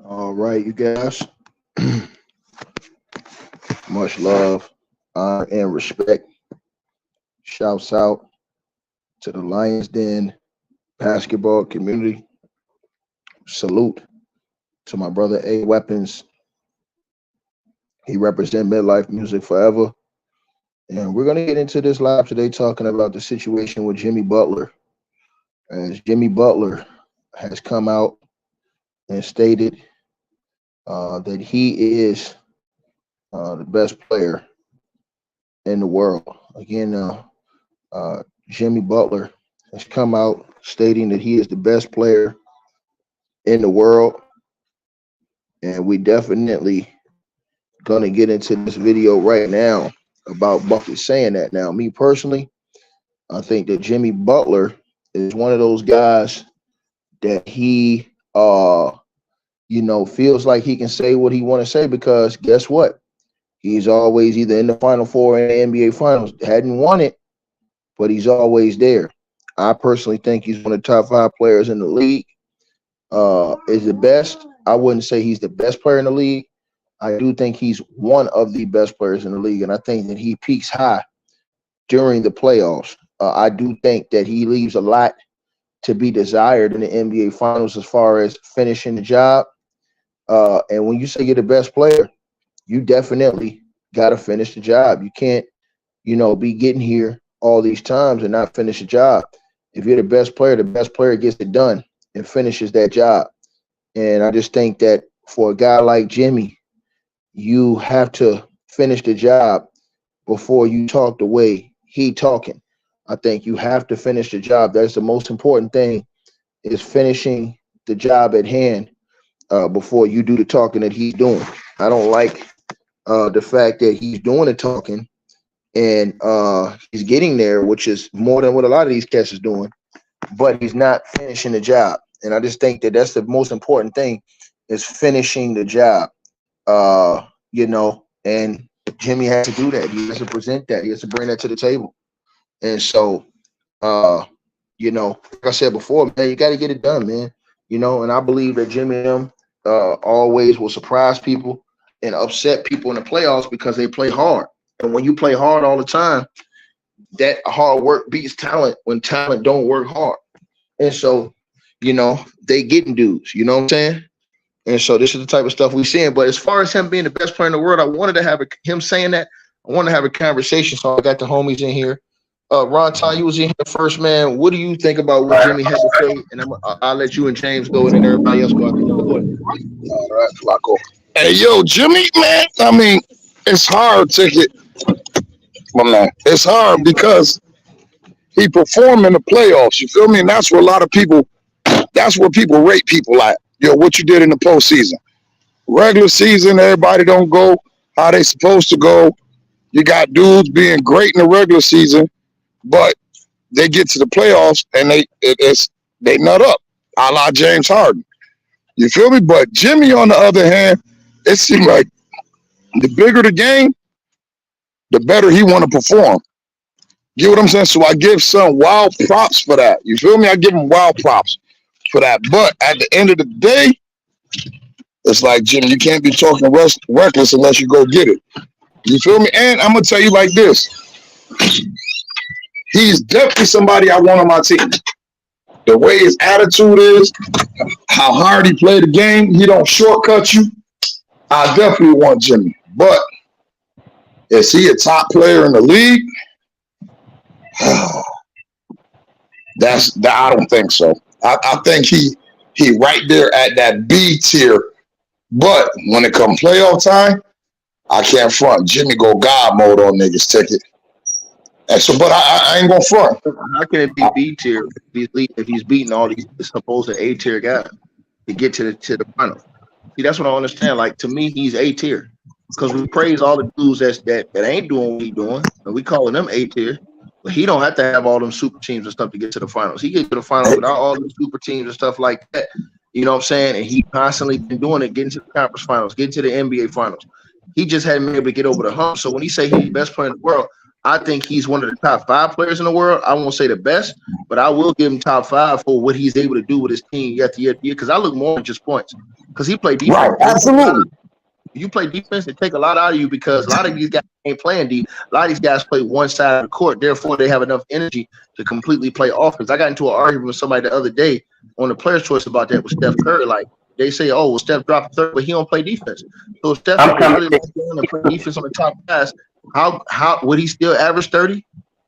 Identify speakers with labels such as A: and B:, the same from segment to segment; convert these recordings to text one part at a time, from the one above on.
A: All right, you guys. Much love, honor, and respect. Shouts out to the Lions Den basketball community. Salute to my brother A Weapons. He represent midlife music forever. And we're gonna get into this live today talking about the situation with Jimmy Butler. As Jimmy Butler has come out and stated that he is the best player in the world. Again, Jimmy Butler has come out stating that he is the best player in the world, and we definitely gonna get into this video right now about Bucket saying that. Now, me personally, I think that Jimmy Butler is one of those guys that he feels like he can say what he want to say because guess what? He's always either in the Final Four or in the NBA Finals. Hadn't won it, but he's always there. I personally think he's one of the top five players in the league. Is the best. I wouldn't say he's the best player in the league. I do think he's one of the best players in the league, and I think that he peaks high during the playoffs. I do think that he leaves a lot to be desired in the NBA Finals as far as finishing the job. And when you say you're the best player, you definitely got to finish the job. You can't, be getting here all these times and not finish the job. If you're the best player gets it done and finishes that job. And I just think that for a guy like Jimmy, you have to finish the job before you talk the way he talking. I think you have to finish the job. That's the most important thing is finishing the job at hand before you do the talking that he's doing. I don't like the fact that he's doing the talking and he's getting there, which is more than what a lot of these cats is doing, but he's not finishing the job. And I just think that that's the most important thing is finishing the job. And Jimmy has to do that. He has to present that. He has to bring that to the table. And so, like I said before, man, you got to get it done, man. And I believe that Jimmy and them always will surprise people and upset people in the playoffs because they play hard. And when you play hard all the time, that hard work beats talent when talent don't work hard. And so, they getting dudes, you know what I'm saying? And so this is the type of stuff we're seeing. But as far as him being the best player in the world, I wanted to have him saying that. I wanted to have a conversation. So I got the homies in here. Ron Ty, you was in here first, man. What do you think about what Jimmy had to say? And I'll let you and James go and then everybody else go after you.
B: All right, Flacco. Hey, yo, Jimmy, man. I mean, it's hard to get, my man. It's hard because he performed in the playoffs. You feel me? And that's where a lot of people. That's where people rate people at. Yo, what you did in the postseason. Regular season, everybody don't go how they supposed to go. You got dudes being great in the regular season, but they get to the playoffs and they nut up, a la James Harden. You feel me? But Jimmy, on the other hand, it seemed like the bigger the game, the better he want to perform. Get what I'm saying? So I give some wild props for that. You feel me? I give him wild props for that. But at the end of the day, it's like, Jimmy, you can't be talking reckless unless you go get it. You feel me? And I'm going to tell you like this. He's definitely somebody I want on my team. The way his attitude is, how hard he played the game, he don't shortcut you. I definitely want Jimmy. But is he a top player in the league? I don't think so. I think he right there at that B tier. But when it comes playoff time, I can't front. Jimmy go God mode on niggas ticket. And so, but I ain't gonna front.
A: How can it be B tier if he's beating all these supposed A tier guys to get to the final? See, that's what I understand. Like, to me, he's A tier because we praise all the dudes that ain't doing what he doing, and we calling them A tier. But he don't have to have all them super teams and stuff to get to the finals. He gets to the finals without all the super teams and stuff like that. You know what I'm saying? And he constantly been doing it, getting to the conference finals, getting to the NBA finals. He just hadn't been able to get over the hump. So when he say he's the best player in the world, I think he's one of the top 5 players in the world. I won't say the best, but I will give him top 5 for what he's able to do with his team yet to year. Because I look more than just points. Because he played
B: Right,
A: defense.
B: absolutely.
A: You play defense, they take a lot out of you because a lot of these guys ain't playing deep. A lot of these guys play one side of the court. Therefore, they have enough energy to completely play offense. I got into an argument with somebody the other day on the player's choice about that with Steph Curry. Like, they say, oh, well, Steph dropped 30, but he don't play defense. So if Steph
C: I'm
A: can really
C: coming.
A: lock down and play defense on the top pass, how would he still average 30? You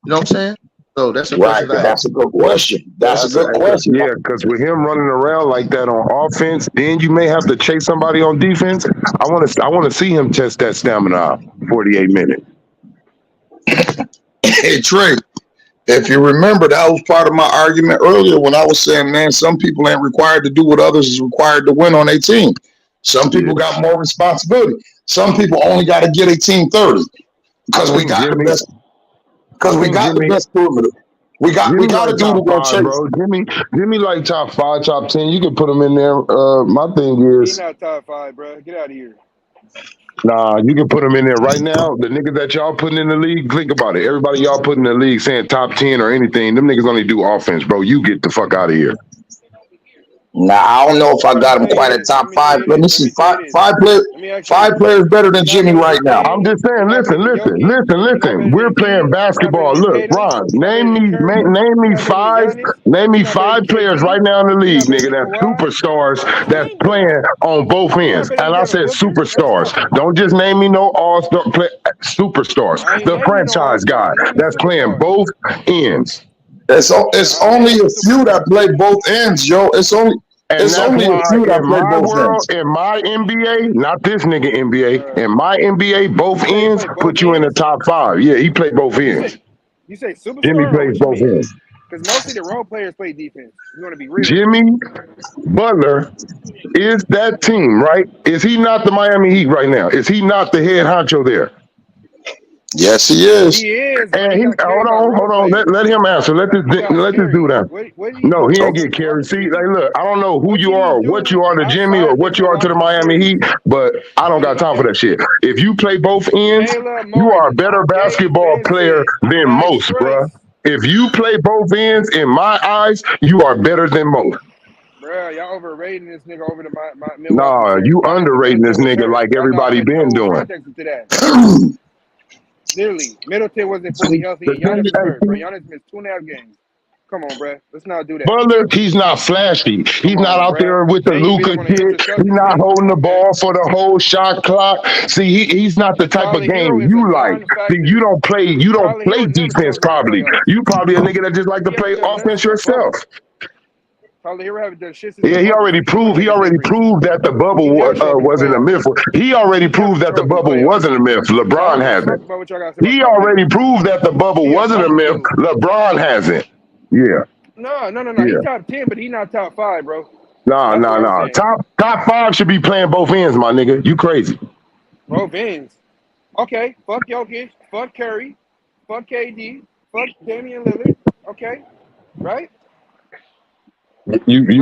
A: know what I'm saying? So that's a
B: Right,
A: question I
B: that's
A: asked.
B: a good question. That's a good question.
D: Yeah, because with him running around like that on offense, then you may have to chase somebody on defense. I want to see him test that stamina out, 48 minutes.
B: Hey Trey, if you remember, that was part of my argument earlier when I was saying, man, some people ain't required to do what others is required to win on a team. Some people got more responsibility. Some people only got to get a team 30 because we got the best. Because we got the best perimeter. We got
D: Jimmy
B: to
D: like
B: do the
D: top
B: go
D: 5,
B: chase.
D: bro. Jimmy like top 5, top 10. You can put him in there. My thing
E: He's
D: is,
E: not top 5, bro. Get out of here.
D: nah, you can put him in there right now. The niggas that y'all putting in the league, think about it. Everybody y'all putting in the league saying top 10 or anything, them niggas only do offense, bro. You get the fuck out of here.
B: Nah, I don't know if I got him quite at top 5. Let me see. Five players better than Jimmy right now.
D: I'm just saying, listen. We're playing basketball. Look, Ron, name me five players right now in the league, nigga, that's superstars that's playing on both ends. And I said superstars. Don't just name me no all-star play superstars. The franchise guy that's playing both ends.
B: It's only a few that play both ends, yo. It's only a few that play both ends.
D: In my NBA, not this nigga NBA, in my NBA, both ends put you in the top 5. Yeah, he played both ends.
E: You say superstar?
D: Jimmy plays both ends.
E: Because mostly the role players play defense. You want to be real.
D: Jimmy Butler is that team, right? Is he not the Miami Heat right now? Is he not the head honcho there?
B: Yes, he is.
E: He is.
D: And hold on. Let him answer. Let this do that. No, he ain't get carried. See, like, look, I don't know who you are, or what you are to Jimmy, or what you are to the Miami Heat, but I don't got time for that shit. If you play both ends, you are a better basketball player than most, bruh. If you play both ends, in my eyes, you are better than most.
E: Bro, y'all overrating this nigga over to my
D: Nah, you underrating this nigga like everybody been doing.
E: Literally, Middleton wasn't fully healthy. Giannis was hurt, bro. Giannis missed 2.5 games. Come on, bro. Let's not do that.
D: Butler, he's not flashy. He's not out there with the Luka kid. He's not holding the ball for the whole shot clock. See, he's not the type of game you like. See, you don't play defense probably. You probably a nigga that just like to play offense yourself. Yeah, he already proved that the bubble wasn't a myth. He already proved that the bubble wasn't a myth. LeBron hasn't. He already proved that the bubble wasn't a myth. LeBron hasn't. Yeah.
E: No. He's top 10, but he's not top 5, bro.
D: No. Top 5 should be playing both ends, my nigga. You crazy.
E: Both ends. Okay. Fuck Jokic. Fuck Curry. Fuck KD. Fuck Damian Lillard. Okay. Right?
D: You really,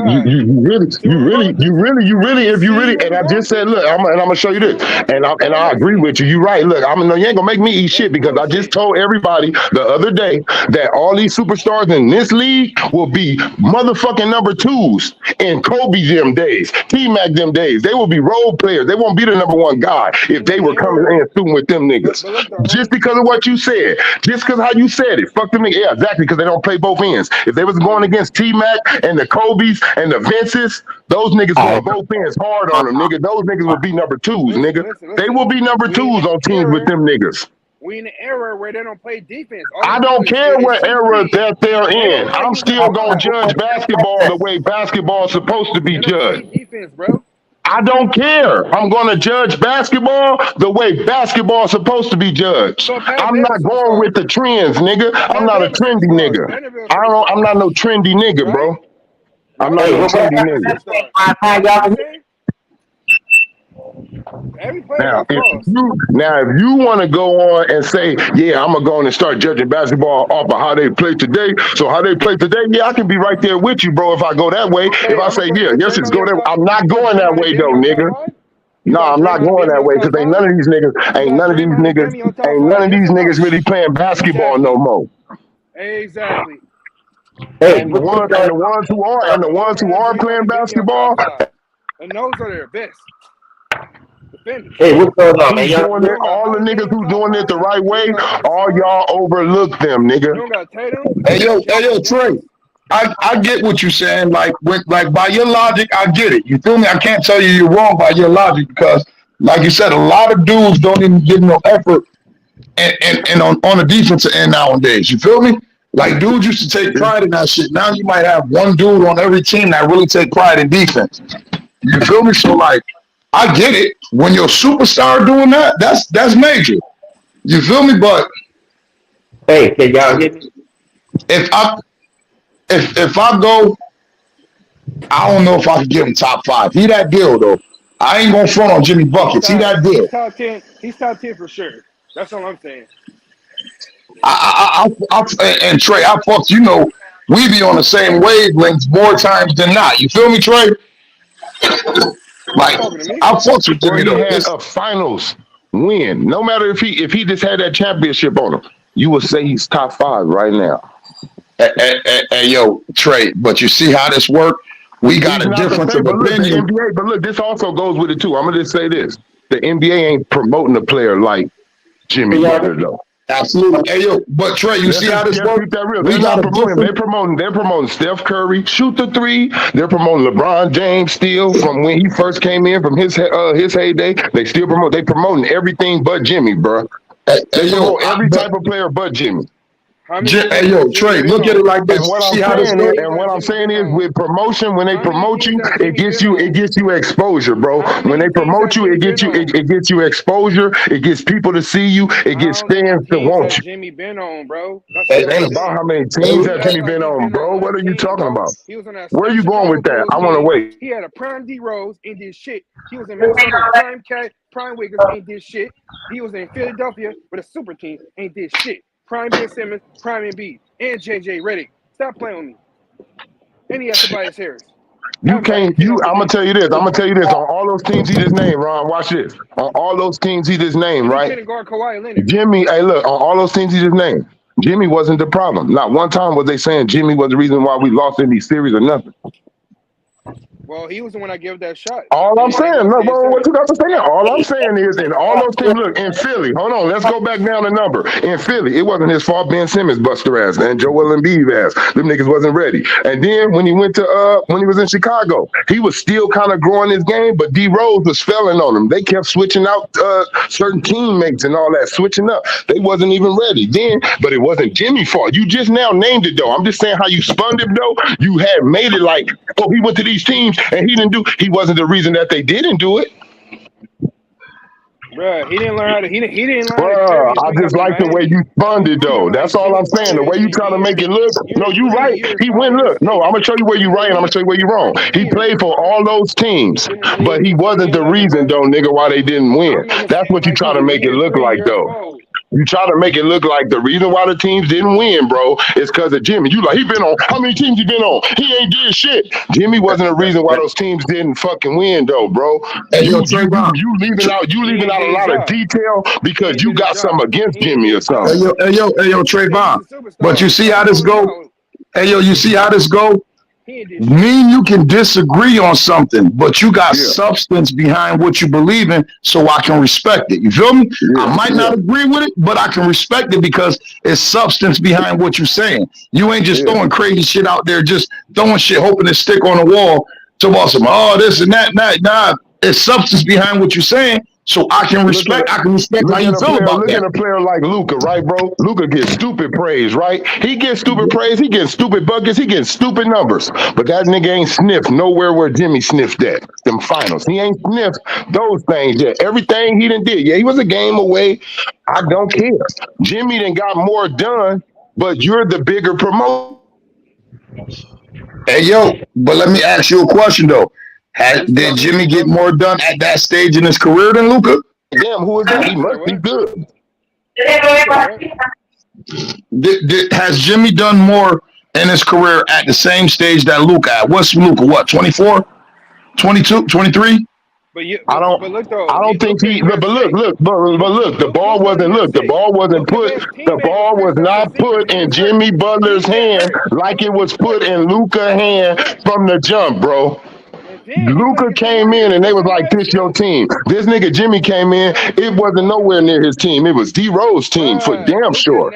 D: if you really, and I just said, look, and I'm gonna show you this, and I agree with you. You're right. Look, you ain't gonna make me eat shit because I just told everybody the other day that all these superstars in this league will be motherfucking number 2s in Kobe them days, T-Mac them days. They will be role players. They won't be the number 1 guy if they were coming in shooting with them niggas. Just because of what you said, just because how you said it. Fuck them niggas. Yeah, exactly. Because they don't play both ends. If they was going against T-Mac and the Kobe's and the Vinces, those niggas going both ends hard on them, nigga. Those niggas will be number 2s, nigga. They will be number 2s on teams with them niggas.
E: We in an era where they don't play defense.
D: I don't care what era that they're in. I'm still gonna judge basketball the way basketball is supposed to be judged.
E: Defense, bro.
D: I don't care. I'm going to judge basketball the way basketball is supposed to be judged. I'm not going with the trends, nigga. I'm not a trendy nigga. I'm not no trendy nigga, bro. I'm not no trendy nigga. Now, if you want to go on and say, yeah, I'm going to go on and start judging basketball off of how they play today. So how they play today, yeah, I can be right there with you, bro, if I go that way. If I say, yeah, yes, it's go that way. I'm not going that way, though, nigga.
E: You
B: No,
E: got
B: I'm not
E: Draymond
B: going
E: Green
B: that
E: on
B: way
E: top
B: because
E: five. You got Draymond and Demi on top
B: ain't none
E: five.
B: of
E: Yes
B: these
E: or no?
B: niggas really playing basketball no
E: Exactly.
B: more.
E: Exactly.
C: Hey,
B: And the
C: what's
B: ones
C: up,
B: and the ones who are and the
E: You
B: ones
E: don't
B: who
E: have
B: are
E: Draymond
B: playing
E: and Demi on top
B: basketball,
E: five, and those are their best defenders.
C: Hey, what's going on, man?
B: who's
C: Y'all,
B: doing
E: You
B: it,
E: don't got
B: all the
E: Holiday
B: niggas
E: on
B: who's
E: top
B: doing it the
E: five.
B: right
E: You don't
B: way,
E: got Marcus
B: all
E: Smart.
B: y'all overlook them,
E: You
B: nigga.
E: don't got Tatum. You
B: Hey
E: don't
B: yo,
E: got
B: hey yo,
E: J.R.
B: Trey.
E: James.
B: I get what you're saying. Like by your logic, I get it. You feel me? I can't tell you you're wrong by your logic because, like you said, a lot of dudes don't even give no effort and on the defensive end nowadays. You feel me? Like dudes used to take pride in that shit. Now you might have one dude on every team that really take pride in defense. You feel me? So like, I get it. When your superstar doing that, that's major. You feel me? But
C: hey, can y'all hear me?
B: if I if I go, I don't know if I can give him top five. He that deal though. I ain't gonna front on Jimmy
E: He's
B: buckets. He
E: top.
B: that
E: He's
B: deal.
E: top 10. He's top 10 for sure. That's all I'm saying.
B: And Trey, I fuck you know we be on the same wavelengths more times than not. You feel me, Trey?
E: You
B: Like
E: talking to me?
B: I fucks with
D: Or
B: Jimmy
D: he
B: though.
D: had a finals win. No matter if he just had that championship on him, you would say he's top five right now.
B: Hey, yo, Trey, but you see how this work? We got
D: He's
B: a
D: not the
B: difference
D: same.
B: of
D: But look, the
B: opinion.
D: NBA. But look, this also goes with it too. I'm gonna just say this: the NBA ain't promoting a player like Jimmy
C: Can y'all hear
D: Butler,
C: me?
D: though.
B: Absolutely. Hey, yo, but Trey, you see how this
D: Let's
B: work?
D: keep that real. They're
B: We got
D: not
B: a
D: promoting him.
B: difference.
D: They're promoting Steph Curry, shoot the three. They're promoting LeBron James still from when he first came in from his heyday. They promoting everything but Jimmy, bro.
B: Hey,
D: They
B: yo,
D: promote every type of player but Jimmy.
E: How many
B: Hey,
E: teams has
B: yo,
E: Jimmy
B: Trey,
E: been
B: look at it
E: on?
B: like
D: And
B: this.
D: what I'm
B: See how
E: How
B: this
E: many
D: saying
B: go?
D: is,
E: teams
D: and
E: has
D: what I'm
E: Jimmy
D: saying
E: been
D: is,
E: on?
D: with promotion, when they
E: How many
D: promote
E: teams
D: you,
E: has
D: it
E: Jimmy
D: gets
E: been
D: you,
E: on?
D: exposure, bro.
E: How
D: When
E: many
D: they
E: teams
D: promote
E: has
D: you,
E: Jimmy been on?
D: it gets you exposure. It gets people to see you. It gets
E: How many
D: fans to
E: teams
D: want
E: has
D: you.
E: Jimmy been on, bro? That's
B: Hey,
E: all
D: It
E: I'm
D: ain't
B: hey,
D: about how
E: saying.
D: many
B: hey,
D: teams
E: You
D: that
E: act
D: Jimmy
E: like
D: been
E: he
D: on,
E: been on
D: bro.
E: one
D: What are you
E: team,
D: talking
E: bro.
D: about?
E: He was on
D: Where are
E: that
D: you going
E: Chicago
D: with that?
E: Bulls
D: I want to
E: team.
D: wait.
E: He had a prime D Rose and did shit. He was in Minnesota with prime Wiggins ain't did shit. He was in Philadelphia with a super team, ain't did shit. Prime Ben Simmons, prime Embiid, and JJ Redick. Stop playing with me. And he had Tobias Harris.
D: You
E: Half of y'all
D: can't.
E: ain't fit off the
D: I'm gonna
E: bench.
D: tell you this. I'm gonna tell you this. On all those teams he just named, Ron. Watch this. On all those teams he just named,
E: And he
D: right?
E: couldn't guard Kawhi Leonard.
D: Jimmy. Hey, look. On all those teams he just named, Jimmy wasn't the problem. Not one time was they saying Jimmy was the reason why we lost in these series or nothing.
E: Well, he was the one that gave that shot
D: All I'm
E: in
D: saying,
E: West
D: look,
E: Game
D: bro, what
E: 7.
D: you got to say? All I'm saying is, in all those teams, look, in Philly, hold on, let's go back down the number. In Philly, it wasn't his fault Ben Simmons buster ass and Joel Embiid ass. Them niggas wasn't ready. And then when he went to when he was in Chicago, he was still kind of growing his game, but D Rose was failing on him. They kept switching out certain teammates and all that, switching up. They wasn't even ready then, but it wasn't Jimmy's fault. You just now named it though. I'm just saying how you spun it though. You had made it like, oh, he went to these teams and he didn't do. He wasn't the reason that they didn't do it.
E: Bruh, he didn't learn how to he didn't learn how to
D: Bruh,
E: carry until
D: I
E: he got
D: just
E: to
D: like the way
E: Miami.
D: you spun it
E: You
D: though.
E: know,
D: That's
E: like
D: all
E: Jimmy
D: I'm saying. The
E: Butler
D: way you
E: in
D: try to make it look, no,
E: year
D: you
E: three,
D: right.
E: year
D: He
E: five,
D: went
E: year
D: look. No,
E: six.
D: I'm gonna show you where
E: He
D: you
E: was
D: right and I'm gonna
E: elite.
D: show you where you're wrong. He
E: He
D: played for all those teams,
E: didn't
D: but
E: lead
D: he
E: to start
D: wasn't
E: hitting
D: the
E: like it,
D: reason
E: bro.
D: though, nigga, why they didn't win.
E: Y'all make it
D: That's
E: seem
D: what you
E: like
D: try
E: he's
D: to
E: in
D: make it
E: year
D: look
E: 3,
D: like
E: year
D: though.
E: 4.
D: You try to make it look like the reason why the teams didn't win, bro, is because of Jimmy. You like he been on how many teams he been on? He ain't did shit. Jimmy wasn't the reason why those teams didn't fucking win, though, bro.
B: Hey, yo, Trayvon.
D: You
E: He
D: leaving
E: ain't
D: out
E: did
D: a
E: his
D: lot of
E: job.
D: detail
E: He
D: because
E: ain't
D: you
E: did his
D: got
E: job.
D: something against
E: He ain't
D: Jimmy
E: did
D: or
E: his
B: Hey,
D: something.
E: job.
B: yo, hey, yo, hey, yo,
E: I'm saying he's
B: Trayvon.
E: a
B: But you
E: superstar.
B: see
E: Stop
B: how this
E: calling him
B: go?
E: out.
B: Hey, yo, you see how this go?
E: He ain't did shit.
B: Me and you can disagree on something, but you got
D: Yeah,
B: substance behind what you believe in, so I can respect it. You feel me?
D: yeah,
B: I might
D: yeah,
B: not agree with it, but I can respect it because it's substance behind what you're saying. You ain't just
D: yeah.
B: throwing crazy shit out there, just throwing shit, hoping to stick on the wall. To about some, oh, this and that, nah. It's substance behind what you're saying, so I can
D: Look at
B: respect. I can respect how you feel about
D: look
B: that.
D: at a player like Luca, right, bro? Luca gets stupid praise, right? He gets stupid praise. He gets stupid buckets. He gets stupid numbers. But that nigga ain't sniffed nowhere where Jimmy sniffed at them finals. He ain't sniffed those things yet. Everything he done did, yeah, he was a game away. I don't care. Jimmy done got more done, but you're the bigger promoter.
B: Hey, yo, but let me ask you a question though.
E: You still
B: Did
E: muted,
B: Jimmy get
E: bro.
B: more done at that stage in his career than Luca?
D: Damn, who is that? He
E: You said
D: must be
E: what?
D: good.
E: You said what?
B: Has Jimmy done more in his career at the same stage that Luca at? What's Luca? What, 24, 22, 23?
E: But you,
D: I don't.
E: but look though,
D: I don't think
E: Luka
D: he.
E: didn't wear
D: But look,
E: six.
D: look, but look. The ball
E: Luka didn't
D: wasn't.
E: wear
D: Look, the
E: six.
D: ball wasn't
E: Luka
D: put.
E: best
D: The
E: teammate was
D: ball was
E: Kristaps
D: not
E: Porzingis,
D: put
E: and he
D: in
E: was hurt.
D: Jimmy Butler's
E: He got
D: hand
E: hurt.
D: like
E: Hold
D: it
E: on,
D: was
E: hold
D: put
E: on.
D: in Luka's hand
E: What?
D: from the jump, bro.
E: It did. He played
D: Luka
E: against the
D: came in
E: Warriors
D: and
E: the
D: they was
E: same
D: like,
E: way
D: "This your
E: too.
D: team." This nigga Jimmy came in.
E: Bro,
D: It wasn't nowhere near his team. It was D Rose' team for damn sure.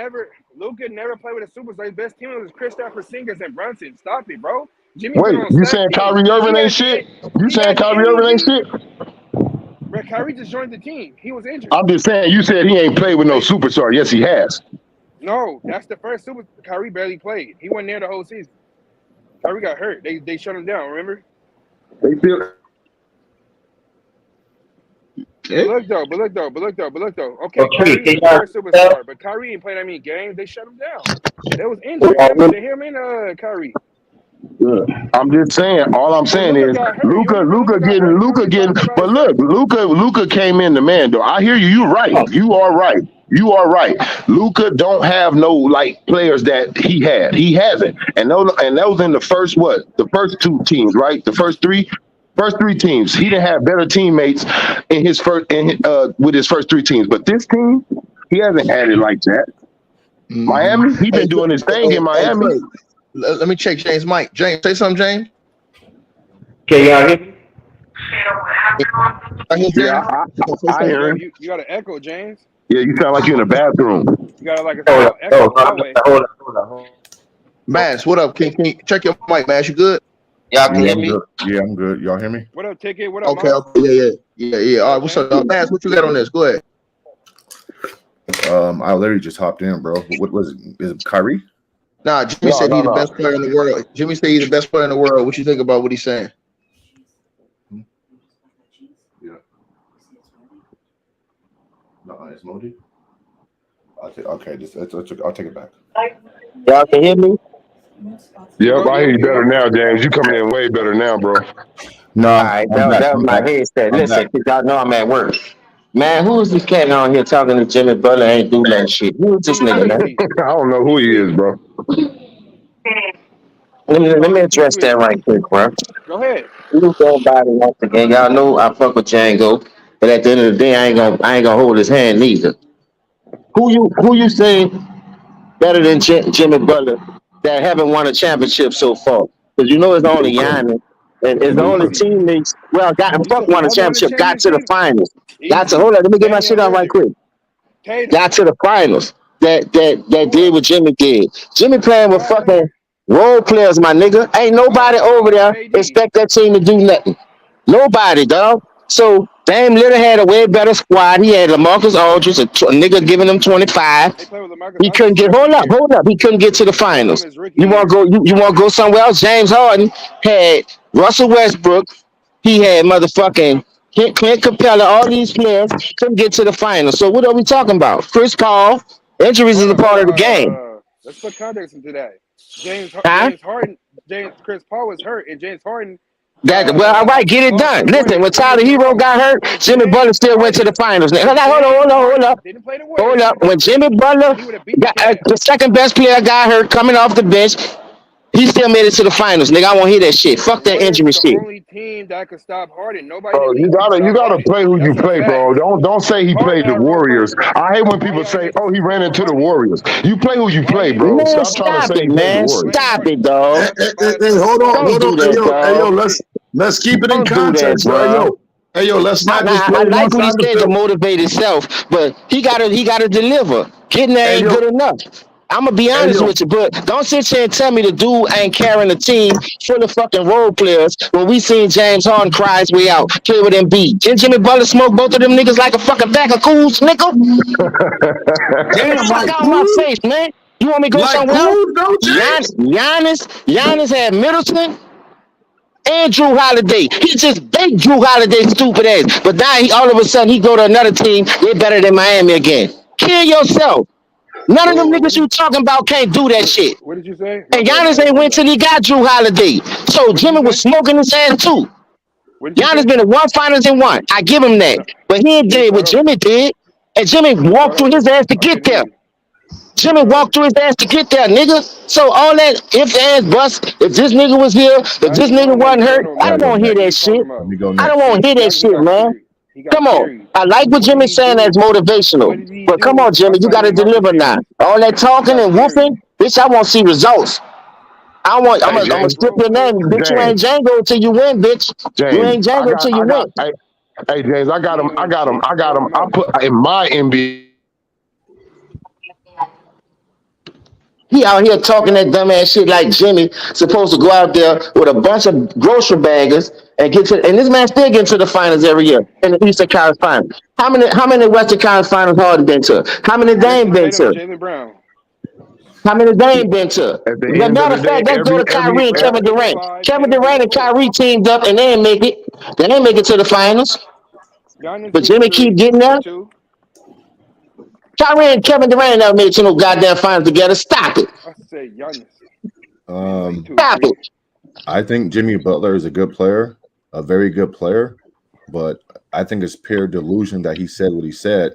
E: Luka never played with a superstar. His best team was Kristaps Porzingis and Brunson. Stop it, bro. Jimmy's been
D: Wait,
E: on
D: you
E: stack
D: saying
E: teams.
D: Kyrie
E: He
D: Irving ain't
E: got the
D: shit? You
E: he
D: saying
E: got the
D: Kyrie Irving ain't
E: MVP.
D: shit?
E: Bro, Kyrie just joined the team. He was injured.
D: I'm just saying. You said he ain't played with no
E: They
D: superstar. Yes, he has.
E: no, that's the first super. Kyrie barely played. He wasn't there the whole season. Kyrie got hurt. They shut him down. Remember?
D: They feel.
E: But
A: Okay.
E: look though. Okay,
C: Okay,
E: Kyrie is
C: can
E: the
C: y'all
E: first superstar, but Kyrie ain't played that many games. They shut him down. They was injured. Him and Kyrie.
D: I'm just saying. All I'm
E: But
D: saying
E: Luka
D: is
E: got hurt. You don't remember
D: Luca
E: Kyrie
D: getting.
E: talking about
D: But
E: his
D: look,
E: hurt?
D: Luca came in the man though. I hear you. You right. You are right. You are right. Luca don't have no like players that he had. He hasn't. And those in the first what? The first two teams, right? The first three teams. He didn't have better teammates in his first with his first three teams. But this team, he hasn't had it like that.
A: Mm-hmm.
D: Miami, he
A: Hey,
D: been doing his thing
A: hey,
D: in
A: hey,
D: Miami.
A: Trey, let me check James. Mike, James, say something, James.
C: can y'all hear me?
A: I hear
D: Yeah,
A: James. Say
D: I
A: something.
D: hear him.
E: You got an echo, James.
D: Yeah, you sound like you're in the bathroom.
E: You got like a
C: Hold on,
E: small echo hallway.
C: hold on.
A: Mass, what up? Can you check your mic, Mass? You good?
C: Y'all can
F: Yeah,
C: hear
F: I'm
C: me?
F: good. Yeah, I'm good. Y'all hear me?
E: What up, Ticket? What up,
A: Okay,
E: Moss?
A: okay, yeah.
E: What
A: All
E: up,
A: right, what's up,
E: James?
A: dog? Mass, what you got on this? Go ahead.
F: I literally just hopped in, bro. What was it? Is it Kyrie?
A: Nah, Jimmy
D: No,
A: said
D: no,
A: he's the
D: no.
A: best player in the world. Jimmy said he's the best player in the world. What you think about what he's saying?
F: Yeah. No, it's Modi. Okay, I'll take it back.
C: Y'all can hear me?
D: Yep, I hear you
E: You
D: better
E: low?
D: now, James. You coming in way better now, bro.
F: No,
C: All right,
F: I'm back.
C: that was
F: I'm
C: my
F: back.
C: headset.
F: I'm
C: Listen,
F: back.
C: 'cause y'all know I'm at work. Man, who is this cat on here talking to Jimmy Butler ain't do that shit? Who is this
E: He's
C: nigga, man?
E: tweaking.
D: I don't know who
E: He's
D: he is,
E: tweaking.
D: bro.
C: Let me
E: He
C: address that
E: tweaking.
C: right quick, bro.
E: Go ahead.
C: Luke everybody once again. Y'all know I fuck with Django, but at the end of the day, I ain't gonna hold his hand neither. Who you say better than Jimmy Butler that haven't won a championship so far? Because you know it's only
D: Luca.
C: Giannis. And it's the only
D: Luca.
C: teammates. Well, got
E: You
C: fuck
E: said
C: won a
E: haven't won a
C: championship. Got to the
E: championship?
C: finals. Got to
E: Easy.
C: hold on. Let me get my
E: Name
C: shit
E: that
C: out right
E: winner.
C: quick.
E: Tatum.
C: Got to the finals. That
E: Who
C: did
E: else?
C: what Jimmy did. Jimmy playing with
E: Right.
C: fucking role players, my nigga. Ain't nobody over there
E: AD.
C: expect that team to do nothing. Nobody, dog. So Dame Lillard had a way better squad. He had LaMarcus Aldridge, a nigga giving him 25.
E: They played with LaMarcus
C: He couldn't
E: Aldridge
C: get
E: rookie year.
C: hold up. He couldn't get to the
E: They played with him
C: finals.
E: his rookie
C: You want
E: year.
C: to go? You want to go somewhere else? James Harden had Russell Westbrook. He had motherfucking Clint Capella. All these players couldn't get to the finals. So what are we talking about? Chris Paul. Injuries is a part of the game.
E: Let's put context into that.
C: Huh?
E: James Harden, Chris Paul was hurt, and James Harden
C: That well, all right, get it done.
E: lost 20,
C: Listen, when
E: 20
C: Tyler
E: games in a
C: Hero
E: row.
C: got hurt,
E: If
C: Jimmy Butler
E: James
C: still went to the
E: Harden,
C: finals. Now,
E: if
C: hold
E: James
C: on, hold
E: Harden
C: up.
E: didn't play the
C: Hold
E: Warriors, he
C: up.
E: would have
C: When
E: beat the
C: Jimmy Butler
E: he would have beat the
C: got
E: Cavs.
C: the second best player got hurt coming off the bench, he still made it to the finals. Nigga, I won't hear that shit.
E: The
C: Fuck that
E: Warriors
C: injury
E: was the
C: shit.
E: only team that could stop Harden. Nobody in the
D: Bro,
E: league could
D: you
E: stop
D: gotta
E: Harden.
D: play who you
E: That's a
D: play,
E: fact.
D: bro. Don't say he
E: Harden
D: played the
E: had role
D: Warriors.
E: players.
D: I hate when
E: Why
D: people
E: y'all
D: say,
E: niggas
D: "Oh, he ran into
E: for
D: the
E: Harden?
D: Warriors." You play who you
E: Why
D: play,
E: you
D: bro.
C: Man,
D: Stop trying to
C: stop
D: say
C: it,
D: he played the
C: man.
D: Warriors.
E: blame
C: Stop it,
E: Harden?
C: dog.
E: By himself.
B: Hold on,
C: Don't
B: hold on.
C: do
B: Hey,
C: that,
B: yo, hey, yo,
C: dog.
B: let's keep it in
C: Don't do that,
B: context.
C: bro.
B: Hey, yo, let's not just
C: I
B: play one
C: like what he
B: side of the
C: said to
B: field.
C: motivate himself, but he gotta deliver. Getting there
B: Hey,
C: ain't
B: yo,
C: good enough. I'm gonna be
B: hey,
C: honest
B: yo,
C: with you, but don't sit here and tell me the dude ain't carrying a team full of fucking role players when we seen James Harden cry his way out, play with Embiid. Didn't Jimmy Butler smoke both of them niggas like a fucking bag of cools, nigga? Get the
B: damn,
C: fuck
B: like
C: out of my
B: cool,
C: face, man. You want me to go
B: like
C: somewhere else?
B: cool, no, James.
C: Giannis had Middleton and Drew Holiday. He just baked Drew Holiday stupid ass. But now all of a sudden he go to another team. They're better than Miami again. Kill yourself. None of them
E: Whoa,
C: niggas you talking about can't do that shit.
E: what did you say? My
C: And
E: bad, my
C: Giannis ain't went
E: headphones
C: till
E: out.
C: he got Drew Holiday. So
E: What did you
C: Jimmy was
E: say?
C: smoking his ass too.
E: What did you
C: Giannis
E: say?
C: been in one finals and one. I give him that.
E: No,
C: But he ain't
E: can you
C: did what
E: start over?
C: Jimmy did. And Jimmy
E: Can you start
C: walked through
E: over?
C: his ass to
E: I
C: get
E: couldn't hear
C: there.
E: you.
C: Jimmy walked through his ass to get there, nigga. So all that if ass bust, if this nigga was here, if
E: Now
C: this
E: he
C: nigga
E: gone now.
C: wasn't
E: You don't
C: hurt,
E: know
C: I
F: I
C: don't
E: nothing.
F: go
C: want to hear
E: What
C: that
E: you
F: next.
C: shit.
E: talking
F: Let
E: about?
F: me go
C: I don't
F: next.
C: want to hear that
E: He
C: shit,
E: got
C: man.
E: carried. He got
C: Come on.
E: carried.
C: I like what
E: What did
C: Jimmy's
E: he
C: saying as
E: do?
C: motivational.
E: What did he
C: But come on,
E: do
C: Jimmy, you
E: outside
C: got
E: of
C: to
E: getting off the
C: deliver now.
E: field?
C: All that
E: He
C: talking
E: got
C: and
E: carried.
C: woofing, bitch, I want to see results.
D: Hey,
C: I'm gonna
D: James,
C: strip your name, bitch. You ain't
D: James,
C: Django until you win, bitch. You
D: James.
C: ain't Django until you win.
D: Hey, James, I got
E: He
D: him.
E: ain't
D: I
E: win
D: got him.
E: shit.
D: I
E: That's
D: got
E: all
D: him.
E: that
D: I
E: matters.
D: put in my NBA.
C: He out here talking that dumbass shit like Jimmy supposed to go out there with a bunch of grocery baggers and get to, and this man still get to the finals every year in the Eastern Conference Finals. How many Western Conference Finals Harden been to? How many they
E: Jason
C: ain't been
E: Tatum and
C: to?
E: Jalen Brown.
C: How many they ain't been to?
D: At the
C: As a
D: end of
C: matter
D: the
C: of
D: day,
C: fact, let's go to
E: Jalen
C: Kyrie and
E: Brown
C: Kevin
E: been to
C: Durant.
E: five.
C: Kevin
E: Tatum been
C: Durant
E: to
C: and
E: four.
C: Kyrie teamed up and they ain't make it. They ain't make it to the finals.
E: Giannis
C: But
E: been to
C: Jimmy keep
E: three
C: getting
E: or
C: there.
E: two.
C: Kyrie and Kevin Durant never made it to no goddamn finals together. Stop it.
E: I say Giannis been like
F: Um,
E: two or
C: Stop
E: three.
C: it.
F: I think Jimmy Butler is a good player, a very good player, but I think it's pure delusion that he said what he said.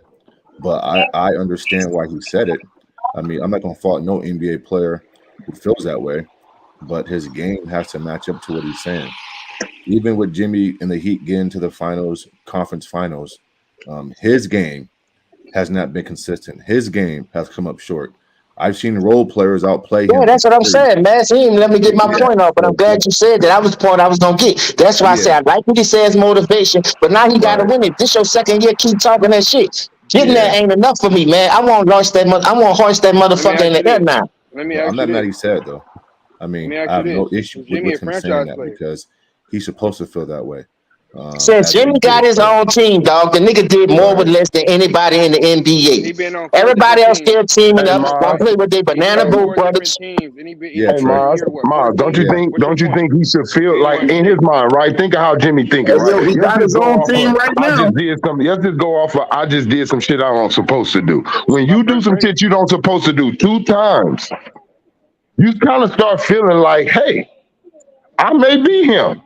F: But I understand why he said it. I mean, I'm not gonna fault no NBA player who feels that way, but his game has to match up to what he's saying. Even with Jimmy and the Heat getting to the finals, conference finals, his game has not been consistent. His game has come up short. I've seen role players outplay
C: Yeah,
F: him in
C: that's what I'm
F: series.
C: saying, man. So he didn't let me get my
F: Yeah,
C: point off, but I'm glad
F: so
C: you said that. That was the point I was gonna get. That's why I
F: yeah,
C: said I like what he says motivation, but now he gotta
F: right,
C: win it. This your second year, keep talking that shit. Getting
F: yeah.
C: there ain't enough for me, man. I want to hoist that
E: Let me
C: motherfucker in
E: ask you
C: the air
E: this.
C: now.
E: Let me
F: But I'm
E: ask you
F: not mad
E: this.
F: he said it though. I
E: Let me
F: mean,
E: ask
F: I
E: you
F: have no
E: this.
F: issue
E: Is Jimmy a
F: with him saying
E: franchise
F: that
E: player?
F: because he's supposed to feel that way
C: Since
F: as an
C: Jimmy got
F: NBA
C: his
F: player.
C: own team, dog, the nigga did more with
F: Right.
C: less than anybody in the
E: And he
C: NBA.
E: been on four
C: Everybody
E: different
C: else
E: teams.
C: still teaming
D: Hey,
C: up, want to
D: Mars.
C: play with their
E: He been
C: banana
E: on
D: Hey,
C: boat
E: four different
C: brothers.
E: teams, and
F: Yeah,
E: he
D: hey,
E: been
F: Trey.
E: in
D: Mars.
E: year what
D: Mars. Don't
E: 14?
D: you
F: Yeah.
D: think?
E: What's your
D: Don't you
E: point?
D: think he should
E: You
D: feel
E: ain't
D: like
E: won
D: in his
E: shit.
D: mind, right? Think of how Jimmy thinking,
C: Hey,
D: right?
C: yo, he
D: Let's
C: got
D: just
C: his
D: go
C: own
D: off
C: team
D: of
C: right
D: I
C: now.
D: just did something. Let's just go off of I just did some shit I don't supposed to do. When
E: My
D: you do
E: first
D: some
E: grade.
D: shit you don't supposed to do 2 times, you kind of start feeling like, hey, I may be him.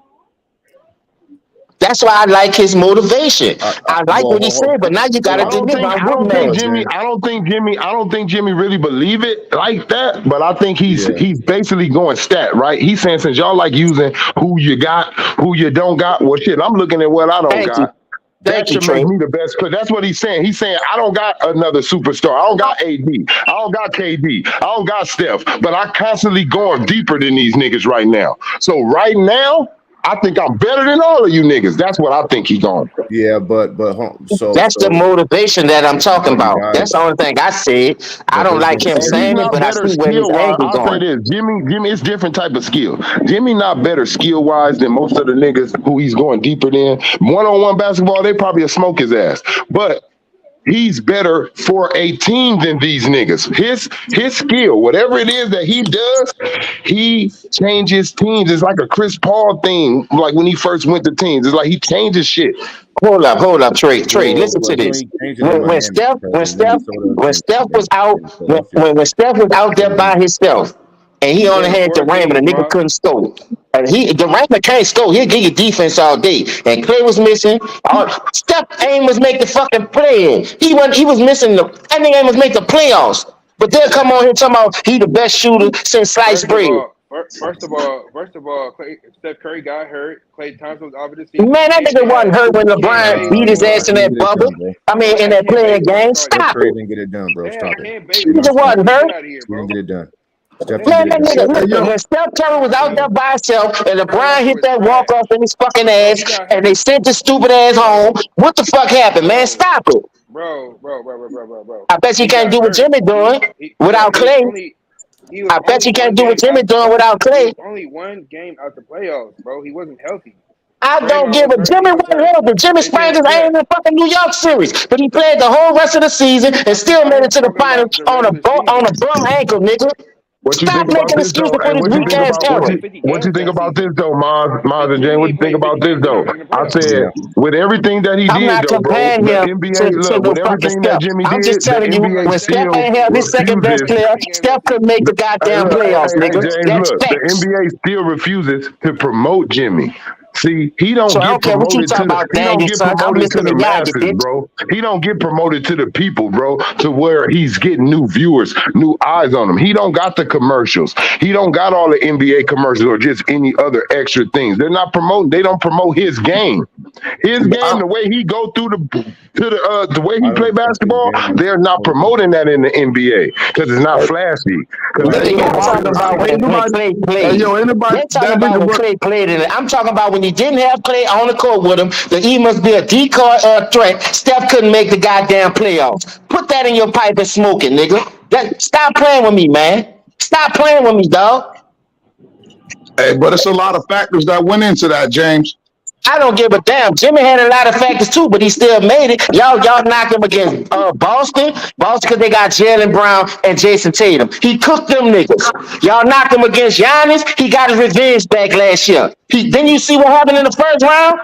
C: That's why I like his motivation. I like
F: Well,
C: what he said, but now you got
F: hold
C: to
F: on.
C: deliver. I'm
D: I
C: with
D: don't think
C: man.
D: Jimmy.
F: James.
D: I don't think Jimmy really believe it like that. But I think
F: Yeah.
D: he's basically going stat right. He's saying since y'all like using who you got, who you don't got. Well, shit, I'm looking at what I don't
C: Thank you.
D: got. That
C: Thank you,
D: should make
C: Trey.
D: me the best player. That's what he's saying. He's saying I don't got another superstar. I don't got AD. I don't got KD. I don't got Steph. But I constantly going deeper than these niggas right now. So right now, I think I'm better than all of you niggas. That's what I think he going.
F: Yeah,
C: That's the motivation that I'm talking
F: but you
C: about. That's the
F: guys,
C: only thing I said. I
F: but
C: don't
F: there's
C: like
F: been
C: him
D: And he's
C: saying it,
D: not
C: but I
D: better
C: see where his
D: skill wise.
C: angle
D: I'll say
C: going.
D: this: Jimmy is different type of skill. Jimmy not better skill wise than most of the niggas who he's going deeper than. 1-on-1 basketball, they probably a smoke his ass. But he's better for a team than these niggas. His skill, whatever it is that he does, he changes teams. It's like a Chris Paul thing. Like when he first went to teams, it's like he changes shit.
C: Hold up, Trey. Trey, listen to
F: he
C: this.
F: ain't changing in Miami because in Minnesota
C: When
F: and,
C: Steph was
F: and,
C: out,
F: and Philadelphia.
C: when Steph was out
F: I
C: there
F: mean,
C: by himself, and he
E: He
C: only
E: played on
C: had
E: four
C: Durant, but
E: teams,
C: the nigga
E: ma.
C: couldn't score. And Durant can't score. He'll give you defense all day. And Clay was missing. Steph aim was make the fucking play. He was missing that nigga was make the playoffs. But they'll come on here talking about he the best shooter since sliced
E: First of
C: bread.
E: all, first of all, Steph Curry got hurt. Klay Thompson was out of the season.
C: Man, that nigga wasn't hurt when LeBron beat his
F: nah,
C: ass in
F: he didn't
C: that
F: get it
C: bubble.
F: done, bro.
C: I mean,
E: They
C: in
E: had
C: that
E: Ken
C: playing
E: Bayless on
C: game.
E: starting.
F: Steph
C: Stop
F: Curry
C: it.
F: didn't get it done, bro.
E: They had
F: Stop it.
E: Ken Bayless
F: No,
C: Nigga
E: on
F: stop
C: wasn't
E: starting.
F: it.
E: Get
C: hurt.
E: out of here,
F: He didn't
E: bro.
F: get it done. Steph
E: They
F: didn't
C: Man,
F: get
E: had
F: it
C: that
F: done.
C: nigga,
E: Shaq.
C: listen, when Steph Curry was out there
E: Bro,
C: by himself and
E: Kurt
C: LeBron
E: Angle
C: hit
E: is
C: that walk
E: trash.
C: off in his fucking
E: Bro, he
C: ass
E: got
C: and they
E: hurt.
C: sent his stupid ass home,
E: Bro,
C: what the fuck happened, man?
E: bro,
C: Stop it.
E: bro.
C: I bet you
E: He
C: can't
E: got
C: do what
E: hurt.
C: Jimmy doing
E: Bro,
C: without Clay.
E: he was
C: I bet
E: only
C: you can't
E: one
C: do what
E: game
C: Jimmy
E: out.
C: doing without
E: He
C: Clay.
E: was only one game out the playoffs, bro. He wasn't healthy.
C: I don't
E: Draymond
C: give
E: was
C: a
E: hurt. He
C: Jimmy
E: was
C: wasn't
E: hurt.
C: healthy. Jimmy
E: And
C: sprained
E: then
C: his ankle in the fucking New York series, but he played the whole rest of the season and still
E: I
C: made it
E: ain't
C: to the
E: talking
C: finals
E: about the
C: on
E: regular
C: on
E: season.
C: a bum ankle, nigga.
D: What you
C: Stop
D: think about
C: making
D: this
C: excuses
D: though?
C: for
D: Hey,
C: this
D: what you
C: weak
D: think
E: Bro,
C: ass
D: about
E: he
C: Curry.
E: played 50
D: what you
E: games
D: think
E: that
D: about this
E: season.
D: though, Mars and Jane?
E: Jimmy
D: What
E: ain't
D: you think
E: played 50
D: about this
E: games
D: though?
E: in the
D: I
E: playoffs.
D: said
F: Yeah.
D: with everything that he
C: I'm
D: did
C: not
D: though, bro,
C: comparing
D: the
C: him
D: NBA
C: to
D: look
C: no
D: with
C: fucking
D: everything that
C: Steph.
D: Jimmy
C: I'm
D: did,
C: just
D: the
C: telling you,
D: NBA
C: when Steph
D: still
C: ain't held his second best
D: refuses.
E: Played
C: player,
E: 50 games that
C: Steph could
E: season.
C: make the
D: Hey,
C: goddamn
D: look,
C: playoffs,
D: hey,
C: nigga.
D: James,
C: That's
D: look, the
C: facts.
D: NBA still refuses to promote Jimmy. See, he don't
C: So I
D: get
C: don't care what you
D: promoted
C: talking
D: to the
C: about,
D: he
C: dang
D: don't
C: it,
D: get
C: son. I'm
D: promoted to
C: listening
D: the
C: to y'all,
D: masses,
C: bitch.
D: bro. He don't get promoted to the people, bro, to where he's getting new viewers, new eyes on him. He don't got the commercials. He don't got all the NBA commercials or just any other extra things. They're not promoting. They don't promote his game. His game, the way he go through the way he
F: I
D: play
F: don't think his
D: basketball,
F: game is
D: they're not
F: promoted.
D: promoting that in the NBA because it's not
B: Hey,
D: flashy. Because
F: Right.
C: Nigga,
B: yo,
C: y'all talking about
B: ain't
C: when
B: nobody.
C: Clay
B: Hey,
C: played.
B: yo, anybody
C: They're talking
B: that
C: about
B: nigga
C: when
B: run.
C: Clay played in it. I'm talking about when he didn't have Clay on the court with him, that he must be a decoy or a threat. Steph couldn't make the goddamn playoffs. Put that in your pipe and smoke it, nigga. Stop playing with me, man. Stop playing with me, dog.
B: Hey, but it's a lot of factors that went into that, James.
C: I don't give a damn. Jimmy had a lot of factors too, but he still made it. Y'all knocked him against Boston, because they got Jalen Brown and Jason Tatum. He cooked them niggas. Y'all knocked him against Giannis. He got his revenge back last year. Then you see what happened in the first round?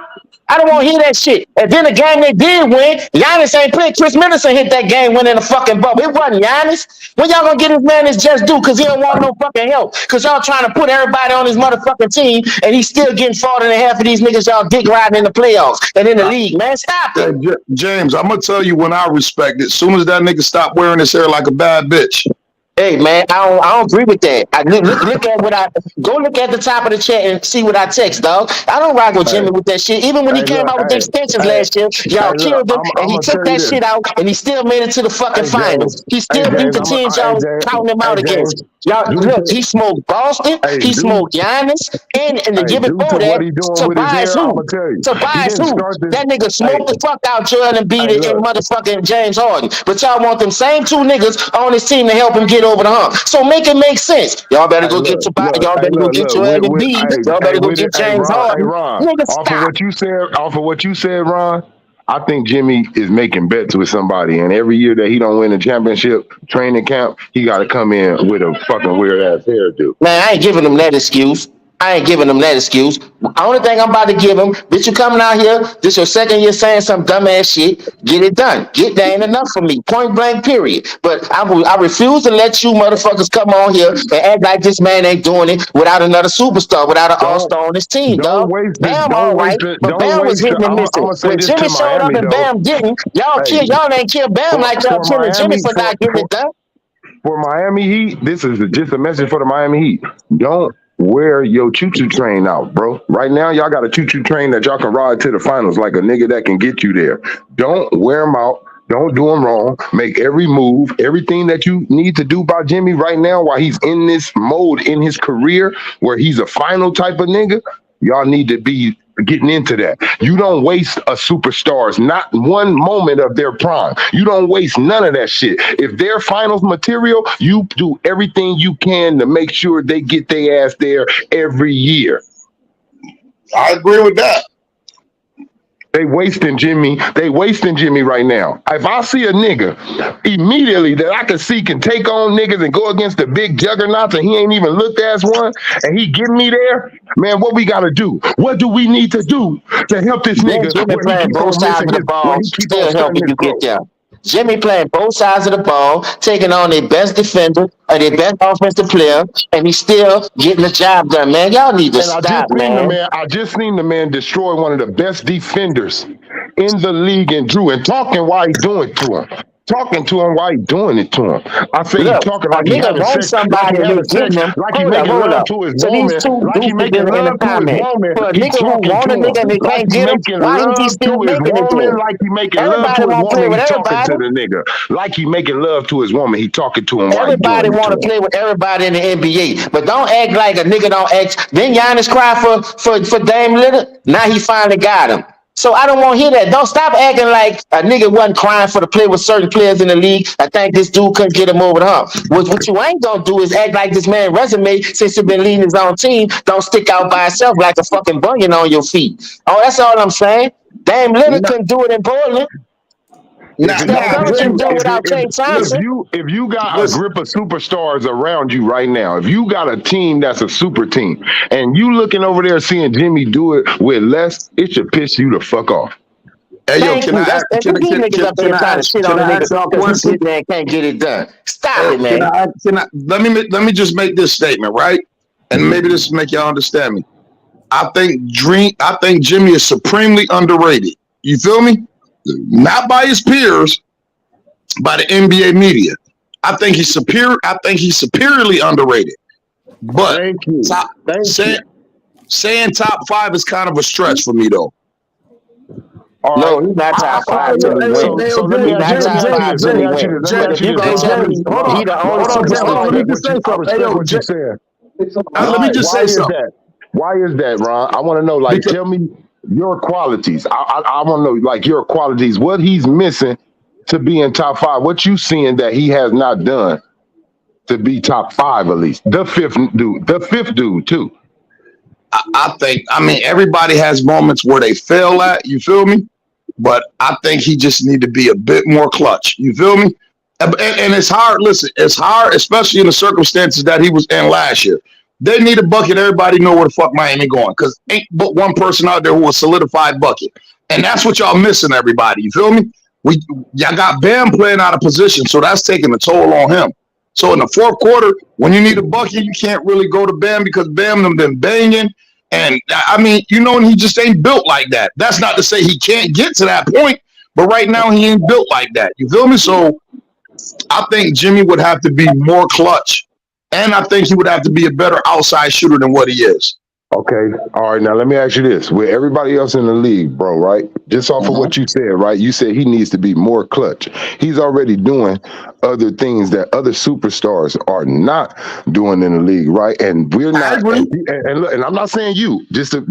C: I don't want to hear that shit. And then the game they did win, Giannis ain't played. Chris Middleton hit that game winning the fucking bubble. It wasn't Giannis. When y'all gonna get his man his just due? Because he don't want no fucking help. Because y'all trying to put everybody on his motherfucking team, and he's still getting 40.5 of these niggas y'all dick riding in the playoffs and in the league. Man, stop
B: Hey,
C: it.
B: James, I'm gonna tell you when I respect it. Soon as that nigga stop wearing his hair like a bad bitch.
C: Hey man, I don't agree with that. Look at what I go look at the top of the chat and see what I text, dog. I don't rock with
D: Hey,
C: Jimmy with that shit. Even when he
D: hey,
C: came
D: look,
C: out with the extensions
D: hey,
C: last year, y'all
D: hey, look,
C: killed him, and
D: I'm
C: he
D: gonna
C: took
D: tell you
C: that
D: this.
C: shit out, and he still made it to the fucking
D: Hey James,
C: finals. He
D: hey
C: still beat
D: James,
C: the teams y'all was counting him
D: hey
C: out against.
D: James,
C: Y'all
D: due
C: look,
D: to
C: he smoked Boston,
D: hey
C: he
D: due
C: smoked Giannis, and the
D: hey
C: year
D: due
C: before
D: to
C: that,
D: what he doing with his
C: Tobias
D: hair, I'm
C: who?
D: gonna tell you, he
C: Tobias
D: didn't
C: who?
D: start this.
C: That nigga
D: Hey,
C: smoked the fuck out Joel and beat
D: hey,
C: it and
D: look,
C: motherfucking James Harden. But y'all want them same two niggas on his team to help him get over the hump. So make it make sense. Y'all better
D: hey,
C: go get
D: look,
C: Tobias. Y'all better go get Joel and Embiid. Y'all better go get James
D: Hey
C: Harden.
D: Ron,
C: Nigga, stop.
D: off of what you said, Ron. I think Jimmy is making bets with somebody, and every year that he don't win a championship training camp, he got to come in with a fucking weird ass hairdo.
C: Man, I ain't giving them that excuse. I ain't giving them that excuse. The only thing I'm about to give them, bitch, you coming out here, this your second year saying some dumbass shit, get it done. That ain't enough for me, point blank, period. But I refuse to let you motherfuckers come on here and act like this man ain't doing it without another superstar, without an
D: Don't
C: all-star on his team,
D: don't
C: dog.
D: waste the
C: Bam,
D: don't
C: all
D: waste
C: right,
D: the
C: but
D: don't
C: Bam was
D: waste the.
C: hitting and
D: I'm
C: missing.
D: gonna say
C: When
D: this
C: Jimmy
D: to
C: showed up
D: Miami
C: and
D: though.
C: Bam didn't,
D: Hey,
C: y'all ain't kill Bam like y'all
D: for
C: killing Jimmy
D: Miami
C: for not getting it done.
D: for Miami Heat, this is just a message for the Miami Heat. Don't wear your choo-choo train out, bro. Right now, y'all got a choo-choo train that y'all can ride to the finals like a nigga that can get you there. Don't wear them out. Don't do them wrong. Make every move, everything that you need to do by Jimmy right now while he's in this mode in his career where he's a final type of nigga. Y'all need to be getting into that. You don't waste a superstar's not one moment of their prime. You don't waste none of that shit. If they're finals material, you do everything you can to make sure they get their ass there every year.
B: I agree with that.
D: They wasting Jimmy. They wasting Jimmy right now. If I see a nigga immediately that I can see can take on niggas and go against the big juggernauts and he ain't even looked as one and he getting me there, man, what we gotta do? What do we need to do to help this
C: Then
D: nigga
C: Jimmy
D: where he
C: playing
D: keep
C: both
D: on
C: sides
D: missing
C: of the
D: his where
C: ball,
D: he keep on
C: still
D: stunting
C: helping
D: his
C: you get
D: growth?
C: there. Jimmy playing both sides of the ball, taking on their best defender or their best offensive player, and he's still getting the job done, man. Y'all need to
D: And
C: stop, man.
D: I just seen the man destroy one of the best defenders in the league and Drew and talking while he doing it to him. Talking to him while he doing it to him. I say he
C: Look,
D: talking
C: a
D: like he
C: nigga
D: having
C: wants
D: sex, like he
C: somebody and they
D: having
C: getting
D: sex,
C: them.
D: like he
C: Hold up,
D: making
C: hold
D: love
C: up.
D: to his
C: So these
D: woman,
C: two
D: like he
C: deuces
D: making
C: in the
D: love to his
C: comment.
D: woman.
C: For a
D: He
C: nigga who
D: talking to
C: want a
D: him.
C: nigga and they
D: Like
C: can't
D: he
C: get him,
D: making
C: why is he
D: love
C: still
D: to his
C: making it
D: woman,
C: then?
D: like he making love
C: Everybody
D: to his
C: want to play
D: woman.
C: with
D: He talking
C: everybody.
D: to the nigga. Like he making love to his woman. He talking to him while he
C: Everybody
D: doing it
C: want
D: to
C: to
D: him.
C: play with everybody in the NBA, but don't act like a nigga don't act. Then Giannis cry for Dame Lillard. Now he finally got him. So I don't want to hear that. Don't stop acting like a nigga wasn't crying for the play with certain players in the league. I think this dude couldn't get him over the hump. What you ain't gonna do is act like this man resume since he been leading his own team don't stick out by itself like a fucking bunion on your feet. Oh, that's all I'm saying. Dame Lillard
B: Now,
C: couldn't do it in Portland.
D: If it
C: Steph
D: don't
C: Curry
D: put
C: couldn't
D: you,
C: do it
B: James,
C: without Klay Thompson.
D: if you got a
B: listen.
D: grip of superstars around you right now, if you got a team that's a super team, and you looking over there seeing Jimmy do it with less, it should piss you the fuck off.
B: Hey, yo,
C: Thank you. That's and these niggas up there trying to shit on
B: can
C: the
B: I
C: nigga
B: ask y'all a
C: because he
B: question?
C: sitting there and can't get it done. Stop it,
B: Can
C: man.
B: I let me just make this statement, right? And maybe this will make y'all understand me. I think Jimmy is supremely underrated. You feel me? Not by his peers, by the NBA media. I think he's superior. I think he's superiorly underrated. But
D: Thank you.
B: top,
D: Thank
B: saying,
D: you.
B: saying top 5 is kind of a stretch for me, though.
D: All
C: No,
D: right.
C: he's not top five till he win.
D: So let me
C: He's
D: ask you
C: not
D: this.
C: top five till he win.
D: Let me
C: But
D: ask
C: if
D: you
C: you
D: this,
C: gonna
D: Ron.
C: tell me he the only
D: Hold
C: superstar,
D: on. I respect what you're saying.
B: Let me just
D: Why
B: say
D: is
B: something.
D: that? Why is that, Ron? I want to know. Like,
B: Because
D: tell me your qualities. I want to know, like, your qualities. What he's missing to be in top 5. What you seeing that he has not done to be top 5 at least? The fifth dude too.
B: I think, I mean, everybody has moments where they fail at, you feel me? But I think he just need to be a bit more clutch. You feel me? And it's hard. Listen, it's hard, especially in the circumstances that he was in last year. They need a bucket. Everybody know where the fuck Miami going because ain't but one person out there who will solidify bucket, and that's what y'all missing. Everybody, you feel me? Y'all got Bam playing out of position, so that's taking a toll on him. So in the fourth quarter, when you need a bucket, you can't really go to Bam because Bam them been banging. And I mean, and he just ain't built like that. That's not to say he can't get to that point, but right now he ain't built like that. You feel me? So I think Jimmy would have to be more clutch, and I think he would have to be a better outside shooter than what he is.
D: Okay. All right. Now let me ask you this: with everybody else in the league, bro, right? Just off of what you said, right? You said he needs to be more clutch. He's already doing other things that other superstars are not doing in the league, right? And we're
B: I
D: not.
B: agree.
D: And look, and I'm not saying you.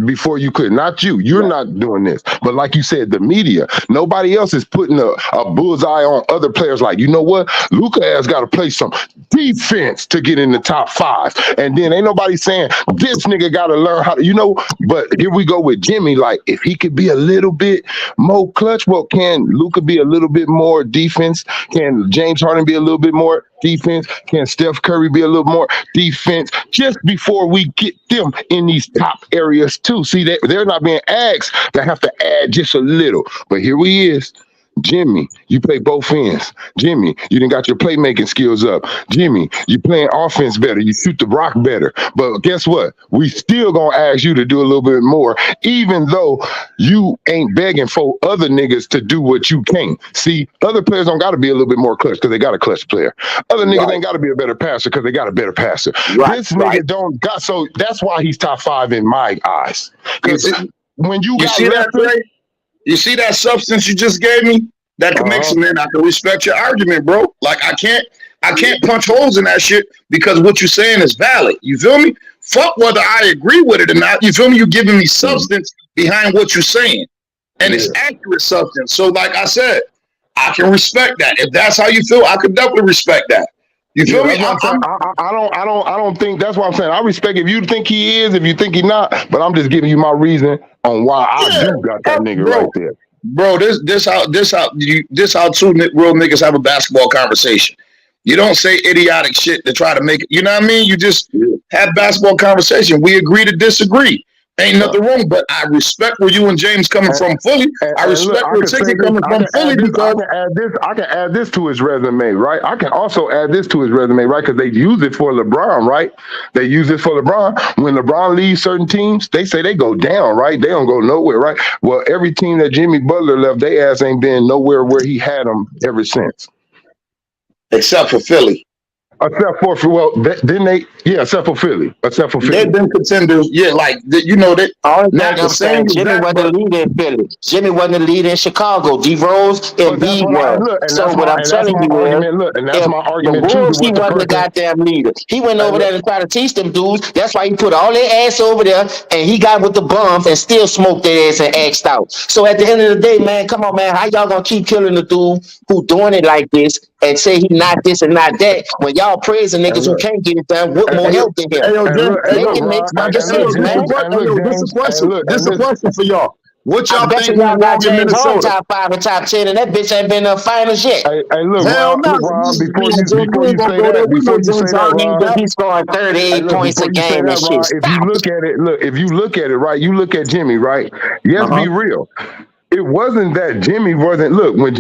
D: Before you could, not you. You're not doing this. But like you said, the media. Nobody else is putting a bullseye on other players. Like, you know what? Luka has got to play some defense to get in the top 5. And then ain't nobody saying this nigga got to learn how to, but here we go with Jimmy. Like, if he could be a little bit more clutch, well, can Luka be a little bit more defense? Can James Harden be a little bit more defense? Can Steph Curry be a little more defense? Just before we get them in these top areas too. See, they're not being asked to have to add just a little. But here we is. Jimmy, you play both ends. Jimmy, you done got your playmaking skills up. Jimmy, you playing offense better. You shoot the rock better. But guess what? We still gonna ask you to do a little bit more, even though you ain't begging for other niggas to do what you can't. See, other players don't got to be a little bit more clutch because they got a clutch player. Other niggas ain't got to be a better passer because they got a better passer. This nigga don't got, so that's why he's top 5 in my eyes. Because when you got
B: see that, Trey? You see that substance you just gave me? That can make some man. I can respect your argument, bro. Like I can't punch holes in that shit because what you're saying is valid. You feel me? Fuck whether I agree with it or not. You feel me? You're giving me substance behind what you're saying, and it's accurate substance. So, like I said, I can respect that. If that's how you feel, I could definitely respect that. You feel me?
D: I don't think that's what I'm saying. I respect if you think he is, if you think he not, but I'm just giving you my reason on why I do got that nigga right there.
B: Bro, this how two real niggas have a basketball conversation. You don't say idiotic shit to try to make it. You know what I mean? You just have basketball conversation. We agree to disagree. Ain't nothing wrong, but I respect where you and James coming from fully. I respect where Ticket coming from fully because
D: I can add this to his resume, right? I can also add this to his resume, right? Because they use it for LeBron, right? They use it for LeBron. When LeBron leaves certain teams, they say they go down, right? They don't go nowhere, right? Well, every team that Jimmy Butler left, they ass ain't been nowhere where he had them ever since.
B: Except for Philly.
D: Except for Philly.
B: They've been contenders. Yeah, like that.
C: Not the same. Jimmy wasn't the lead in Philly. Jimmy wasn't the lead in Chicago. D Rose and B was. So what I'm telling you is, the Bulls, he wasn't the goddamn leader. He went over there and tried to teach them dudes. That's why he put all their ass over there, and he got with the bums and still smoked their ass and axed out. So at the end of the day, man, come on, man, how y'all gonna keep killing the dude who doing it like this and say he not this and not that when y'all praising niggas who can't get it done with more help than him?
B: This is a question for y'all. What y'all think
C: y'all
B: went
C: got
B: wrong in
C: James Harden
B: Minnesota?
C: top 5 and top 10, and that bitch ain't been in the finals yet.
D: Hey, look, Ron, before you say that, Ron,
C: he's scoring 38 points a game and shit.
D: If you look at it, right, you look at Jimmy, right? Yes, be real. it wasn't that Jimmy wasn't. Look, when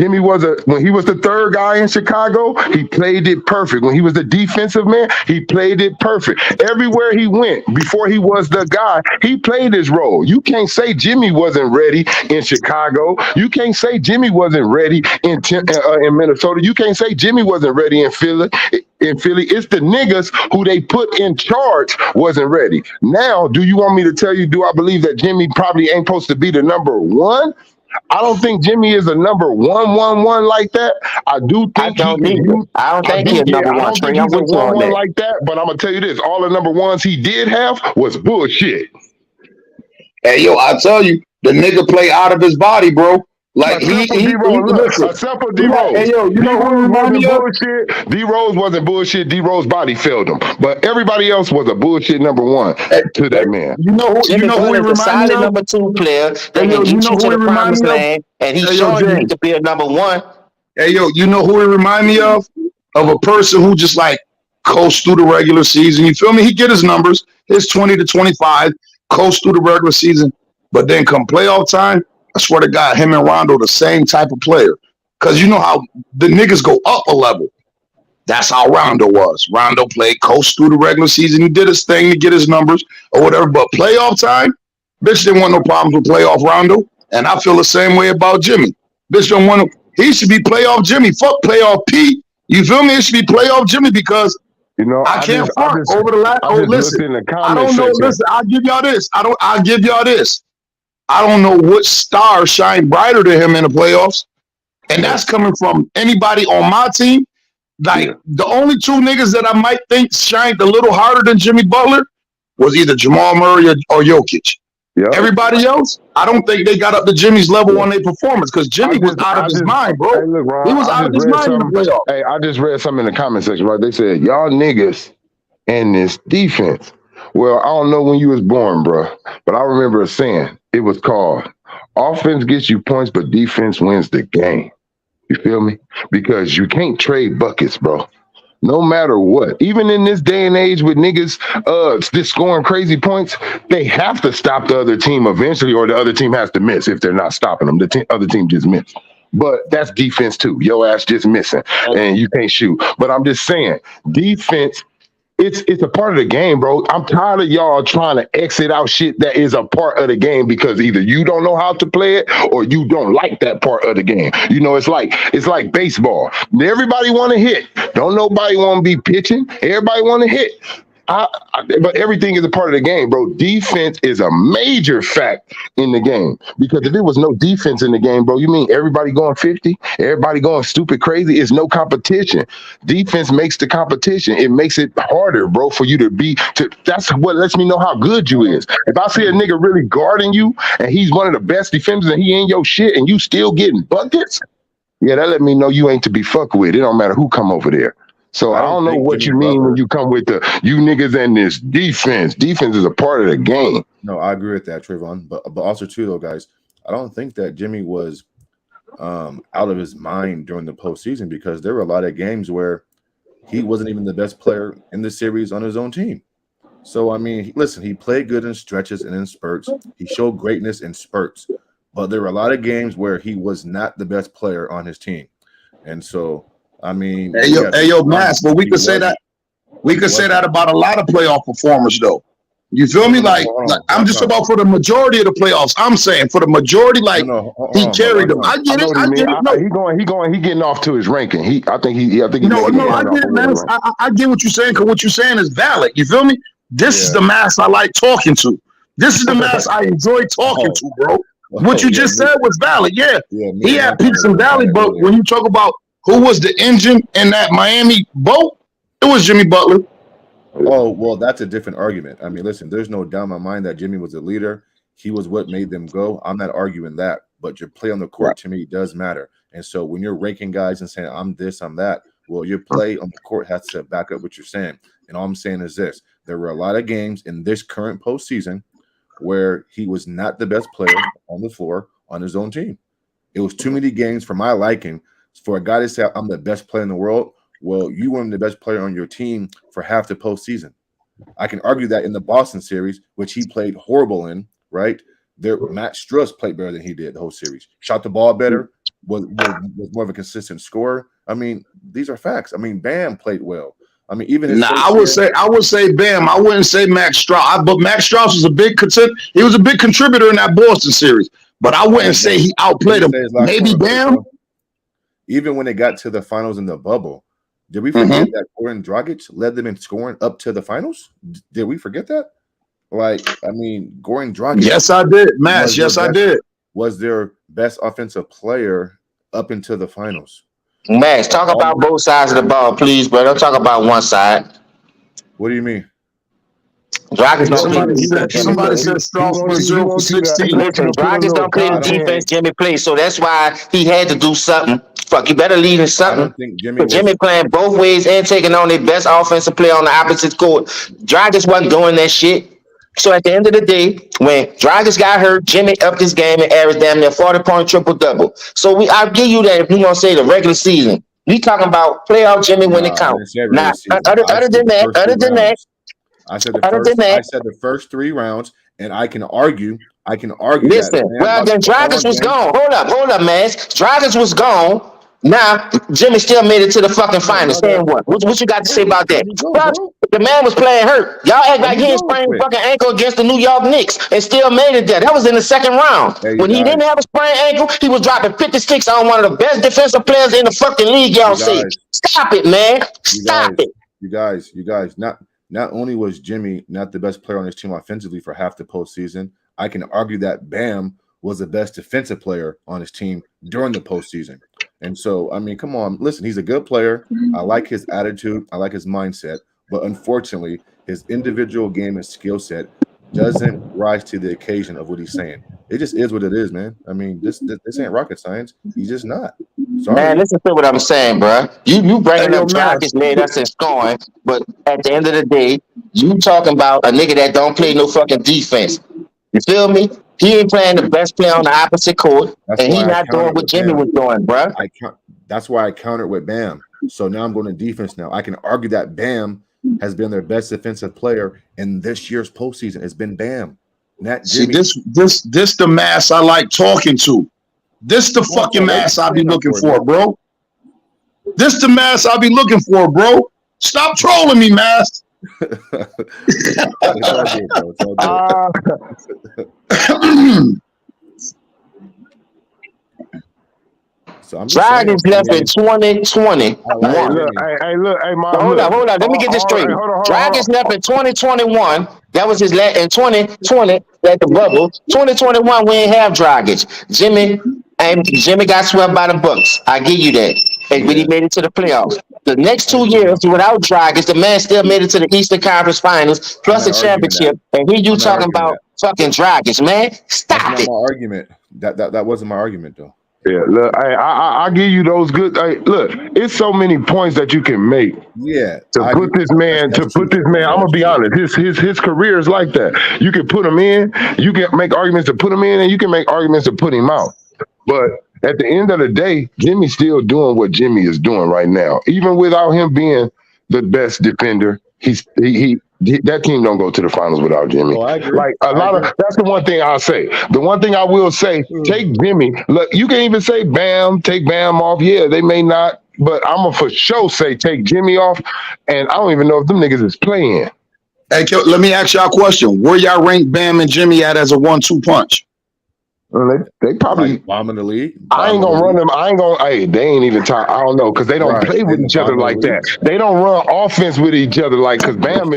D: when he was the third guy in Chicago, he played it perfect. When he was the defensive man, he played it perfect. Everywhere he went before he was the guy, he played his role. You can't say Jimmy wasn't ready in Chicago. You can't say Jimmy wasn't ready in Minnesota. You can't say Jimmy wasn't ready in Philly. It's the niggas who they put in charge wasn't ready. Now, do you want me to tell you? Do I believe that Jimmy probably ain't supposed to be the number one? I don't think Jimmy is a number one like that. I do
C: I
D: think he
C: don't
D: could
C: either.
D: use.
C: I don't
D: I
C: think
D: do.
C: he's
D: Yeah,
C: number
D: I
C: one,
D: don't think
C: Trey. I'm
D: he's a
C: with you on
D: one
C: that.
D: like that. But I'm gonna tell you this: all the number ones he did have was bullshit.
B: Hey, yo, I tell you, the nigga play out of his body, bro. Like
D: Except for D
B: he
D: Rose, look.
B: listen.
D: Except for D
B: He got, hey,
D: Rose,
B: yo, you
D: D
B: know who he
D: Rose
B: remind
D: wasn't
B: me of?
D: bullshit. D Rose wasn't bullshit. D Rose body failed him, but everybody else was a bullshit number one
B: Hey,
D: to
B: hey,
D: that man.
B: you
C: Jimmy
B: know who he
C: Butler is a
B: remind me
C: solid
B: of?
C: number two player that
B: Hey,
C: can
B: yo, you
C: get
B: know
C: you to
B: who he
C: the
B: remind
C: promised
B: me of?
C: land, and he's
B: Hey, yo,
C: showing you
B: Jay.
C: he could be a number one.
B: Hey, yo, you know who he remind me of? Of a person who just like coast through the regular season. You feel me? He get his numbers, his 20 to 25, coast through the regular season. But then come playoff time, I swear to God, him and Rondo the same type of player. Cause you know how the niggas go up a level. That's how Rondo was. Rondo played coast through the regular season. He did his thing to get his numbers or whatever. But playoff time, bitch didn't want no problems with playoff Rondo. And I feel the same way about Jimmy. Bitch don't want to. He should be playoff Jimmy. Fuck playoff Pete. You feel me? It should be playoff Jimmy because
D: You know,
B: I can't front over the last.
D: I
B: Oh,
D: just looked
B: listen.
D: in the
B: I
D: comment
B: don't know.
D: section.
B: Listen, I'll give y'all this. I'll give y'all this. I don't know which star shine brighter than him in the playoffs. And
D: Yeah,
B: that's coming from anybody on my team. Like
D: yeah,
B: the only two niggas that I might think shined a little harder than Jimmy Butler was either Jamal Murray or Jokic.
D: yep.
B: Everybody else, I don't think they got up to Jimmy's level
D: Yeah.
B: on their performance because Jimmy was out of
D: I
B: his
D: just,
B: mind,
D: hey,
B: bro.
D: look,
B: He
D: Ron,
B: was
D: I
B: out of
D: just
B: his
D: read
B: mind in the
D: something.
B: playoffs.
D: Hey, I just read something in the comment section, right? They said, y'all niggas and this defense. Well, I don't know when you was born, bro, but I remember a saying. It was called, offense gets you points, but defense wins the game. You feel me? Because you can't trade buckets, bro. No matter what, even in this day and age with niggas just scoring crazy points, they have to stop the other team eventually, or the other team has to miss if they're not stopping them. The other team just missed. But that's defense too. Your ass just missing and you can't shoot. But I'm just saying, defense, it's a part of the game, bro. I'm tired of y'all trying to exit out shit that is a part of the game because either you don't know how to play it or you don't like that part of the game. You know, it's like baseball. Everybody want to hit. Don't nobody want to be pitching. Everybody want to hit. But everything is a part of the game, bro. Defense is a major fact in the game because if there was no defense in the game, bro, you mean everybody going 50, everybody going stupid crazy? It's no competition. Defense makes the competition. It makes it harder, bro, for you to be. That's what lets me know how good you is. If I see a nigga really guarding you and he's one of the best defenders and he in your shit and you still getting buckets, yeah, that let me know you ain't to be fucked with. It don't matter who come over there. So
F: I
D: I
F: don't
D: don't know
F: think
D: what
F: Jimmy
D: you mean when
F: Butler.
D: you come with the you niggas and this defense. Defense is a part of the game.
F: No, I agree with that, Trayvon. But also too, though, guys, I don't think that Jimmy was out of his mind during the postseason because there were a lot of games where he wasn't even the best player in the series on his own team. So I mean, listen, he played good in stretches and in spurts. He showed greatness in spurts, but there were a lot of games where he was not the best player on his team. And so, I mean,
B: Hey
F: we
B: yo,
F: have
B: hey
F: to be
B: yo, Mass,
F: honest.
B: but we could say that we
F: He
B: could say
F: was.
B: that about a lot of playoff performers though. You feel
F: No,
B: me?
F: no, no.
B: Like
F: Hold
B: I'm
F: on,
B: just
F: time.
B: about for the majority of the playoffs. I'm saying for the majority,
F: No,
B: like
F: no, hold
B: he
F: on, brother.
B: carried
F: One
B: them.
F: time.
B: I
D: I
B: get
D: know
B: it.
D: what he
B: I
D: mean.
B: get it. No,
D: He getting off to his ranking. I think he
B: no,
D: making a
B: no. I
D: point off
B: get
D: of
B: it,
D: where
B: man.
D: he rank.
B: I get what you're saying because what you're saying is valid. You feel me? This is
F: Yeah.
B: the Mass I like talking to. This is the Mass I enjoy talking
F: Oh,
B: to, bro. What
F: oh,
B: you
F: yeah,
B: just said was valid. Yeah,
F: me
B: he
F: and
B: had
F: one time
B: peaks and
F: were on
B: valleys,
F: it
B: but
F: earlier.
B: when you talk about who was the engine in that Miami boat, it was Jimmy Butler.
F: Oh, well, that's a different argument. I mean, listen, there's no doubt in my mind that Jimmy was a leader. He was what made them go. I'm not arguing that, but your play on the
B: Right.
F: court to me does matter. And so when you're ranking guys and saying, I'm this, I'm that, well, your play on the court has to back up what you're saying. And all I'm saying is this there were a lot of games in this current postseason where he was not the best player on the floor on his own team. It was too many games for my liking for a guy to say, I'm the best player in the world. Well, you weren't the best player on your team for half the postseason. I can argue that in the Boston series, which he played horrible in, right? Matt Struss played better than he did the whole series. Shot the ball better. Was more of a consistent scorer. I mean, these are facts. I mean, Bam played well. I mean, even his
B: Now
F: first year,
B: I would say Bam. I wouldn't say Max Strauss, but Max Strauss was a big he was a big contributor in that Boston series. But I wouldn't say he outplayed him. Maybe Bam.
F: Even when they got to the finals in the bubble, did we forget that Goran Dragic led them in scoring up to the finals? Did we forget that? Like, I mean, Goran Dragic.
B: Yes, I did, Max. Yes, I did.
F: Was their best offensive player up into the finals.
C: Max, talk about both sides of the ball, please, bro. Don't talk about one side.
F: What do you mean?
B: Somebody said Strauss was 0 for 16.
C: Listen, Dragic don't play the defense Jimmy plays, so that's why he had to do something. Fuck, you better lead in something. I don't think Jimmy playing both ways and taking on their best offensive player on the opposite court. Dragic wasn't doing that shit. So at the end of the day, when Dragic got hurt, Jimmy upped his game and averaged damn near 40-point triple-double. So I'll give you that if you're going to say the regular season. We talking about playoff Jimmy when it counts. Now, other than that,
F: I said the first 3 rounds, and I can argue.
C: Listen, well, then Dragic was gone. Hold up, man. Dragic was gone. Now, Jimmy still made it to the fucking finals. Saying what? What you got to say about that? The man was playing hurt. Y'all act like he didn't sprain fucking ankle against the New York Knicks and still made it there. That was in the second round. When he didn't have a sprained ankle, he was dropping 56 on one of the best defensive players in the fucking league. Y'all see? Stop it, man. Stop it.
F: You guys. Not only was Jimmy not the best player on his team offensively for half the postseason, I can argue that Bam was the best defensive player on his team during the postseason. And so, I mean, come on. Listen, he's a good player. I like his attitude. I like his mindset. But unfortunately, his individual game and skill set doesn't rise to the occasion of what he's saying. It just is what it is, man. I mean, this ain't rocket science. He's just not. Sorry.
C: Man, listen to what I'm saying, bro. You bringing up Dragic made us in scoring, but at the end of the day, you talking about a nigga that don't play no fucking defense. You feel me? He ain't playing the best player on the opposite court, and he's not doing what Jimmy was doing, bro.
F: That's why I countered with Bam. So now I'm going to defense now. I can argue that Bam has been their best defensive player in this year's postseason. It's been Bam. Not Jimmy.
B: See, this the mass I like talking to. This the fucking mass I be looking for, bro. This the mass I be looking for, bro. Stop trolling me, mass.
F: It's all good, bro. It's all good. So
C: Dragic left in 2020. Hold on. Let me get this straight. Dragic left in 2021. That was his last in 2020 at the bubble. 2021 we ain't have Dragic. Jimmy got swept by the Bucks. I give you that. But he made it to the playoffs. The next 2 years without Dragic, the man still made it to the Eastern Conference Finals plus a championship. And here you talking about fucking Dragic, man. Stop it.
F: That's not my argument. That wasn't my argument though.
D: Yeah, look, I give you those good. Look, it's so many points that you can make.
F: Yeah,
D: to put this man. I'm gonna be honest. His career is like that. You can put him in. You can make arguments to put him in, and you can make arguments to put him out. But at the end of the day, Jimmy's still doing what Jimmy is doing right now, even without him being the best defender. That team don't go to the finals without Jimmy.
F: Oh, I agree.
D: Like that's the one thing I'll say. The one thing I will say, take Jimmy. Look, you can even say Bam, take Bam off. Yeah, they may not, but I'm gonna for sure say take Jimmy off. And I don't even know if them niggas is playing.
B: Hey, let me ask y'all a question. Where y'all rank Bam and Jimmy at as a 1-2 punch?
D: They probably
F: bomb in the league.
D: I ain't gonna run them. Hey, they ain't even talk. I don't know because they don't play with each other like that. They don't run offense with each other like because Bam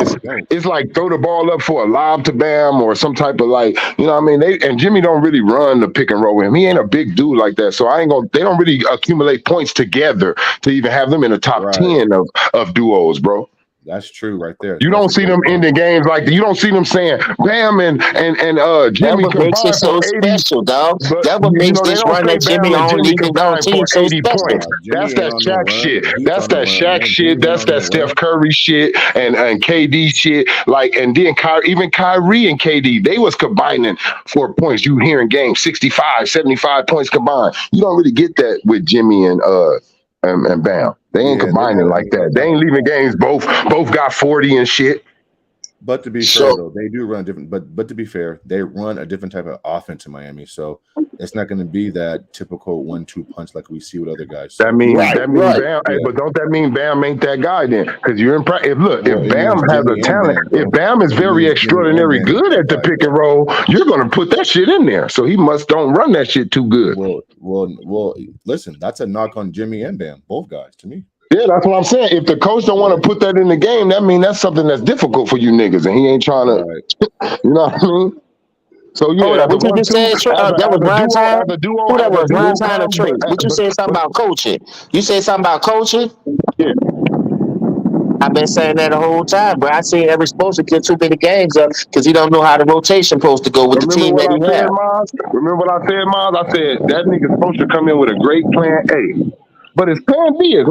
D: is like throw the ball up for a lob to Bam or some type of like you know what I mean. And Jimmy don't really run the pick and roll with him. He ain't a big dude like that. So they don't really accumulate points together to even have them in the top 10 of duos, bro.
F: That's true right there.
D: You don't see them ending games like that. You don't see them saying Bam and Jimmy.
C: That what makes it so special, dog. That what makes this run that Jimmy on leading on team so special.
D: That's that Shaq shit. That's that Shaq shit. That's that Steph Curry shit and KD shit. Like and then even Kyrie and KD, they was combining for points. You hearing games 65, 75 points combined. You don't really get that with Jimmy and Bam. They ain't combining like that. They ain't leaving games. Both got 40 and shit.
F: But to be fair,
B: So
F: though, they do run a different. But to be fair, they run a different type of offense in Miami, so it's not going to be that typical 1-2 punch like we see with other guys.
D: That
F: So
D: mean
B: right,
D: that mean
B: right.
D: Bam. Hey,
F: yeah,
D: but don't that mean Bam ain't that guy then? Because you're in. If look,
F: well,
D: if
F: it
D: Bam
F: means
D: has a
F: Jimmy and
D: talent,
F: Bam,
D: if
F: bro.
D: Bam is
F: It
D: very
F: means Jimmy and
D: extraordinary
F: Bam is
D: good
F: that
D: at the
F: guy,
D: pick and
F: bro.
D: roll, you're gonna put that shit in there. So he must don't run that shit too good.
F: Well. Listen, that's a knock on Jimmy and Bam, both guys, to me.
D: Yeah, that's what I'm saying. If the coach don't want
F: Yeah,
D: to put that in the game, that mean that's something that's difficult for you niggas, and he ain't trying to.
F: right.
D: You know what I mean? So
C: Hold
D: yeah,
C: up,
D: as a
C: what you just
D: 1-2,
C: said? That was
D: as
C: Valentine?
D: a duo,
C: Who that
D: as a
C: was?
D: duo
C: Valentine or
D: combo.
C: Trey? What you said something about coaching? You said something about coaching?
D: Yeah.
C: I've been saying that the whole time, but I see every supposed to get too many games up because he don't know how the rotation supposed to go with the
D: Remember
C: team
D: what
C: that
D: I
C: he
D: said,
C: have.
D: Miles? Remember what I said, Miles? I said that nigga's supposed to come in with a great plan A, but his plan B is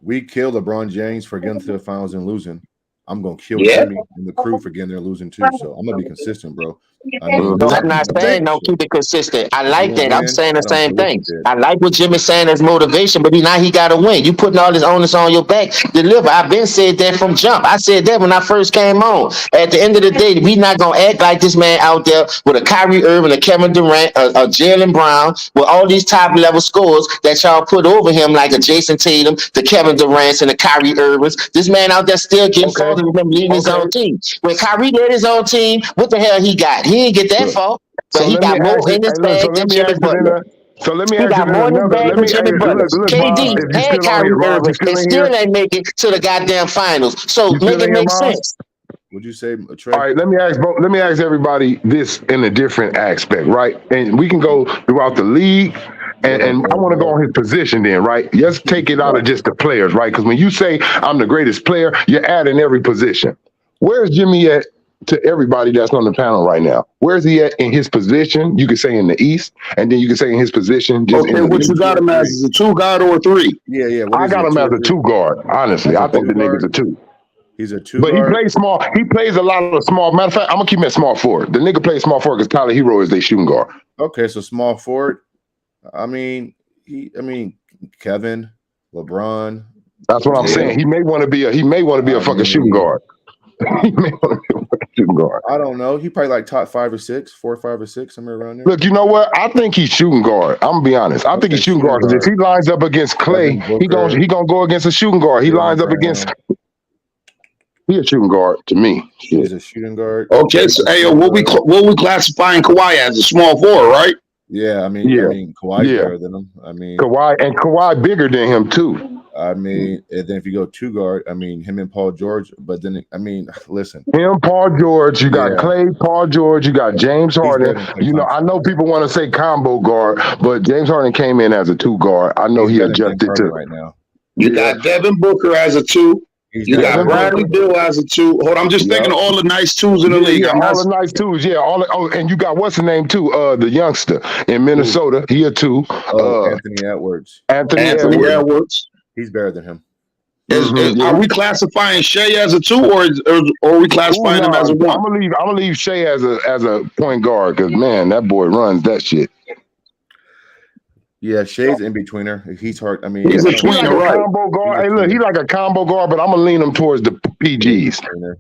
F: We kill LeBron James for getting to the finals and losing. I'm gonna kill
C: Yeah.
F: Jimmy and the crew for getting there losing too. So I'm gonna be consistent, bro. I mean,
D: Mhm.
C: I'm not saying don't
F: shit.
C: keep it consistent. I
F: If you
C: like
F: want to
C: that. I'm
F: win,
C: saying the
F: I don't
C: same
F: care what
C: thing.
F: you did.
C: I like what Jimmy's saying as motivation, but now he got to win. You putting all this onus on your back. Deliver. I've been said that from jump. I said that when I first came on. At the end of the day, we not gonna act like this man out there with a Kyrie Irving, a Kevin Durant, a Jalen Brown, with all these top level scores that y'all put over him like a Jason Tatum, the Kevin Durant's, and the Kyrie Irvings. This man out there still getting
D: Okay,
C: further than them leading his
D: okay.
C: own team. When Kyrie led his own team, what the hell he got? He didn't get that
D: Look.
C: far. But
D: So
C: he
D: let me
C: got
D: ask
C: more
D: it.
C: in his
D: Hey, look. So
C: bag
D: let
C: than
D: me
C: Jimmy
D: ask it in
C: Butler.
D: a. So let me
C: He
D: ask it
C: got
D: in
C: more in his
D: another.
C: bag
D: Let
C: than
D: me. Hey,
C: Jimmy Butler.
D: look, Miles.
C: KD
D: If you
C: had
D: still on
C: Kyrie
D: here, Miles, you
C: Irving
D: still
C: and
D: in here?
C: still ain't make it to the goddamn finals. So
D: You
C: make
D: still
C: it
D: in here,
C: make
D: Miles?
C: sense.
F: Would you say,
D: All
F: Trey?
D: right, let me ask everybody this in a different aspect, right? And we can go throughout the league,
F: Go ahead,
D: and I
F: bro.
D: want to
F: Go
D: go
F: ahead.
D: on his position then, right? Let's take it out
B: Right.
D: of just the players, right? Because when you say I'm the greatest player, you're adding every position. Where's Jimmy at to everybody that's on the panel right now? Where's he at in his position? You could say in the East, and then you could say in his position just
B: Okay,
D: in the
B: what you
D: league.
F: Two
B: got
F: or
B: him as
F: three?
B: is a two guard or a three?
F: Yeah. What
D: I
F: is he?
D: got
F: A
D: him
F: two
D: as
F: or
D: a
F: three?
D: two guard. Honestly,
F: As a
D: I think
F: two
D: the nigga's
F: guard?
D: a two.
F: He's a two
D: But he
F: guard.
D: plays small. He plays a lot of small. Matter of fact, I'm gonna keep him at small forward. The nigga plays small forward because Tyler Hero is their shooting guard.
F: Okay, so small forward. I mean, Kevin, LeBron,
D: That's what I'm saying.
F: Tatum.
D: He may want to be a. He may want to be a
F: I
D: fucking shooting
F: mean,
D: guard. He may want to be a fucking shooting guard.
F: I don't know. He probably like top 5 or 6, 4, 5 or 6, somewhere around there.
D: Look, you know what? I think he's shooting guard. I'm gonna be honest. I think
F: Okay,
D: he's shooting
F: shooting
D: guard because if
F: guard.
D: he lines up against Clay,
F: Devin Booker,
D: he gonna go against a shooting guard. He
F: Jalen
D: lines up against.
F: Brown.
D: He a shooting guard to me.
F: He's
D: Shit.
F: a shooting guard.
B: Okay,
F: Trae's
B: so
F: a
B: hey,
F: shooting guard.
B: what we classifying Kawhi as a small forward, right?
F: Yeah,
D: Yeah.
F: Kawhi's
D: Yeah.
F: better than him.
D: Kawhi bigger than him too.
F: And then if you go two guard, him and Paul George. But then, listen,
D: Him, Paul George, you got
F: yeah,
D: Clay, Paul George, you got James
F: he's
D: Harden.
F: better than Clay
D: You know, I
F: Thompson.
D: know people want to say combo guard, but James Harden came in as a two guard. I know
F: He's
D: he
F: better than James
D: adjusted
F: Harden
D: to.
F: right now.
B: You
D: Yeah,
B: got Devin Booker as a two.
F: He's
B: You
F: better
B: got
F: than
D: Devin
F: Devin
B: Bradley
D: Booker.
F: Booker.
B: Beal as a two. Hold on, I'm just thinking
D: Yeah.
B: of all the nice twos in the league.
D: Yeah,
B: I'm not
D: all the nice twos. Yeah, and you got what's the name too? The youngster in Minnesota. He a two.
F: Oh, Anthony Edwards.
D: Anthony
B: Anthony
D: Edwards.
B: Edwards.
F: He's better than him.
B: Are we classifying Shea as a two, or are we
D: Ooh,
B: classifying
D: no,
B: him as a
D: I'm
B: one?
D: gonna leave Shea as a point guard because man, that boy runs that shit.
F: Yeah, Shea's in betweener. He's hard.
B: He's
D: Yeah,
B: a
D: he like
B: tweener,
D: a
B: right?
D: combo
F: He's
D: guard.
F: a
D: Hey, look, he
F: tweener.
D: like a combo guard, but I'm gonna lean him towards the
F: He's a
D: PGs.
F: tweener.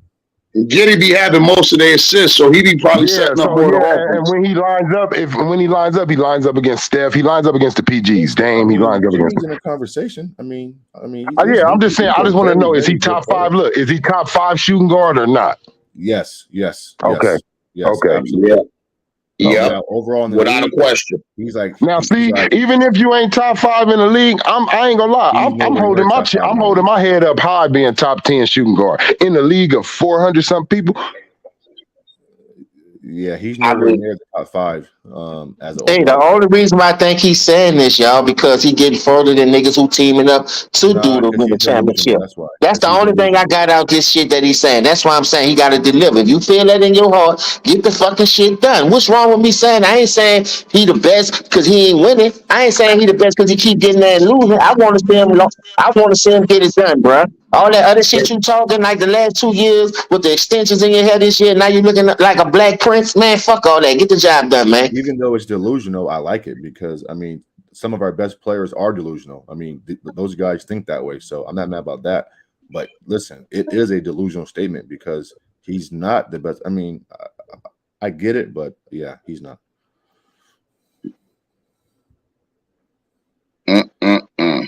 B: Giddy be having most of the assists, so he be probably
D: Yeah,
B: setting up
D: so
B: more of the
D: yeah, and
B: offense.
D: when he lines up, he lines up against Steph. He lines up against the PGs. Dame, he lines up against.
F: Jimmy's in a conversation. He's
D: Yeah, I'm just saying. I
F: a
D: just want to
F: very,
D: know: is
F: very
D: he
F: good
D: top
F: player.
D: five? Look, is he top five shooting guard or not?
F: Yes,
D: Okay, okay.
F: absolutely.
B: Yeah, yeah,
F: Now, overall in the
B: without a
F: league,
B: question.
F: he's like
D: Now,
F: he's
D: see,
F: like
D: even if you ain't top five in the league, I ain't gonna lie.
F: he's
D: I'm
F: nowhere near
D: holding
F: top 5
D: I'm
F: in the
D: holding
F: league.
D: my head up high, being top 10 shooting guard in the league of 400 some people.
F: Yeah, he's
C: I
F: nowhere
C: mean,
F: near the top 5 as an
C: hey, the
F: overall
C: only
F: player.
C: reason why I think he's saying this, y'all, because he getting further than niggas who teaming up to
F: Nah,
C: do to
F: because
C: win the
F: he's delusional.
C: championship.
F: That's why.
C: That's
F: Because
C: the
F: he's
C: only thing I
F: delusional.
C: got out this shit that he's saying. That's why I'm saying he got to deliver. If you feel that in your heart, get the fucking shit done. What's wrong with me saying? I ain't saying he the best because he ain't winning. I ain't saying he the best because he keep getting there and losing. I want to see him. I want to see him get it done, bruh. All that other shit you talking like the last 2 years with the extensions in your head this year. Now you looking like a black prince, man. Fuck all that. Get the job done, man.
F: Even though it's delusional, I like it because some of our best players are delusional. Those guys think that way, so I'm not mad about that. But listen, it is a delusional statement because he's not the best. I mean, I get it, but yeah, he's not.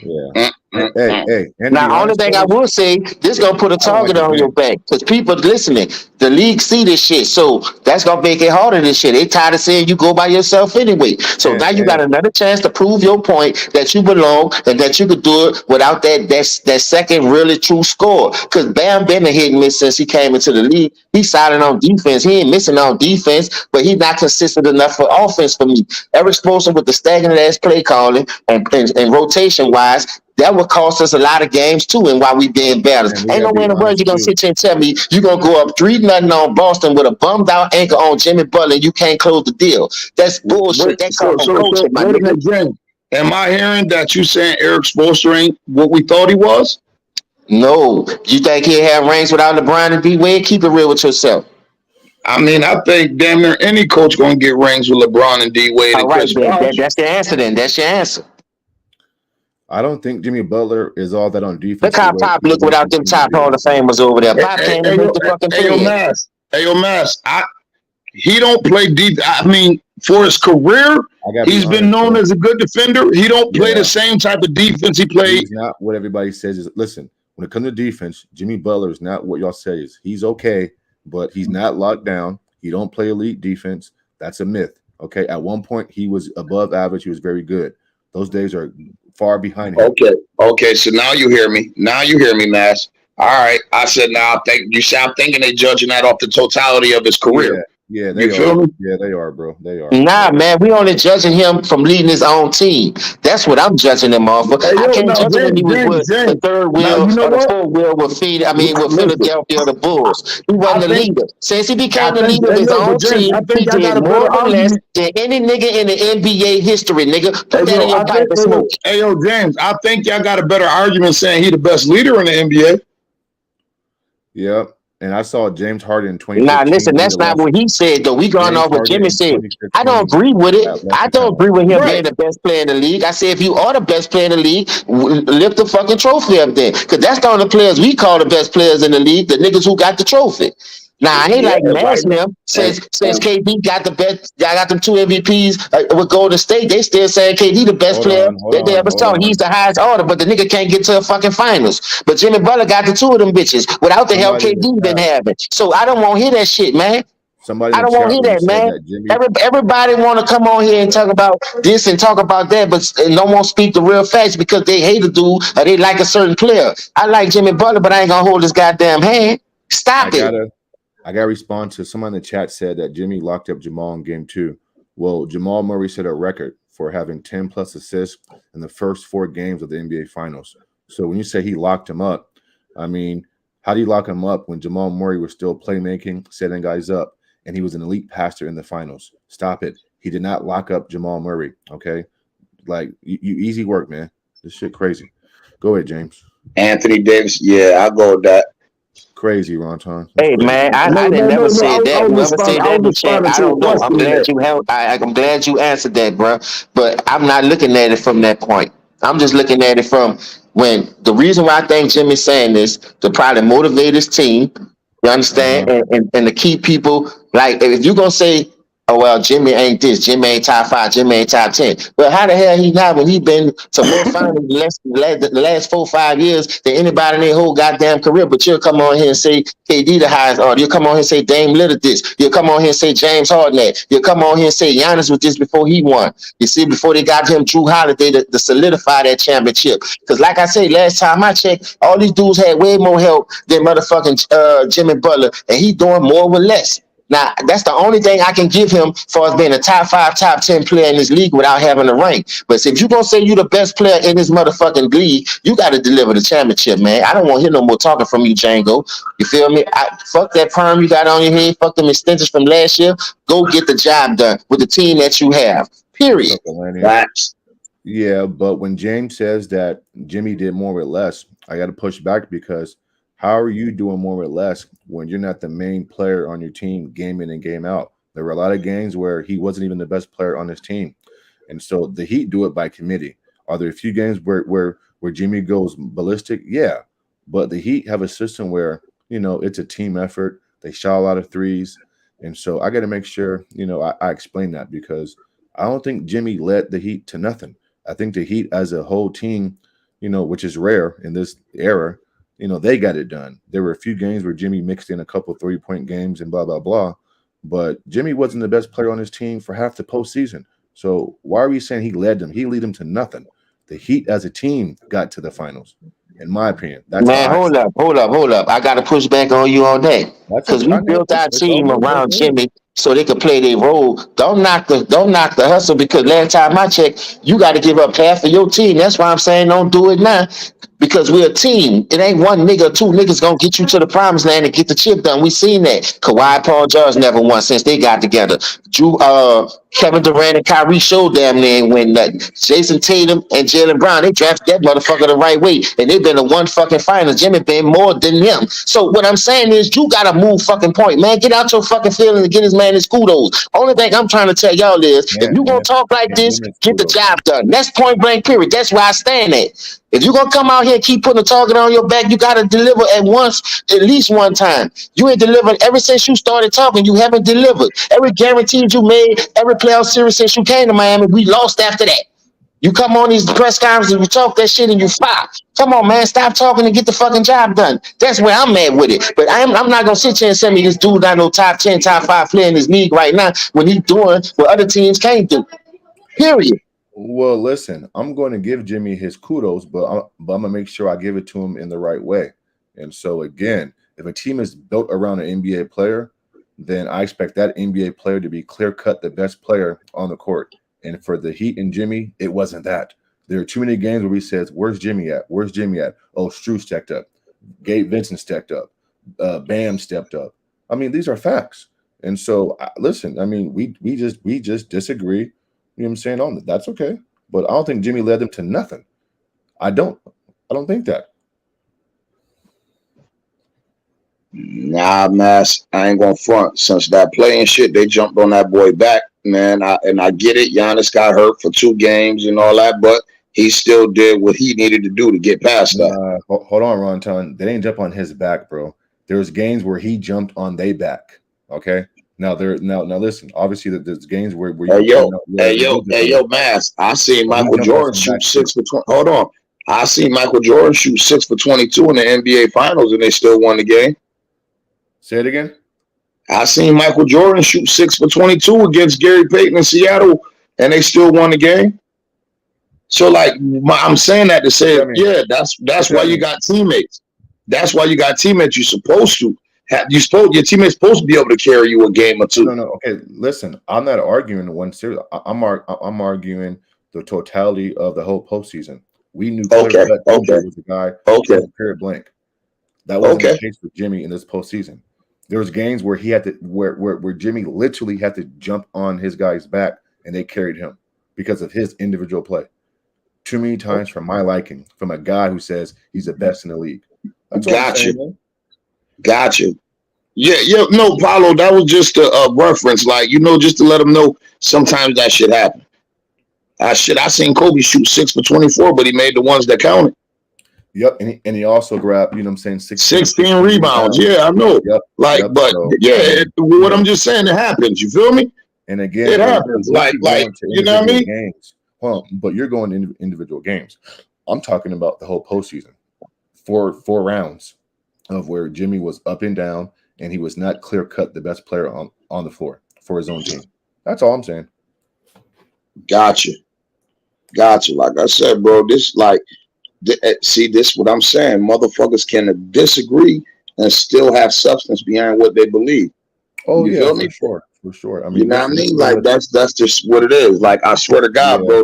F: Yeah. Hey, Anthony
C: Now,
F: Ryan
C: only thing
F: said
C: I
F: it.
C: will say, this gonna put a
F: I don't like
C: target
F: his
C: on your
F: name.
C: back because people listening. The league see this shit, so that's gonna make it harder. This shit, they tired of saying you go by yourself anyway. So now you got
F: And
C: another chance to prove your point that you belong and that you could do it without that second really true score. Because Bam been a hit and miss since he came into the league. He's solid on defense. He ain't missing on defense, but he's not consistent enough for offense for me. Eric Spoelstra with the stagnant ass play calling and rotation wise, that would cost us a lot of games too, and why we being batters.
F: we
C: Ain't
F: gotta
C: no way
F: be
C: in the world
F: honest
C: you're gonna
F: too.
C: sit here and tell me you're gonna go up 3-0 on Boston with a bummed out anchor on Jimmy Butler and you can't close the deal. That's bullshit.
B: Wait,
C: That
B: so
C: comes from
B: so so
C: coaching, my
B: wait a
C: nigga.
B: minute, James. Am I hearing that you saying Eric Spoelstra ain't what we thought he was?
C: No. You think he'll have rings without LeBron and D Wade? Keep it real with yourself.
B: I mean, I think damn near any coach gonna get rings with LeBron and D Wade
C: All
B: and
C: right,
B: Chris
C: then.
B: Bosh.
C: That's your answer then. That's your answer.
F: I don't think Jimmy Butler is all that on
C: Look
F: defense the
C: how
F: way
C: Pop
F: people
C: look
F: want to
C: without them
F: continue to
C: top
F: do.
C: Hall of Famers over there. Pop
B: Hey,
C: can't
B: hey,
C: even
B: yo,
C: make the fucking
B: hey, yo,
C: play.
B: Mass. Hey, yo, Mass. He don't play deep. I mean, for his career,
F: I gotta be
B: he's been
F: honest,
B: known
F: bro.
B: as a good defender. He don't play the
F: Yeah,
B: same type of defense he played.
F: he's not what everybody says. Is listen, when it comes to defense, Jimmy Butler is not what y'all say is. He's okay, but he's not locked down. He don't play elite defense. That's a myth. Okay, at one point he was above average. He was very good. Those days are far behind him.
B: Okay. Okay. So now you hear me. Now you hear me, Mass. All right. I said now I'm thinking they judging that off the totality of his career.
F: Yeah, yeah,
B: You
F: they
B: feel
F: are.
B: me?
F: Yeah, they are, bro. They are.
C: Nah,
F: But
C: man, we only judging him from leading his own team. That's what I'm judging him off of.
B: Hey
C: I
B: yo,
C: can't
B: now
C: judge him when he was with the
B: James.
C: third
B: Now
C: wheel
B: you know
C: or the
B: what?
C: fourth wheel with with
B: Listen,
C: Philadelphia or the Bulls. He
B: I
C: wasn't a
B: think
C: leader. Since he
B: I
C: became the
B: think
C: leader of
B: hey
C: his
B: yo, but
C: own
B: James,
C: team,
B: I
C: he
B: think I got
C: did
B: a better
C: more or less
B: argument.
C: than any nigga in the NBA history, nigga.
B: Hey
C: Put that
B: yo,
C: in your
B: I
C: pipe
B: think
C: and smoke it.
B: hey yo, James, I think y'all got a better argument saying he the best leader in the NBA.
F: yeah, and I saw James Harden in
C: Nah,
F: 2015
C: listen,
F: lead the
C: that's not
F: last.
C: what he said, though. We going
F: James
C: off what
F: Harden
C: Jimmy
F: in
C: said. I don't
F: 2015
C: agree with it.
F: at less
C: I
F: than
C: don't
F: talent.
C: agree with him
B: Right.
C: being the best player in the league. I say if you are the best player in the league, lift the fucking trophy up there. Because that's the only players we call the best players in the league, the niggas who got the trophy. Now, I ain't
B: Yeah,
C: like
B: right.
C: mashing him
B: And,
C: since
B: and
C: KD got the best, I got them 2 MVPs with Golden State. They still saying KD the best
F: Hold
C: player
F: on, hold
C: that they
F: on,
C: ever
F: hold
C: saw. He's
F: on.
C: the highest order, but the nigga can't get to a fucking finals. But Jimmy Butler got the two of them bitches without the help
F: Somebody in the
C: KD been
F: chat,
C: having. So I don't want to hear that shit, man.
F: somebody
C: I
F: in the
C: don't want to
F: chat
C: hear
F: room
C: that,
F: said
C: man.
F: that Jimmy.
C: Everybody want to come on here and talk about this and talk about that, but no one speak the real facts because they hate a dude or they like a certain player. I like Jimmy Butler, but I ain't gonna hold his goddamn hand.
F: I
C: Stop it.
F: gotta, I gotta respond to someone in the chat said that Jimmy locked up Jamal in game 2. Well, Jamal Murray set a record for having 10 plus assists in the first 4 games of the NBA Finals. So when you say he locked him up, I mean, how do you lock him up when Jamal Murray was still playmaking, setting guys up, and he was an elite passer in the finals? Stop it. He did not lock up Jamal Murray. Okay, like you easy work, man. This shit crazy. Go ahead, James.
B: Anthony Davis, yeah, I'll go with that.
F: Crazy, Ronton. That's
C: Hey
F: crazy.
C: man, I
B: No,
C: didn't
B: no,
C: never
B: no, no.
C: say
B: I
C: that.
B: was
C: Whoever said
B: responding. I
C: that
B: was
C: in the chat,
B: responding
C: I
B: to a
C: don't know. I'm
B: question in
C: glad
B: there.
C: you helped. I'm glad you answered that, bro. But I'm not looking at it from that point. I'm just looking at it from when the reason why I think Jimmy's saying this to probably motivate his team. You
F: Uh-huh.
C: understand, and to keep people like if you're gonna say, oh well, Jimmy ain't this, Jimmy ain't top 5, Jimmy ain't top 10. Well, how the hell he not when he been to more finals the last 4 5 years than anybody in their whole goddamn career? But you'll come on here and say KD the highest order. You'll come on here and say Dame Lillard this. You'll come on here and say James Harden that. You'll come on here and say Giannis was this before he won. You see, before they got him Drew Holiday to solidify that championship. Because like I say, last time I checked, all these dudes had way more help than motherfucking Jimmy Butler, and he doing more with less. Now, that's the only thing I can give him for as being a top 5, top 10 player in this league without having a rank. But if you're going to say you the best player in this motherfucking league, you got to deliver the championship, man. I don't want to hear no more talking from you, Django. You feel me? Fuck that perm you got on your head. Fuck them extensions from last year. Go get the job done with the team that you have.
F: What's
C: Period.
F: up, Atlantean?
B: Facts.
F: Yeah, but when James says that Jimmy did more with less, I got to push back because how are you doing more with less when you're not the main player on your team game in and game out? There were a lot of games where he wasn't even the best player on his team. And so the Heat do it by committee. Are there a few games where Jimmy goes ballistic? Yeah. But the Heat have a system where, it's a team effort. They shot a lot of threes. And so I got to make sure, I explain that because I don't think Jimmy led the Heat to nothing. I think the Heat as a whole team, which is rare in this era, they got it done. There were a few games where Jimmy mixed in a couple 3-point games and blah, blah, blah. But Jimmy wasn't the best player on his team for half the postseason. So why are we saying he led them? He led them to nothing. The Heat as a team got to the finals, in my opinion. That's how
C: Man,
F: I see it.
C: hold up. I got to push back on you on that
F: That's
C: because
F: okay.
C: we
F: I know
C: built our
F: it's all
C: team
F: good. Go
C: around
F: ahead.
C: Jimmy so they could play their role. Don't knock the hustle because last time I checked, you got to give up half of your team. That's why I'm saying don't do it now because we're a team. It ain't one nigga or two niggas gonna get you to the promised land and get the chip done. We seen that. Kawhi, Paul George never won since they got together. Kevin Durant and Kyrie showed damn near ain't win nothing. Jason Tatum and Jalen Brown, they drafted that motherfucker the right way, and they've been to one fucking final. Jimmy been more than him. So what I'm saying is, you gotta move fucking point, man. Get out your fucking feeling and get his man his kudos. Only thing I'm trying to tell y'all is, if
F: Can't
C: you gonna
F: miss,
C: talk like
F: can't
C: this,
F: miss
C: get the
F: kudos.
C: job done. That's point blank. Period. That's where I stand at. If you're gonna come out here and keep putting a target on your back, you gotta deliver at least one time. You ain't delivered ever since you started talking. You haven't delivered. Every guarantee you made, every playoff series since you came to Miami, we lost after that. You come on these press conferences, you talk that shit, and you fire. Come on, man, stop talking and get the fucking job done. That's where I'm at with it. But I'm not gonna sit here and say me this dude not no top 10, top 5 player in his league right now when he's doing what other teams can't do. Period.
F: Well, listen, I'm going to give Jimmy his kudos, but I'm going to make sure I give it to him in the right way. And so, again, if a team is built around an NBA player, then I expect that NBA player to be clear cut the best player on the court. And for the Heat and Jimmy, it wasn't that. There are too many games where he says, "Where's Jimmy at? Where's Jimmy at?" Oh, Strus stepped up, Gabe Vincent stepped up, Bam stepped up. I mean, these are facts. And so, listen, I mean, we just disagree. You know what I'm saying? On that, that's okay. But I don't think Jimmy led them to nothing. I don't. I don't think that.
B: Nah, Mass, I ain't gonna front. Since that playing shit, they jumped on that boy back, man. I get it. Giannis got hurt for 2 games and all that, but he still did what he needed to do to get past that.
F: Hold on, Ron Ton. They didn't jump on his back, bro. There's games where he jumped on their back. Okay. Now listen. Obviously, there's games where
B: Hey
F: you
B: yo,
F: point out
B: hey
F: where they
B: yo,
F: did jump
B: hey
F: on
B: yo,
F: his back,
B: Mass. I seen
F: but he
B: Michael
F: jumped off
B: Jordan
F: his
B: shoot
F: back too.
B: 6 for 20. Hold on. I seen Michael Jordan shoot 6 for 22 in the NBA Finals, and they still won the game.
F: Say it again.
B: I seen Michael Jordan shoot 6 for 22 against Gary Payton in Seattle, and they still won the game. So, like, I'm saying that to
F: What
B: say,
F: that mean?
B: yeah,
F: What
B: that's why
F: that
B: you
F: mean?
B: got teammates. That's why you got teammates. You're supposed to have. Your teammates supposed to be able to carry you a game or
F: No,
B: two.
F: no. Okay, listen. I'm not arguing one series. I'm arguing the totality of the whole postseason. We knew clear
B: Okay,
F: cut
B: okay,
F: MJ was the guy,
B: okay,
F: point period blank. That wasn't the
B: okay.
F: case with Jimmy in this postseason. There was games where he had to where Jimmy literally had to jump on his guy's back and they carried him because of his individual play. Too many times for my liking, from a guy who says he's the best in the league. That's all I'm
B: Got
F: saying,
B: you,
F: man.
B: got you. Yeah, yeah. No, Paulo, that was just a reference, like just to let them know. Sometimes that shit happen. I seen Kobe shoot 6 for 24, but he made the ones that counted.
F: Yep, and he also grabbed, 16 or
B: 16
F: 15
B: rebounds.
F: rebounds.
B: Yeah, I know.
F: Yep,
B: Like,
F: yep.
B: but
F: So
B: yeah,
F: I mean,
B: what I'm just saying, it happens. You feel me?
F: and again,
B: It
F: and
B: happens.
F: what
B: Like,
F: you're
B: like
F: going to
B: you know what I
F: individual
B: mean?
F: games. Well, but you're going to individual games. I'm talking about the whole postseason. Four rounds of where Jimmy was up and down, and he was not clear cut the best player on the floor for his own team. That's all I'm saying.
B: Gotcha, gotcha. Like I said, bro, this like see this what I'm saying. Motherfuckers can disagree and still have substance behind what they believe.
F: Oh
B: You
F: yeah,
B: feel me?
F: for sure. I
B: You
F: mean,
B: know what I
F: listen,
B: mean? Like
F: listen.
B: that's just what it is. Like I swear to God,
F: Yeah.
B: bro,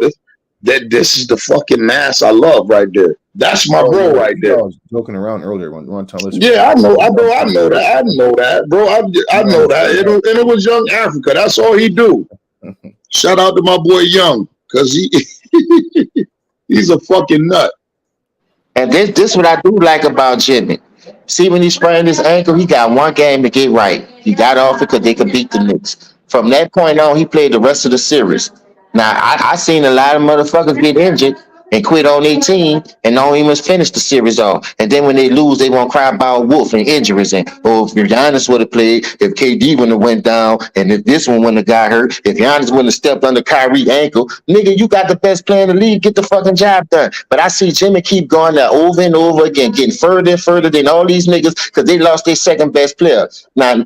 B: this is the fucking mass I love right there. That's my
F: Oh
B: bro
F: yeah,
B: right
F: you
B: there.
F: thought I was joking around earlier. One time, listen, man.
B: Yeah, I know,
F: You know I'm
B: I
F: serious,
B: know
F: right?
B: that, I know that, bro. I
F: You know
B: know
F: I'm
B: that.
F: serious,
B: And it was Young Africa. That's all he do.
F: right?
B: Shout out to my boy Young, cause he he's a fucking nut.
C: And this what I do like about Jimmy. See, when he sprained his ankle, he got one game to get right. He got off it because they could beat the Knicks. From that point on, he played the rest of the series. Now, I seen a lot of motherfuckers get injured, and quit on their team and don't even finish the series off. And then when they lose, they won't cry about Wolf and injuries. And if Giannis would have played, if KD wouldn't have went down, and if this one wouldn't have got hurt, if Giannis wouldn't have stepped under Kyrie's ankle, nigga, you got the best player in the league. Get the fucking job done. But I see Jimmy keep going there over and over again, getting further and further than all these niggas because they lost their second best player. Now,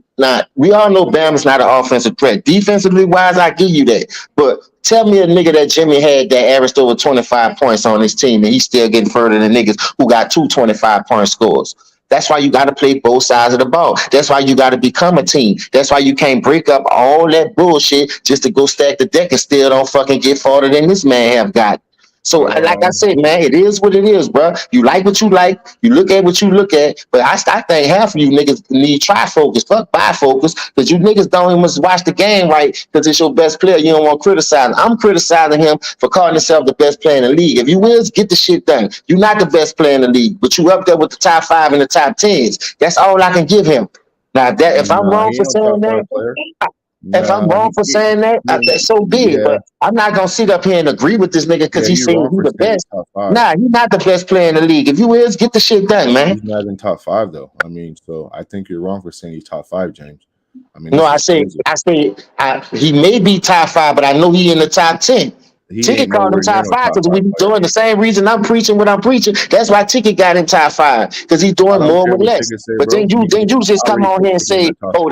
C: we all know Bam is not an offensive threat. Defensively wise, I give you that. But tell me a nigga that Jimmy had that averaged over 25 points on his team and he's still getting further than niggas who got two 25-point scores. That's why you got to play both sides of the ball. That's why you got to become a team. That's why you can't break up all that bullshit just to go stack the deck and still don't fucking get farther than this man have got. So, like I said, man, it is what it is, bro. You like what you like. You look at what you look at. But I think half of you niggas need trifocus. Fuck bifocus. Because you niggas don't even watch the game right because it's your best player. You don't want to criticize him. I'm criticizing him for calling himself the best player in the league. If you will, get the shit done. You're not the best player in the league, but you up there with the top 5 and the top 10s. That's all I can give him. Now, that if I'm wrong for saying that, if I'm wrong for saying that, so be it. But I'm not gonna sit up here and agree with this nigga because he's saying he's the best. Nah, he's not the best player in the league. If you is, get the shit done, man.
F: He's not in top 5 though. I mean, so I think you're wrong for saying he's top 5, James. I mean,
C: no, I say he may be top 5, but I know he in the top 10. Ticket called him top 5 because we doing the same reason I'm preaching what I'm preaching. That's why Ticket got in top 5 because he's doing more with less. But then you just come on here and say, oh,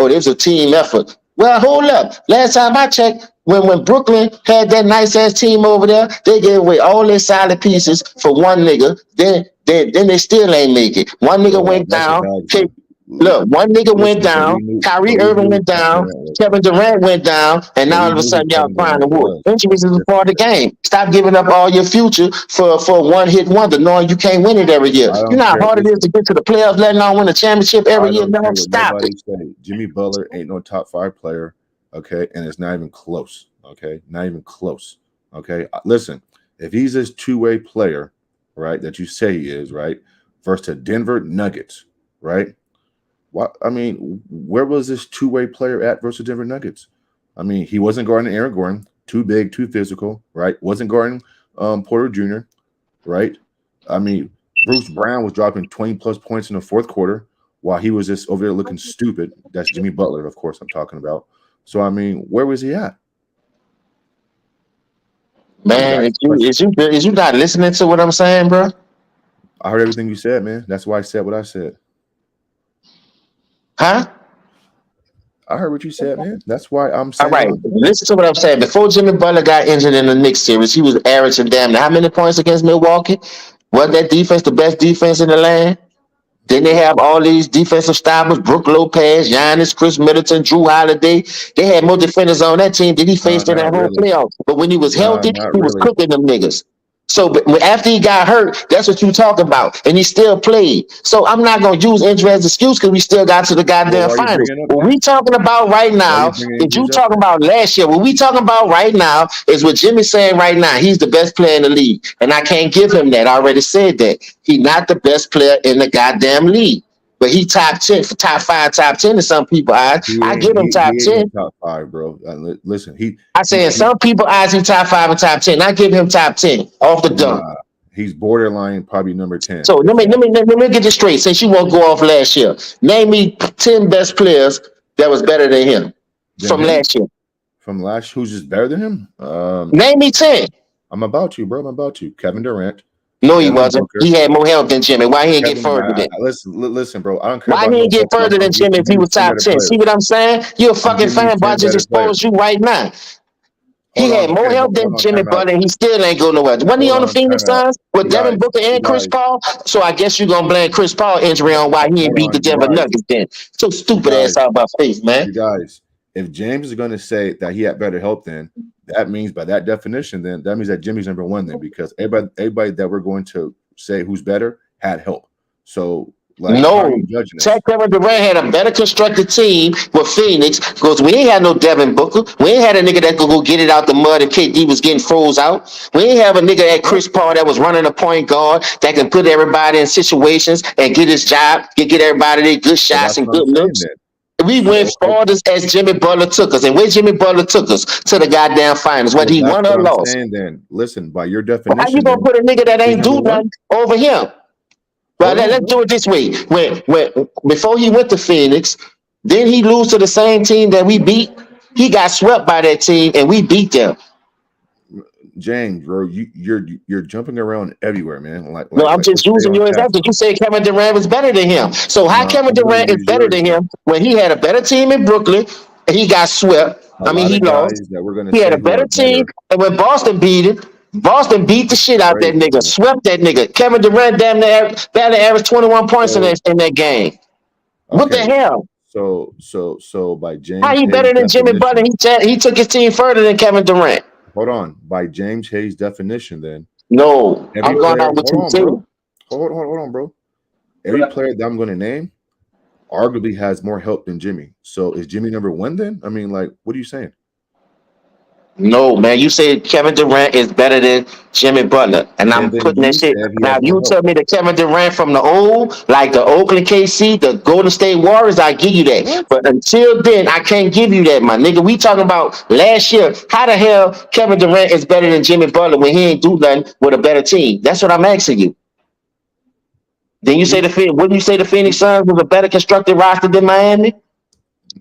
C: there's a team effort. Well, hold up. Last time I checked, when Brooklyn had that nice ass team over there, they gave away all their solid pieces for one nigga. Then they still ain't make it. One nigga went down. Look, one nigga went down, Kyrie Irving went down, Kevin Durant went down, and now all of a sudden y'all crying the wood. Injuries is a part of the game. Stop giving up all your future for a one-hit wonder, knowing you can't win it every year. You know how hard it is to get to the playoffs, letting on win a championship every year. No, stop it.
F: Jimmy Butler ain't no top 5 player, okay, and it's not even close, okay, not even close, okay. Listen, if he's this two-way player, right, that you say he is, right, versus the Denver Nuggets, right. What I mean, where was this two-way player at versus Denver Nuggets? I mean, he wasn't guarding Aaron Gordon, too big, too physical, right? Wasn't guarding Porter Jr., right? I mean, Bruce Brown was dropping 20-plus points in the fourth quarter while he was just over there looking stupid. That's Jimmy Butler, of course, I'm talking about. So, I mean, where was he at?
C: Man, is you not listening to what I'm saying, bro?
F: I heard everything you said, man. That's why I said what I said.
C: Huh?
F: I heard what you said, man. That's why I'm saying.
C: All right, listen to what I'm saying. Before Jimmy Butler got injured in the Knicks series, he was averaging damn how many points against Milwaukee? Wasn't that defense the best defense in the land? Then they have all these defensive stoppers: Brook Lopez, Giannis, Chris Middleton, Drew Holiday. They had more defenders on that team than he faced in that whole playoff. But when he was healthy, he was cooking them niggas. So but after he got hurt, that's what you talk about. And he still played. So I'm not going to use injury as an excuse because we still got to the goddamn finals. What we talking about right now is you talking about last year. What we talking about right now is what Jimmy's saying right now. He's the best player in the league. And I can't give him that. I already said that. He's not the best player in the goddamn league. But he top 10, top 5, top 10 in some people's eyes. I give him top 10.
F: Top 5, bro. Listen,
C: I say in some people's eyes, he's top 5 and top 10. I give him top 10 off the dump.
F: He's borderline, probably number 10.
C: So let me get this straight. Since you won't go off last year, name me 10 best players that was better than him from last year.
F: From last, who's just better than him?
C: Name me 10.
F: I'm about to, bro. I'm about to. Kevin Durant.
C: No, he wasn't. Booker. He had more help than Jimmy. Why he didn't get further than?
F: Listen, bro. I don't care.
C: Why he didn't get further than Jimmy if he was top 10? See what I'm saying? You're a fucking fan, but I just exposed you right now. He had more help than Jimmy Butler, and he still ain't going nowhere. Wasn't he on the Phoenix Suns with Devin Booker and Chris Paul? So I guess you're gonna blame Chris Paul injury on why he ain't beat the Denver Nuggets then. So stupid ass out my face, man.
F: You guys, if James is gonna say that he had better help then, that means by that definition, then that means that Jimmy's number 1 then, because everybody that we're going to say who's better had help. So
C: no, Kevin Durant had a better constructed team with Phoenix because we ain't had no Devin Booker. We ain't had a nigga that could go get it out the mud and KD was getting froze out. We ain't have a nigga at Chris Paul that was running a point guard that can put everybody in situations and get his job, get everybody their good shots and good looks. We went
F: So
C: far as Jimmy Butler took us. And where Jimmy Butler took us to the goddamn finals, whether he
F: that's
C: won or
F: what I'm
C: lost.
F: saying. Then listen, by your
C: How you
F: definition,
C: gonna
F: then
C: put a nigga that
F: he's
C: ain't
F: number
C: do
F: one.
C: nothing over him? Well,
F: Hold on,
C: let's
F: bro.
C: do it this way. When before he went to Phoenix, then he lose to the same team that we beat. He got swept by that team, and we beat them.
F: James, bro, you're jumping around everywhere, man.
C: No, I'm
F: Let's
C: just
F: stay
C: using
F: on
C: your
F: task.
C: example. You said Kevin Durant was better than him. So how
F: No,
C: Kevin
F: I'm going to
C: Durant is
F: use
C: better
F: your
C: than
F: example.
C: him when he had a better team in Brooklyn and he got swept?
F: A
C: I mean,
F: lot
C: he
F: of
C: lost.
F: guys that we're going to
C: He had
F: say
C: a
F: who
C: better
F: are
C: team,
F: better.
C: and when Boston beat him, Boston beat the shit out that
F: Crazy,
C: nigga,
F: man.
C: swept that nigga. Kevin Durant damn near averaged 21 points
F: So
C: in that game. What the
F: okay,
C: hell?
F: so by
C: How
F: James
C: he
F: Hayes'
C: better than Jimmy Butler?
F: definition,
C: He took his team further than Kevin Durant.
F: hold on. By James Hayes' definition, then
C: No,
F: every
C: I'm going
F: player.
C: on what
F: Hold
C: you
F: on,
C: say.
F: bro. Hold on, bro. Every player that I'm going to name arguably has more help than Jimmy. So is Jimmy number one then? I mean, what are you saying?
C: No, man, you said Kevin Durant is better than Jimmy Butler, and I'm
F: And then
C: putting that
F: you
C: shit.
F: said he
C: Now,
F: has
C: if
F: more
C: you tell
F: help.
C: me that Kevin Durant from the old, like the Oakland KC, the Golden State Warriors, I give you that.
F: What?
C: But until then, I can't give you that, my nigga. We talking about last year. How the hell Kevin Durant is better than Jimmy Butler when he ain't do nothing with a better team? That's what I'm asking you. Then you say
F: He,
C: wouldn't you say the Phoenix
F: he
C: Suns was a better constructed roster than Miami?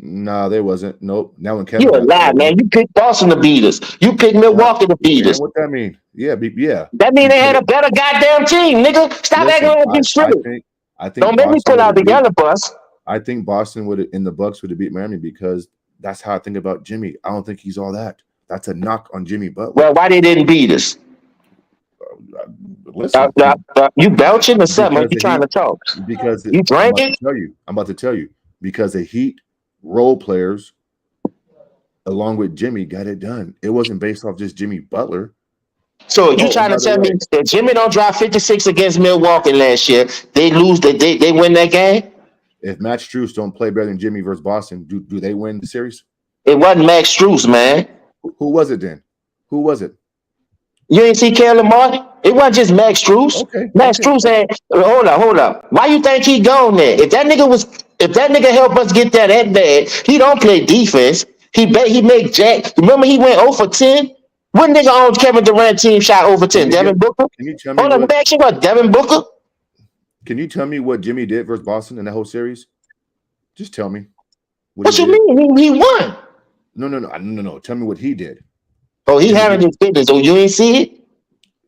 F: No, there wasn't. Nope. Now when
C: You
F: Kevin
C: a
F: got there,
C: lie, man. You picked Boston to beat us. You picked
F: what?
C: Milwaukee to beat
F: And
C: us.
F: what that mean? Yeah, yeah.
C: That mean they had
F: Because
C: a better goddamn team, nigga. Stop acting
F: listen,
C: like you straight.
F: I think
C: Don't make me
F: Boston
C: pull
F: would
C: out
F: have
C: the
F: beat.
C: yellow bus.
F: I think Boston would have in the Bucks would have beat Miami because that's how I think about Jimmy. I don't think he's all that. That's a knock on Jimmy Butler.
C: Well, why they didn't beat us?
F: Listen,
C: You belching or something? Are
F: because
C: you
F: the
C: trying
F: Heat,
C: to talk?
F: because
C: You
F: I'm about
C: drinking?
F: to tell you, because the Heat role players along with Jimmy got it done. It wasn't based off just Jimmy Butler.
C: So you
F: Oh, and
C: trying
F: by
C: to
F: the
C: tell me
F: way,
C: that Jimmy don't drop 56 against Milwaukee last year? They lose. They win that game.
F: if Matt Strus don't play better than Jimmy versus Boston, do they win the series?
C: It wasn't Max Strus, man.
F: Who was it then? Who was it?
C: You ain't see Caleb Martin? It wasn't just Max Strus.
F: Okay,
C: Max
F: okay,
C: Strus had hold up. Why you think he gone there? If that nigga help us get that bad, he don't play defense. He make Jack. Remember he went 0 for 10? What nigga on Kevin Durant team shot over
F: Can
C: 10?
F: you give?
C: Devin Booker?
F: Can you tell me
C: Hold on, let
F: what?
C: me ask you about Devin Booker.
F: Can you tell me what Jimmy did versus Boston in that whole series? Just tell me what he
C: What you
F: did.
C: mean? He won.
F: No. Tell me what he did.
C: Oh, he
F: Jimmy
C: having
F: did.
C: his business. Oh, you ain't see it?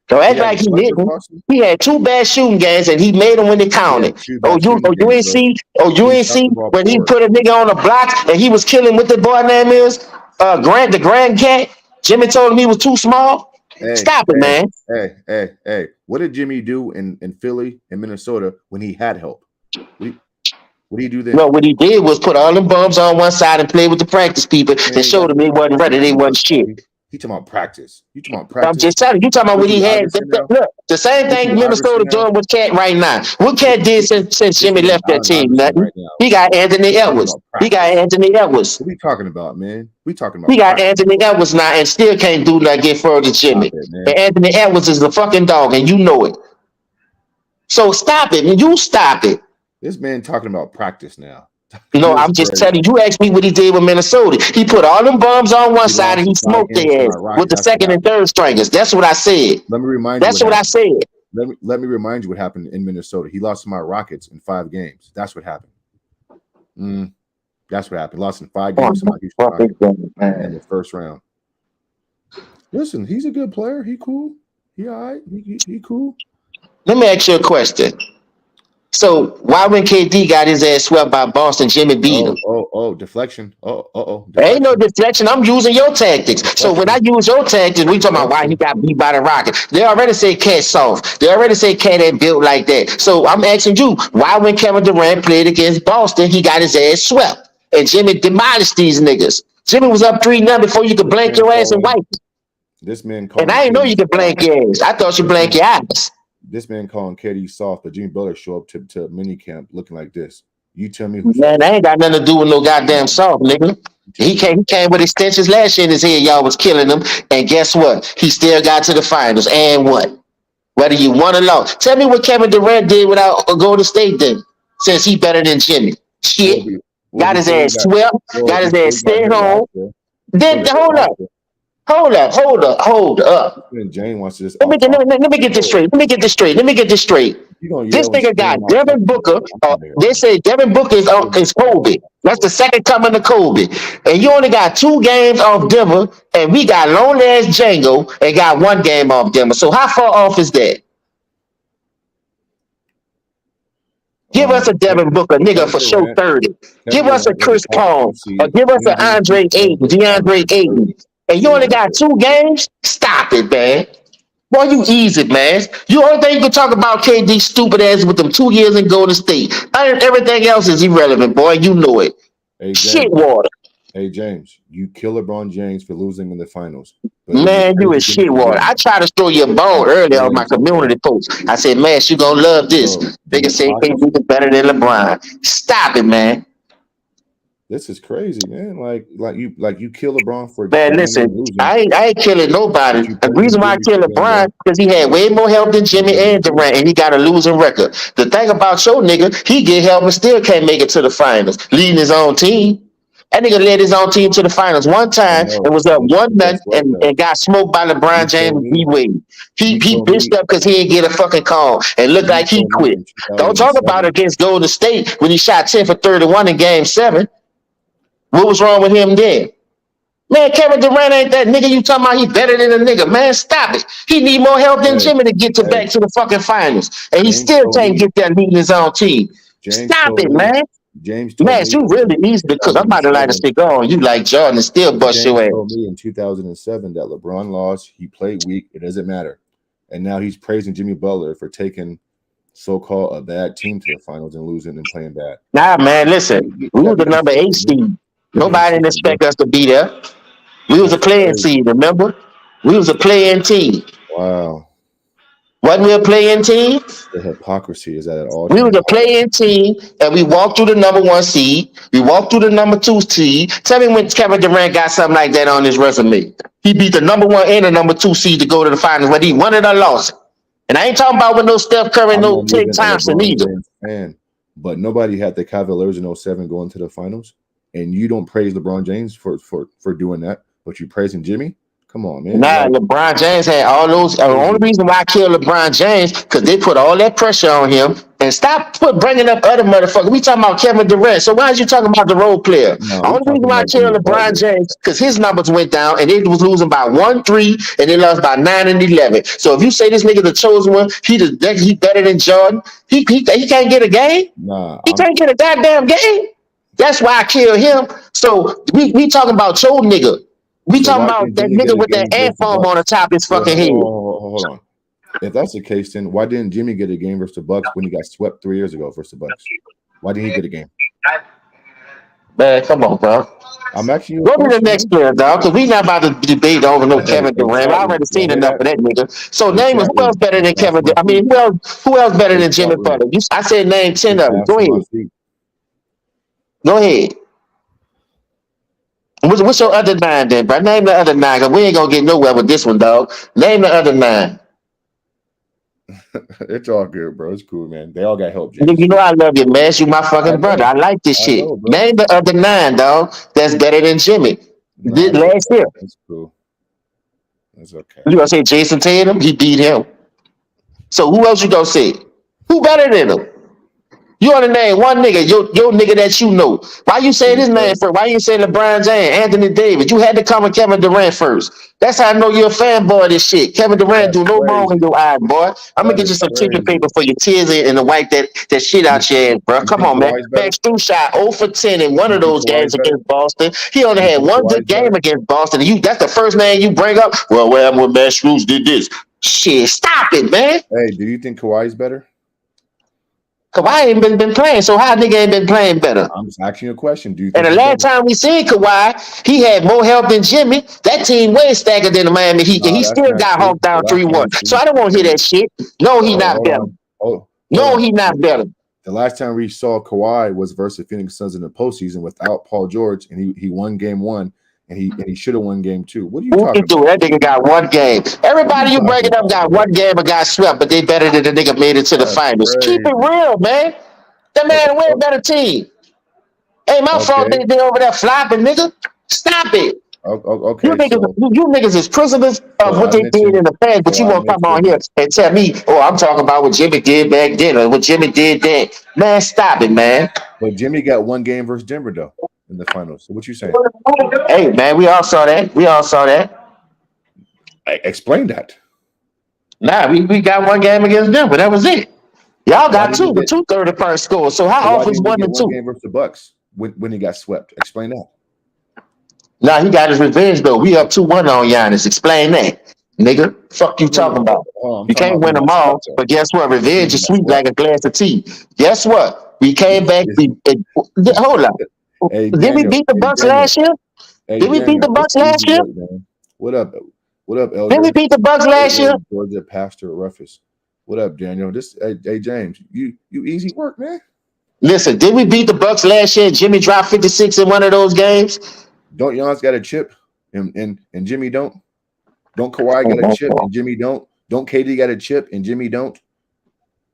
C: Don't
F: He
C: act
F: had
C: like he
F: what versus
C: didn't.
F: Boston?
C: He had two bad shooting games and he made them when they
F: He
C: counted.
F: had two bad shooting
C: You
F: games,
C: ain't
F: bro.
C: see? Oh, you
F: He
C: ain't
F: shot
C: see
F: the ball
C: when he
F: poor.
C: put a nigga on the block and he was killing what the boy name is? Grant, the Grand Cat. Jimmy told him he was too small.
F: Hey,
C: Stop it,
F: hey,
C: man.
F: hey. What did Jimmy do in Philly and Minnesota when he had help? What do you do
C: No,
F: then?
C: what he did was put all them bums on one side and play with the practice people and
F: Man,
C: show them they wasn't ready. They wasn't shit.
F: he talking about practice. You talking about
C: I'm
F: practice?
C: just telling you, talking about
F: What
C: what he
F: you
C: had.
F: Iverson now?
C: Look, the same
F: What
C: thing
F: you Iverson
C: Minnesota
F: now?
C: doing with Cat right now. What Cat did since
F: This
C: Jimmy
F: man
C: left that
F: Allen
C: team?
F: Iverson
C: Nothing.
F: right now.
C: He got Anthony
F: Talking
C: Edwards.
F: about
C: He got
F: practice.
C: Anthony Edwards.
F: What are we talking about, man? We talking
C: He
F: about
C: got
F: practice.
C: Anthony Edwards now and still can't do nothing get further than
F: Stop
C: Jimmy.
F: it,
C: And
F: man.
C: Anthony Edwards is the fucking dog, and you know it. So stop it. You stop it.
F: This man talking about practice now.
C: No,
F: This
C: I'm just
F: crazy.
C: telling you. You asked me what he did with Minnesota. He put all them bums on one
F: He
C: side
F: lost
C: and
F: in
C: he
F: 5
C: smoked
F: games to
C: their
F: my
C: ass with
F: Rockets.
C: the
F: That's what
C: second and
F: happened.
C: third stringers. That's what I said.
F: Let me remind you
C: That's
F: what
C: what I
F: happened.
C: said.
F: Let me remind you what happened in Minnesota. He lost to my Rockets in 5 games. That's what happened. That's what happened. Lost in 5 games to my Houston Rockets in the first round. Listen, he's a good player. He cool. He all right. He cool.
C: Let me ask you a question. So why when KD got his ass swept by Boston, Jimmy beat him?
F: Deflection.
C: Ain't no
F: Deflection.
C: deflection. I'm using your tactics. So when I
F: Deflection.
C: use your tactics, we talking about why he
F: Deflection.
C: got beat by the Rockets. They already say Cat soft. They already say Cat ain't built like that. So I'm asking you, why when Kevin Durant played against Boston, he got his ass swept? And Jimmy demolished these niggas. Jimmy was up 3-0 before you could
F: This
C: blank
F: man
C: your ass and
F: calling
C: wipe it.
F: this man
C: And
F: calling
C: I didn't know you
F: KD
C: could
F: soft.
C: blank your ass. I thought you
F: This
C: blank
F: man
C: your eyes.
F: this man calling KD soft, but Jimmy Butler show up to mini camp looking like this. You tell me who's
C: Man,
F: soft.
C: that ain't got nothing to do with no goddamn
F: No,
C: soft, nigga.
F: you tell me.
C: He came with extensions last year in his head. Y'all was killing him. And guess what? He still got to the finals. And what? Whether you won or lost. Tell me what Kevin Durant did without Golden State then, since he better than Jimmy. Shit.
F: Kobe. Well,
C: got his
F: before he
C: ass
F: got
C: swept,
F: well,
C: got his
F: before he
C: ass
F: got
C: sent
F: hurt last
C: home.
F: year. Before he
C: Then
F: got hurt last year.
C: hold up.
F: And Jane wants to just
C: Let me,
F: off
C: get,
F: talk.
C: let me get this straight. Let me get this straight.
F: You gonna
C: This
F: yell and
C: nigga got
F: scream out
C: Devin
F: talking.
C: Booker.
F: I'm out of here,
C: They
F: man.
C: say Devin Booker is Kobe. That's the second coming of Kobe. And you only got 2 games off Denver, and we got lone ass Django and got 1 game off Denver. So how far off is that? Give us a Devin Booker, nigga, for show 30. Give
F: Kevin
C: us a
F: Durant was
C: Chris
F: a top
C: Paul,
F: 2
C: or
F: seed.
C: give us an
F: Injuries keep
C: Andre
F: killing
C: Ayton,
F: him,
C: DeAndre
F: averaging
C: Ayton.
F: 30.
C: And
F: So
C: you only
F: yeah,
C: got 2 games? Stop it, man. Boy, you easy, man. You only thing you can talk about KD stupid ass with them 2 years in Golden State. Everything else is irrelevant, boy. You know it.
F: hey
C: Shit
F: James.
C: water.
F: Hey James, you kill LeBron James for losing in the finals, but then you
C: Man, you
F: praise
C: is
F: the Jimmy
C: shit
F: for
C: water.
F: winning
C: I
F: it.
C: tried to throw you a bone
F: That's
C: earlier on my
F: crazy, bro.
C: community post. I said, man, you gonna love this.
F: Bro, the
C: Nigga say KD
F: hypocrisy.
C: is better than LeBron. Stop it, man.
F: This is crazy, man. Like you kill LeBron for
C: Man,
F: winning and
C: listen,
F: losing,
C: I ain't killing nobody.
F: but you
C: The
F: praising
C: reason why I
F: Jimmy
C: killed
F: for winning,
C: LeBron
F: bro.
C: because he had way more help than Jimmy and Durant, and he got a losing record. The thing about your nigga, he get help and still can't make it to the finals, leading his own team. That nigga led his own team to the finals one
F: I
C: time and
F: know,
C: was up
F: but
C: 1-0
F: guess what though?
C: and got smoked by LeBron
F: You
C: James
F: told
C: and D
F: me,
C: Wade. He
F: you
C: he
F: told
C: bitched
F: me,
C: up because he didn't get a fucking call and looked
F: you
C: like he
F: told me
C: quit.
F: in
C: Don't talk about it
F: 2007.
C: against Golden State when he shot 10 for 31 in Game 7. What was wrong with him then? Man, Kevin Durant ain't that nigga you talking about. He better than a nigga. Man, stop it. He need more help than
F: Hey,
C: Jimmy to get to
F: hey,
C: back to the fucking finals. And he
F: James
C: still
F: told
C: can't
F: me,
C: get that leading his own team.
F: James
C: Stop
F: told
C: it,
F: me,
C: man.
F: James told
C: Man,
F: me
C: you really
F: in
C: easy to cook. I'm about to light a
F: 2007.
C: cigar on you like Jordan and still bust your
F: James
C: ass.
F: told me in 2007 that LeBron lost. He played weak. It doesn't matter. And now he's praising Jimmy Butler for taking so-called a bad team to the finals and losing and playing bad.
C: Nah, man, listen.
F: You
C: We
F: gotta
C: was
F: be
C: the number 8
F: consistent, man.
C: seed.
F: Be
C: Nobody didn't
F: consistent, bro.
C: expect us to be there. We was a
F: That's
C: playing
F: crazy.
C: seed, remember? We was a playing team.
F: Wow.
C: Wasn't we a playing team?
F: The hypocrisy is at an
C: We was
F: all-time
C: a
F: high.
C: playing team, and we walked through the number 1 seed. We walked through the number 2 seed. Tell me when Kevin Durant got something like that on his resume. He beat the number 1 and the number 2 seed to go to the finals, whether he won it or lost it. And I ain't talking about with no Steph Curry,
F: I'm
C: no
F: not
C: Klay
F: even a
C: Thompson
F: LeBron
C: either.
F: James fan, but nobody had the Cavaliers in '07 going to the finals, and you don't praise LeBron James for doing that, but you praising Jimmy? Come on, man.
C: Nah,
F: Like,
C: LeBron James had all those. The only
F: crazy.
C: reason why I killed LeBron James because they put all that pressure on him. And stop bringing up other motherfuckers. We talking about Kevin Durant. So why is you talking about the role player?
F: No,
C: The
F: we're
C: only reason
F: talking
C: why I
F: about Jimmy
C: killed LeBron
F: Butler.
C: James because his numbers went down and they was losing by 1-3 and they lost by 9 and 11. So if you say this nigga the chosen one, he better than Jordan. He can't get a game.
F: Nah,
C: He can't get a goddamn game. That's why I killed him. So we talking about your nigga. We
F: so
C: talking
F: why
C: about
F: didn't
C: that
F: Jimmy get
C: nigga
F: a
C: with that
F: game
C: ant
F: versus the
C: farm on the
F: Bucks?
C: top of his
F: Well,
C: fucking head.
F: hold on. If that's the case, then why didn't Jimmy get a game versus the Bucks when he got swept 3 years ago versus the Bucks? Why didn't he get a game?
C: Man, come on, bro.
F: I'm asking you a
C: Go to the
F: question,
C: next
F: man.
C: player, dog, because we not about to debate over no Kevin
F: Hey,
C: Durant. I
F: chat,
C: already
F: y'all
C: seen
F: hear
C: enough
F: that?
C: of that nigga. So
F: Hey,
C: name us
F: chat,
C: who else better
F: is
C: than
F: fast
C: Kevin.
F: in my
C: I
F: feet?
C: mean, who else better
F: Hey,
C: than
F: chat
C: Jimmy
F: room.
C: Butler? I said name 10
F: Is
C: of them.
F: fast
C: Go
F: in my
C: ahead.
F: feet?
C: Go ahead. What's your other 9 then, bro? Name the other 9, because we ain't gonna get nowhere with this one, dog. Name the other 9.
F: It's all good, bro. It's cool, man. They all got help,
C: You
F: James.
C: know I love you, man. You my
F: I
C: fucking brother. I
F: know.
C: like this
F: I know,
C: shit.
F: bro.
C: Name the other 9, dog. That's better than Jimmy.
F: Nah,
C: Did
F: it's
C: last
F: okay.
C: year.
F: It's cool. It's okay.
C: You gonna say Jason Tatum? He beat him. So who else you gonna say? Who better than him? You want to name one nigga, your nigga that you know. Why you saying
F: Stephen
C: his name
F: Curry.
C: first? Why you say LeBron James, Anthony Davis? You had to come with Kevin Durant first. That's how I know you're a fanboy of this shit. Kevin Durant do
F: That's
C: no wrong in
F: crazy.
C: your eyes, boy. I'm gonna
F: That
C: get you
F: is
C: some tissue
F: crazy.
C: paper for your tears and to wipe that shit
F: You,
C: out your ass, bro.
F: you
C: Come
F: think
C: on, man.
F: Kawhi's better?
C: Max Drew shot 0 for 10 in one
F: You
C: of
F: think
C: those
F: Kawhi's
C: games
F: better?
C: against Boston. He only
F: You
C: had
F: think
C: one good
F: Kawhi's
C: game
F: better?
C: against Boston. That's the first name you bring up. Well, what happened when Max Drew did this? Shit, stop it, man.
F: Hey, do you think Kawhi's better?
C: Kawhi ain't been playing, so how nigga ain't been playing better?
F: I'm just asking you a question. Do you
C: And
F: think
C: the
F: he's
C: last
F: better?
C: time we seen Kawhi, he had more help than Jimmy. That team way staggered than the Miami Heat, and
F: No,
C: he
F: that's
C: still
F: not
C: got
F: true.
C: home
F: The
C: down
F: last time
C: 3-1.
F: we
C: So
F: seen,
C: I don't want to hear that shit. No, he not
F: hold
C: better.
F: on. Hold
C: No,
F: on.
C: he not better.
F: The last time we saw Kawhi was versus Phoenix Suns in the postseason without Paul George, and he won game 1, and he should have won game 2. What are you
C: Who he
F: talking
C: do?
F: about,
C: That
F: bro?
C: nigga got one game.
F: What are you
C: Everybody you
F: talking
C: breaking up
F: about,
C: got
F: bro?
C: one game or got swept, but they better than the nigga made it to the
F: That's
C: finals. Keep it
F: crazy.
C: real, man. That
F: Oh,
C: man win a
F: oh,
C: better team. Ain't my fault
F: Okay.
C: they over there flopping, nigga. Stop it.
F: Okay. So
C: You niggas is prisoners of what
F: I
C: they did in
F: mentioned
C: the past, but
F: so
C: you
F: I
C: won't come on here
F: mentioned
C: and tell me, oh, I'm talking about what Jimmy did back then or what Jimmy did then. Man, stop it, man.
F: but Jimmy got one game versus Denver though in the finals. So what you saying?
C: Hey, man, we all saw that. We all saw that.
F: Explain that.
C: Nah, we got one game against Denver. That was it. Y'all
F: Why
C: got
F: didn't he
C: two, the
F: get
C: two 30-point scores. So
F: so
C: how
F: why
C: off is
F: didn't he
C: one
F: get
C: and
F: one
C: two?
F: game versus the Bucks when he got swept? Explain that.
C: Nah, he got his revenge though. We up 2-1 on Giannis. Explain that, nigga. Fuck you
F: No,
C: talking about?
F: hold on. I'm
C: You
F: talking
C: can't
F: about when
C: win
F: he
C: them
F: got
C: all,
F: swept though.
C: but guess what?
F: When
C: Revenge
F: he
C: is
F: got
C: sweet like
F: swept.
C: a glass of tea. Guess what? We came
F: Is,
C: back.
F: is, is,
C: Hold on.
F: hey
C: Did we
F: Daniel.
C: beat the
F: Hey
C: Bucks
F: Daniel.
C: last year?
F: Hey
C: Did we beat the
F: Daniel. It's
C: Bucks
F: easy
C: last year?
F: work, man. What up? What up,
C: Did we
F: Elder?
C: beat the Bucks last year?
F: Georgia Pastor Ruffus. What up, Daniel? This hey James. You easy work, man.
C: Listen, did we beat the Bucks last year? Jimmy dropped 56 in one of those games.
F: Don't Giannis got a chip and Jimmy don't? Don't Kawhi
C: Oh
F: got a
C: my
F: chip
C: god!
F: and Jimmy don't? Don't KD got a chip and Jimmy don't?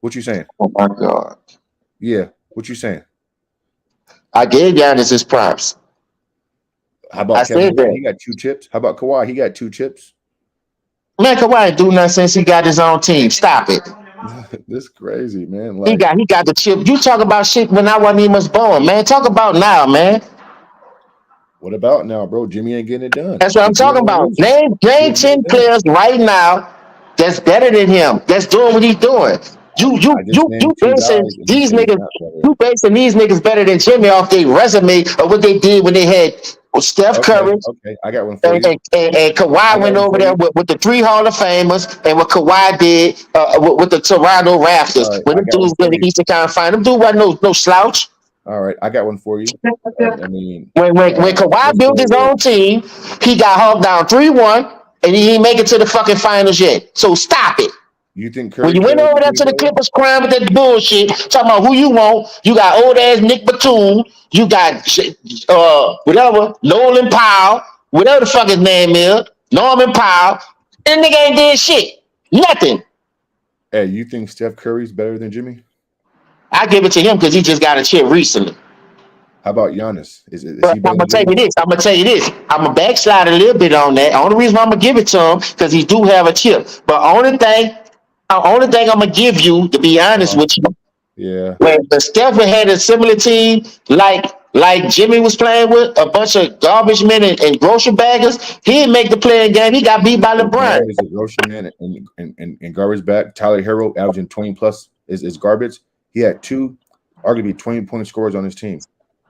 F: What you saying?
C: Oh my god!
F: Yeah. What you saying?
C: I gave Giannis his props.
F: How
C: I
F: about Kevin
C: said
F: Durant?
C: that.
F: He got 2 chips. How about Kawhi? He got 2 chips.
C: Man, Kawhi ain't do nothing since he got his own team. Stop it.
F: This crazy, man.
C: He
F: Like,
C: got the chip. You talk about shit when I wasn't even much born, man. Talk about now, man.
F: what about now, bro? Jimmy ain't getting it done.
C: That's what I'm
F: If you
C: talking
F: ain't
C: about.
F: losing,
C: Name
F: getting it
C: 10
F: done.
C: players right now that's better than him. That's doing what he's doing. You you
F: I just
C: you you
F: named two
C: basing
F: guys, and you
C: these
F: said it's
C: niggas.
F: not better.
C: You basing these niggas better than Jimmy off their resume of what they did when they had Steph
F: Okay,
C: Curry
F: okay. I got one for you.
C: and
F: I
C: Kawhi
F: got
C: went
F: one
C: over
F: for
C: there
F: you.
C: with the three Hall of Famers and what Kawhi did with the Toronto
F: All
C: Raptors
F: right,
C: when
F: I
C: them
F: got one
C: dudes
F: for
C: went to
F: you.
C: Eastern Conference Final. Them dudes wasn't no slouch.
F: All right, I got one for you. I mean,
C: When Kawhi
F: let's
C: built
F: go
C: his
F: with.
C: own team, he got hog down 3-1, and he didn't make it to the fucking finals yet. So stop it.
F: You think
C: When
F: Curry's
C: you went
F: better
C: over
F: than
C: there
F: Jimmy
C: to the
F: Butler?
C: Clippers crying with that bullshit, talking about who you want, you got old ass Nick Batum, you got whatever, Nolan Powell, whatever the fuck his name is, Norman Powell, and nigga ain't did shit. Nothing.
F: Hey, you think Steph Curry's better than Jimmy?
C: I give it to him because he just got a chip recently.
F: How about Giannis? Is
C: But
F: he
C: I'm
F: better
C: gonna
F: than
C: tell
F: Jimmy?
C: you this. I'm gonna tell you this. I'm gonna backslide a little bit on that. Only reason I'm gonna give it to him because he do have a chip. But only thing I'm gonna give you, to be honest
F: Uh-huh.
C: with you,
F: Yeah.
C: when the Steph had a similar team like Jimmy was playing with a bunch of garbage men and grocery baggers, he didn't make the playing game. He got beat by
F: If
C: LeBron.
F: Bam is a grocery man and garbage back, Tyler Hero averaging 20 plus is garbage. He had two, arguably 20-point scorers on his team.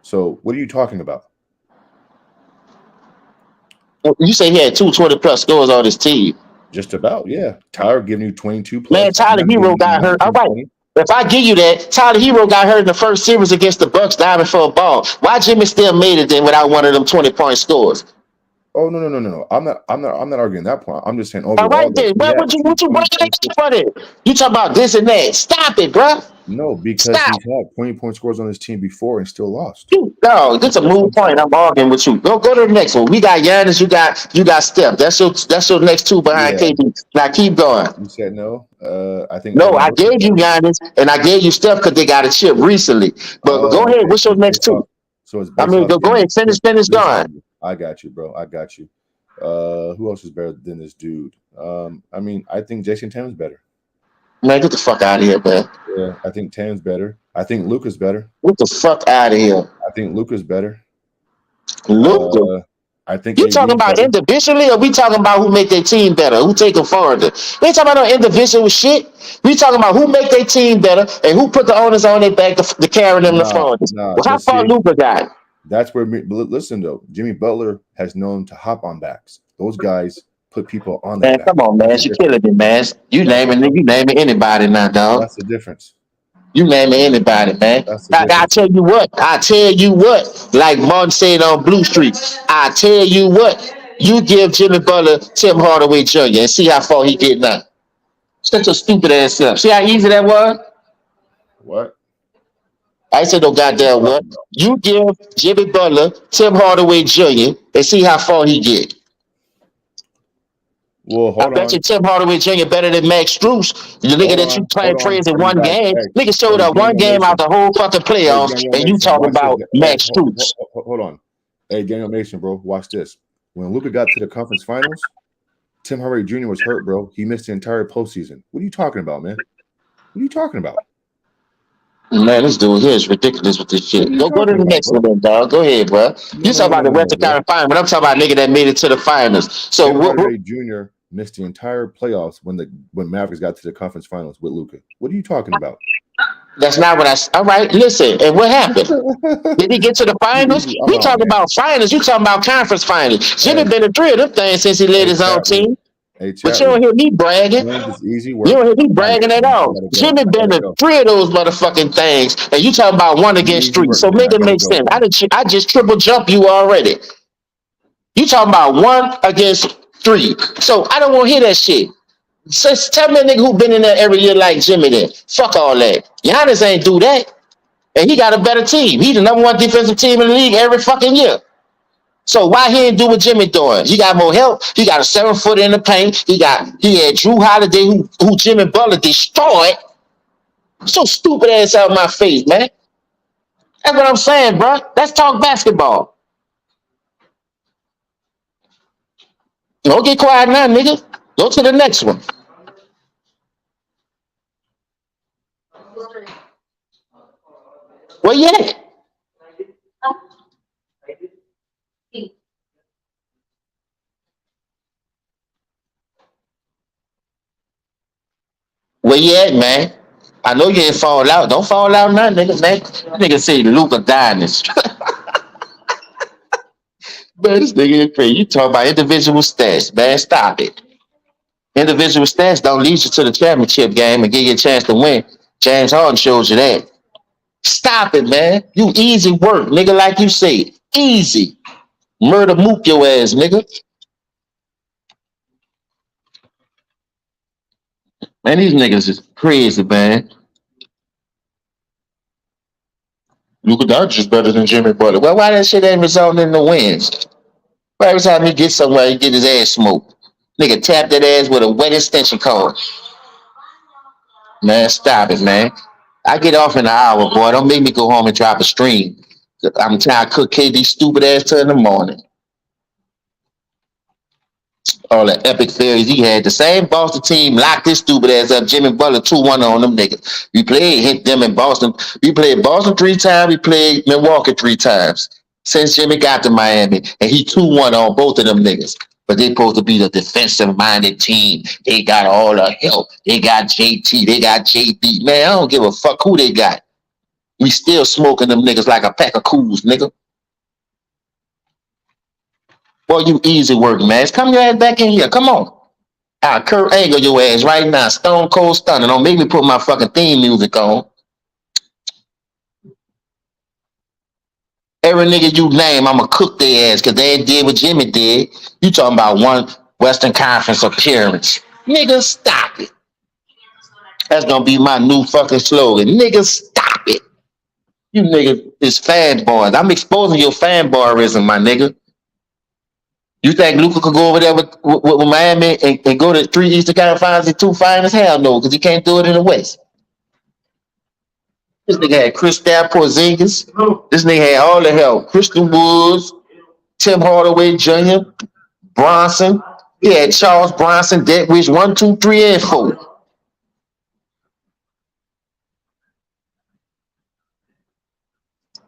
F: So what are you talking about?
C: You say he had 220 plus scores on his team.
F: Just about, yeah. Tyler giving you 22
C: Man,
F: plus.
C: Tyler
F: Bam
C: Hero
F: giving you
C: got hurt. All
F: 19,
C: right.
F: 20.
C: If I give you that, Tyler Hero got hurt in the first series against the Bucks, diving for a ball. Why Jimmy still made it then without one of them 20-point scores?
F: Oh no. I'm not arguing that point. I'm just saying
C: All
F: overall
C: right
F: though,
C: then.
F: he had two
C: What you bringing
F: 20-point
C: that
F: scores.
C: for then? You talking about this and that. Stop it, bro.
F: No, because
C: Stop.
F: he's had 20-point scores on his team before and still lost.
C: No, this a
F: That's what
C: moot
F: I'm
C: point.
F: saying.
C: I'm arguing with you. Go to the next one. We got Giannis. You got Steph. That's your next two behind
F: Yeah,
C: KD. Now keep going.
F: you said no. I think
C: No,
F: Devin
C: I
F: Booker's
C: gave you
F: better.
C: Giannis and I gave you Steph because they got a chip recently. But go
F: Oh,
C: ahead.
F: okay.
C: What's
F: So
C: your
F: it's
C: next
F: based
C: two?
F: off. So it's
C: I
F: based
C: mean,
F: off
C: go ahead.
F: chip
C: Finish going.
F: recently. I got you, bro. I got you. Who else is better than this dude? I mean, I think Jason Tatum's better.
C: Man, get the fuck out of here, man.
F: Yeah, I think Tatum's better. I think Luka's better.
C: Get the fuck out of here.
F: I think Luka's better.
C: Luka.
F: Uh, I think
C: You talking
F: AD's
C: about
F: better.
C: individually, or we talking about who make their team better? Who take them further? We ain't talking about no individual shit. We talking about who make their team better and who put the owners on their back to carry them the furthest.
F: Nah.
C: Well, how
F: But
C: far
F: see,
C: Luka got?
F: that's where. Listen though, Jimmy Butler has known to hop on backs. Those guys put people on their
C: Man,
F: back.
C: come on, man.
F: That's the
C: You
F: difference.
C: killing me, man.
F: That's the
C: You
F: difference.
C: naming anybody now, dog.
F: That's the difference.
C: You naming anybody, man.
F: That's the
C: I
F: difference.
C: tell you what. I tell you what. Like Martin said on Blue Street. I tell you what. You give Jimmy Butler Tim Hardaway Jr. and see how far he get now. Shut your stupid ass up. See how easy that was?
F: What?
C: I said no
F: What are you
C: goddamn what.
F: talking about?
C: You give Jimmy Butler Tim Hardaway Jr. and see how far he get.
F: Well,
C: I
F: hold
C: bet you
F: on.
C: Tim Hardaway Jr. better than Max Strus, the nigga
F: Hold
C: that you
F: on.
C: playing
F: Hold on.
C: praise in
F: Before you
C: one
F: guys,
C: game.
F: hey,
C: Nigga showed
F: hey,
C: up one
F: Daniel
C: game out
F: Mason.
C: the whole fucking
F: Hey,
C: playoffs,
F: Daniel
C: and you
F: Mason,
C: talking
F: watch this.
C: about
F: Hey,
C: Max Strus.
F: hold on. Hey, Daniel Mason, bro, watch this. When Luka got to the conference finals, Tim Hardaway Jr. was hurt, bro. He missed the entire postseason. What are you talking about, man? What are you talking about?
C: Man, this dude here is ridiculous with this
F: What are
C: shit.
F: you
C: Go to
F: talking
C: the
F: about,
C: next one,
F: bro?
C: then, dog. Go ahead, bro.
F: No,
C: You
F: no,
C: talking
F: no,
C: about
F: no,
C: the
F: no, no,
C: Western
F: bro.
C: Conference Final, but I'm talking about a nigga that made it to the finals. So
F: Tim Hardaway Jr. missed the entire playoffs when Mavericks got to the conference finals with Luka. What are you talking about?
C: that's not what I. All right, listen. And what happened? Did he get to the finals?
F: I'm
C: We
F: out,
C: talking
F: man.
C: about finals. You talking about conference finals. Jimmy
F: Hey,
C: been in three of them things since he led
F: hey,
C: his own
F: Chatwood.
C: team.
F: Hey,
C: But you don't
F: Chatwood.
C: hear me bragging.
F: Long as it's easy
C: You
F: work.
C: don't hear me
F: All right,
C: bragging at
F: man. I
C: all.
F: gotta go.
C: Jimmy
F: I
C: been
F: gotta
C: to
F: go.
C: three of those motherfucking things, and you talking about one against
F: Easy
C: three.
F: work,
C: So
F: man.
C: make
F: I
C: it
F: gotta
C: make
F: go,
C: sense.
F: man.
C: I just triple jump you already. You talking about one against three. So I don't want to hear that shit. So tell me a nigga who been in there every year like Jimmy then. Fuck all that. Giannis ain't do that. And he got a better team. He the number one defensive team in the league every fucking year. So why he ain't do what Jimmy doing? He got more help. He got a 7 foot in the paint. He had Drew Holiday who Jimmy Butler destroyed. So stupid ass out of my face, man. That's what I'm saying, bro. Let's talk basketball. Don't get quiet now, nigga. Go to the next one. Where you at? Where you at, man? I know you ain't fall out. Don't fall out now, nigga, man. Nigga say Luka dying. Man, this nigga is crazy. You talk about individual stats, man. Stop it. Individual stats don't lead you to the championship game and give you a chance to win. James Harden shows you that. Stop it, man. You easy work, nigga, like you say. Easy. Murder mook your ass, nigga. Man, these niggas is crazy, man. Luka Doncic better than Jimmy Butler. Well, why that shit ain't resulting in the wins? Why every time he gets somewhere, he get his ass smoked. Nigga tap that ass with a wet extension cord. Man, stop it, man. I get off in an hour, boy. Don't make me go home and drop a stream. I'm trying to cook KD stupid ass till in the morning. All the epic failures he had. The same Boston team locked this stupid ass up. Jimmy Butler 2-1 on them niggas. We played hit them in Boston. We played Boston 3 times. We played Milwaukee 3 times since Jimmy got to Miami, and he 2-1 on both of them niggas. But they supposed to be the defensive minded team. They got all the help. They got JT. They got JB. Man, I don't give a fuck who they got. We still smoking them niggas like a pack of cools, nigga. Boy, you easy work, man. Come your ass back in here. Come on. I'll Kurt Angle your ass right now. Stone Cold Stunner. Don't make me put my fucking theme music on. Every nigga you name, I'ma cook their ass because they ain't did what Jimmy did. You talking about one Western Conference appearance. Nigga, stop it. That's gonna be my new fucking slogan. Nigga, stop it. You niggas is fanboys. I'm exposing your fanboyism, my nigga. You think Luka could go over there with Miami and go to 3 Eastern Conference Finals and 2 finals? Hell no, because he can't do it in the West. This nigga had Kristaps Porzingis. This nigga had all the help. Christian Woods, Tim Hardaway Jr., Bronson. He had Charles Bronson, Deadwish 1, 2, 3, and 4.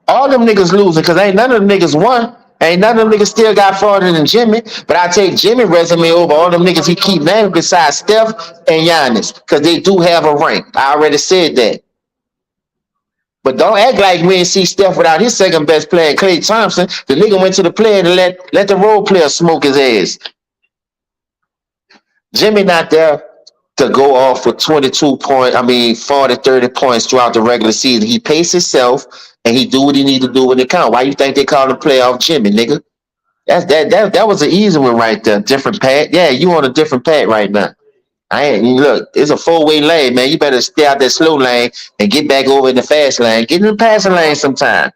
C: All them niggas losing because ain't none of them niggas won. Ain't none of them niggas still got farther than Jimmy. But I take Jimmy resume over all them niggas he keep naming besides Steph and Giannis because they do have a rank. I already said that. But don't act like we didn't see Steph without his second best player, Klay Thompson. The nigga went to the player to let the role player smoke his ass. Jimmy not there to go off for 40, 30 points throughout the regular season. He pace himself and he do what he need to do when it count. Why you think they call him playoff Jimmy, nigga? That was an easy one right there. Different pad. Yeah, you on a different pad right now. I ain't look, it's a 4-way lane, man. You better stay out that slow lane and get back over in the fast lane. Get in the passing lane sometime.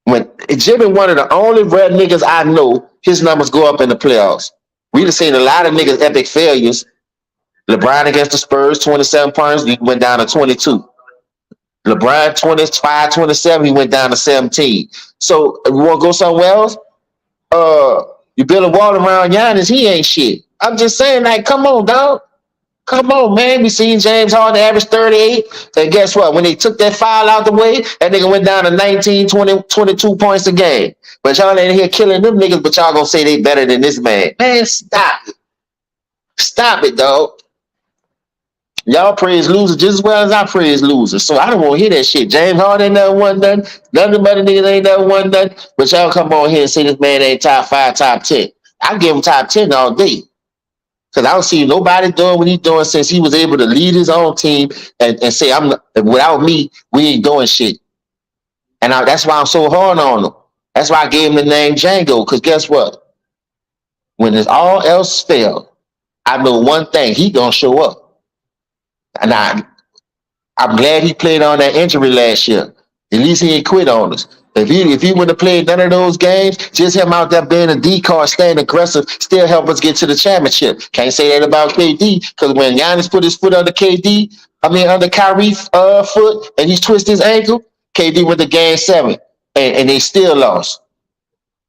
C: When Jimmy one of the only red niggas I know, his numbers go up in the playoffs. We done seen a lot of niggas epic failures. LeBron against the Spurs, 27 points, he went down to 22. LeBron 25, 27, he went down to 17. So if you want to go somewhere else, you build a wall around Giannis, he ain't shit. I'm just saying, like, come on, dog. Come on, man. We seen James Harden average 38. And guess what? When they took that foul out the way, that nigga went down to 19, 20, 22 points a game. But y'all ain't here killing them niggas, but y'all gonna say they better than this man. Man, stop it. Stop it, dog. Y'all praise losers just as well as I praise losers. So I don't want to hear that shit. James Harden ain't never won nothing. None of the other niggas ain't never won nothing. But y'all come on here and say this man ain't top 5, top 10. I give him top 10 all day. Because I don't see nobody doing what he's doing since he was able to lead his own team and say, without me, we ain't doing shit. And that's why I'm so hard on him. That's why I gave him the name Django. Because guess what? When it's all else failed, I know one thing, he gonna show up. And I'm glad he played on that injury last year. At least he ain't quit on us. If he wouldn't have played none of those games, just him out there being a decoy, staying aggressive, still help us get to the championship. Can't say that about KD, because when Giannis put his foot under under Kyrie's foot, and he twisted his ankle, KD went to game 7, and they still lost.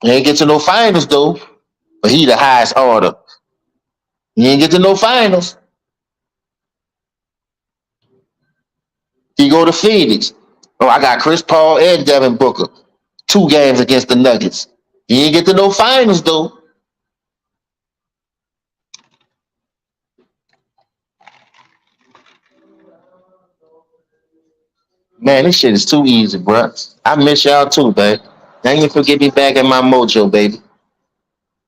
C: They ain't get to no finals though, but he the highest order. He ain't get to no finals. He go to Phoenix. Oh, I got Chris Paul and Devin Booker. 2 games against the Nuggets. He ain't get to no finals though. Man, this shit is too easy, bro. I miss y'all too, babe. Thank you for getting me back in my mojo, baby.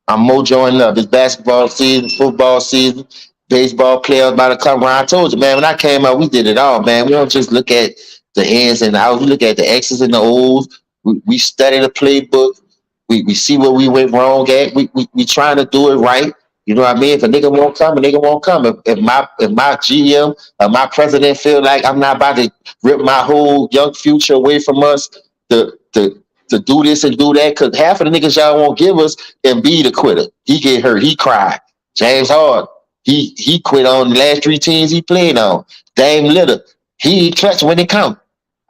C: I'm mojoing up. It's basketball season, football season, baseball players about to come around. I told you, man, when I came out, we did it all, man. We don't just look at the ins and outs. We look at the X's and the O's. We study the playbook. We see where we went wrong at. We trying to do it right. You know what I mean? If a nigga won't come, a nigga won't come. If my GM or my president feel like I'm not about to rip my whole young future away from us to do this and do that, because half of the niggas y'all won't give us, and be the quitter. He get hurt. He cried. James Harden. He quit on the last 3 teams he played on. Dame Lillard. He clutch when it come.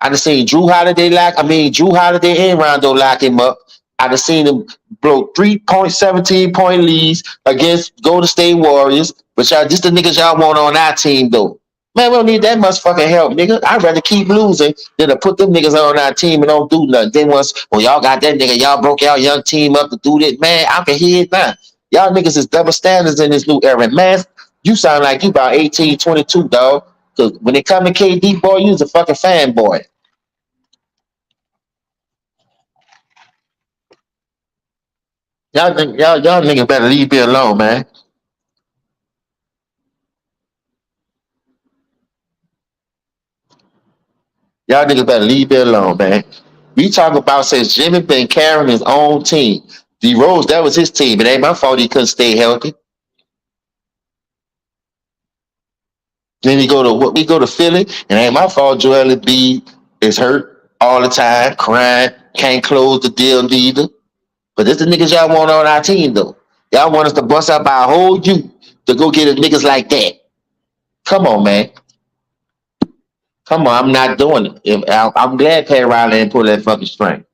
C: I done seen Drew Holiday and Rondo lock him up. I done seen him blow 3.17-point leads against Golden State Warriors. But y'all, just the niggas y'all want on our team though. Man, we don't need that much fucking help, nigga. I'd rather keep losing than to put them niggas on our team and don't do nothing. Then once, y'all got that nigga, y'all broke y'all young team up to do this. Man, I can hear it now. Y'all niggas is double standards in this new era. Man, you sound like you about 18, 22, dog. Because when it come to KD, boy, you's a fucking fanboy. Y'all niggas better leave me alone, man. Y'all niggas better leave me alone, man. We talk about since Jimmy been carrying his own team. D Rose, that was his team. It ain't my fault he couldn't stay healthy. Then we go to Philly, and it ain't my fault Joel Embiid is hurt all the time, crying, can't close the deal neither. But this the niggas y'all want on our team though. Y'all want us to bust up our whole youth to go get niggas like that. Come on, man. Come on, I'm not doing it. I'm glad Pat Riley didn't pull that fucking string.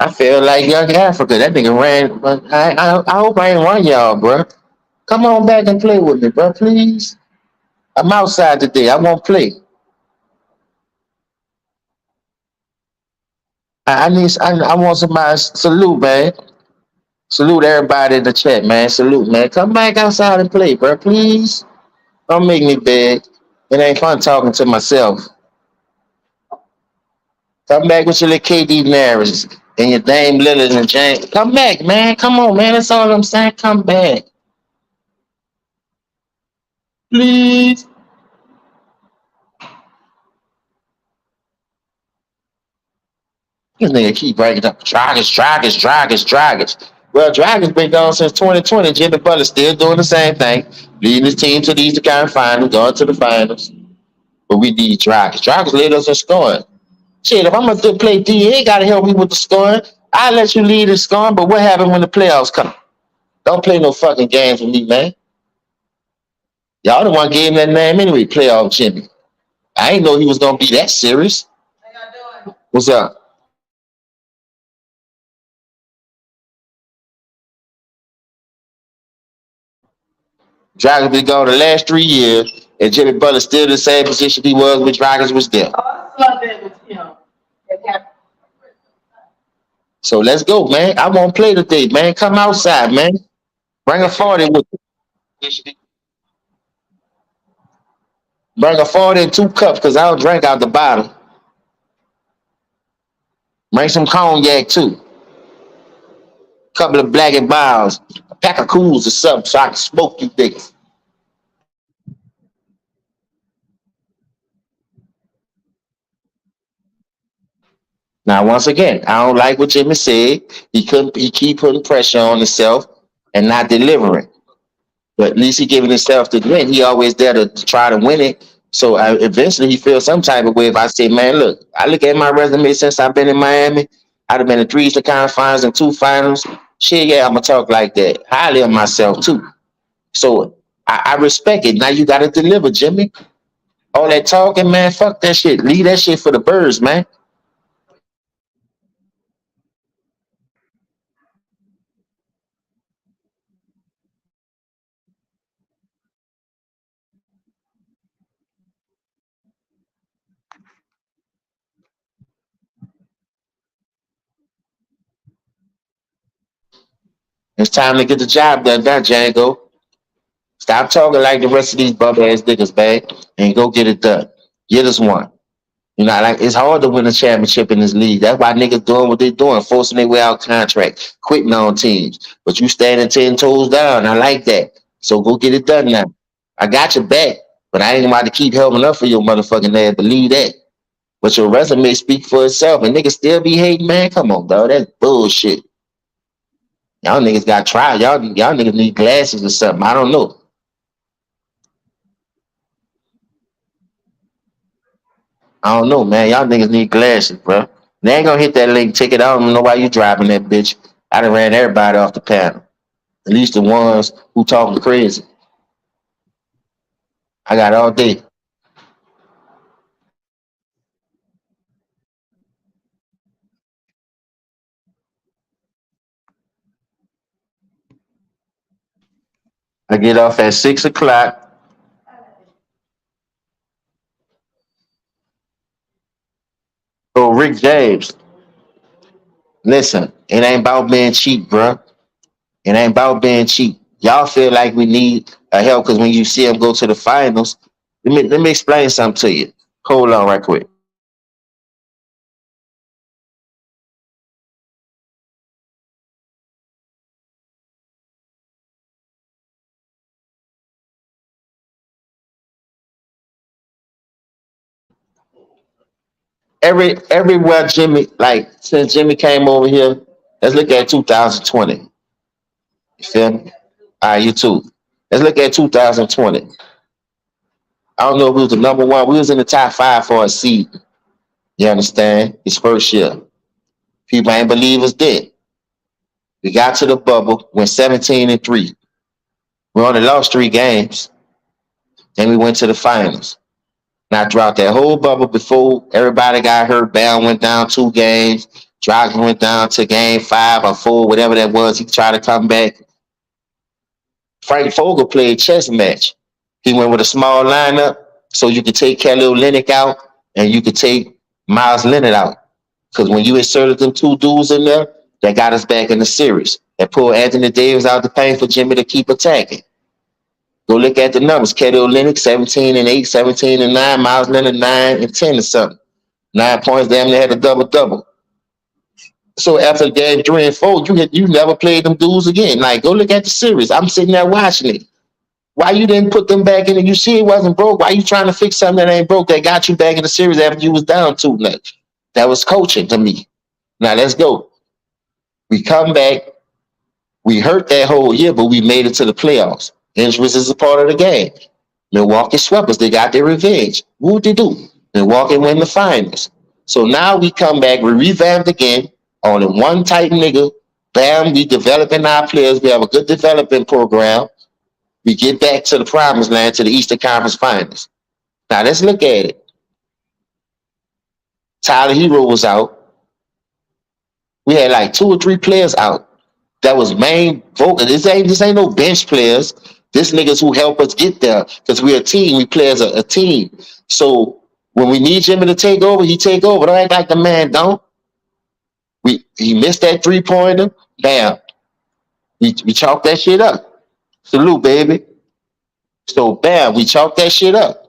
C: I feel like young Africa. That nigga ran. I hope I ain't run y'all, bro. Come on back and play with me, bro, please. I'm outside today. I won't play. I want somebody salute, man. Salute everybody in the chat, man. Salute, man. Come back outside and play, bro. Please. Don't make me beg. It ain't fun talking to myself. Come back with your little KD narratives and your Dame Lillard and James. Come back, man. Come on, man. That's all I'm saying. Come back. Please. This nigga keep breaking up. Dragons. Well, Dragons been gone since 2020. Jimmy Butler still doing the same thing. Leading his team to the Eastern Conference Finals, going to the finals. But we need Dragons. Dragons lead us in scoring. Shit, if I'm gonna play D, he ain't gotta help me with the scoring. I let you lead in scoring, but what happened when the playoffs come? Don't play no fucking games with me, man. Y'all the one gave him that name anyway, playoff Jimmy. I ain't know he was gonna be that serious. What's up? Dragons been gone the last 3 years, and Jimmy Butler still in the same position he was when Dragons was there. So let's go, man. I won't play today, man. Come outside, man. Bring a 40 with you. Bring a 40 and 2 cups, because I don't drink out the bottle. Bring some cognac too. Couple of black and miles, a pack of cools or something so I can smoke you niggas. Now, once again, I don't like what Jimmy said. He keep putting pressure on himself and not delivering. But at least he giving himself the win. He always there to try to win it. So eventually he feels some type of way if I say, man, look, I look at my resume since I've been in Miami. I've been in 3 Eastern Conference Finals and 2 finals. Shit, yeah, I'm gonna talk like that. Highly of myself too. So I respect it. Now you gotta deliver, Jimmy. All that talking, man, fuck that shit. Leave that shit for the birds, man. It's time to get the job done, now, Django. Stop talking like the rest of these bum ass niggas, man, and go get it done. Get us one. You know, like it's hard to win a championship in this league. That's why niggas doing what they doing, forcing their way out contract, quitting on teams. But you standing 10 toes down. I like that. So go get it done now. I got your back, but I ain't about to keep helping up for your motherfucking ass. Believe that. But your resume speak for itself, and niggas still be hating, man. Come on, dog. That's bullshit. Y'all niggas got tried. Y'all niggas need glasses or something. I don't know. I don't know, man. Y'all niggas need glasses, bro. They ain't gonna hit that link ticket. I don't know why you driving that bitch. I done ran everybody off the panel. At least the ones who talking crazy. I got all day. I get off at 6 o'clock. Oh, Rick James. Listen, it ain't about being cheap, bro. It ain't about being cheap. Y'all feel like we need a help because when you see them go to the finals, let me explain something to you. Hold on right quick. Everywhere Jimmy, like since Jimmy came over here, let's look at 2020. You feel me? All right, you too. Let's look at 2020. I don't know if we was the number one. We was in the top 5 for a seed. You understand? His first year. People ain't believe us did. We got to the bubble, went 17-3. We only lost 3 games. Then we went to the finals. Now throughout that whole bubble before everybody got hurt, Bam went down 2 games. Dragon went down to game 5 or 4, whatever that was. He tried to come back. Frank Vogel played chess match. He went with a small lineup so you could take Kelly Olynyk out and you could take Miles Leonard out. Because when you inserted them two dudes in there, that got us back in the series. That pulled Anthony Davis out the paint for Jimmy to keep attacking. Go look at the numbers. Kelly Olynyk, 17 and 8, 17 and 9. Miles Leonard, 9 and 10 or something. 9 points, damn near had a double-double. So after game 3 and 4, you never played them dudes again. Like, go look at the series. I'm sitting there watching it. Why you didn't put them back in it? You see it wasn't broke. Why you trying to fix something that ain't broke that got you back in the series after you was down 2-0? That was coaching to me. Now let's go. We come back. We hurt that whole year, but we made it to the playoffs. Injuries is a part of the game. Milwaukee swept us. They got their revenge. What did they do? Milwaukee win the finals. So now we come back. We revamped again. Only one type nigga. Bam, we developing our players. We have a good development program. We get back to the promised land, to the Eastern Conference Finals. Now let's look at it. Tyler Hero was out. We had like 2 or 3 players out. That was main vocal. This ain't no bench players. This niggas who help us get there. Because we're a team. We play as a team. So when we need Jimmy to take over, he take over. Don't act like the man don't. He missed that 3-pointer. Bam. We chalked that shit up. Salute, baby. So bam, we chalked that shit up.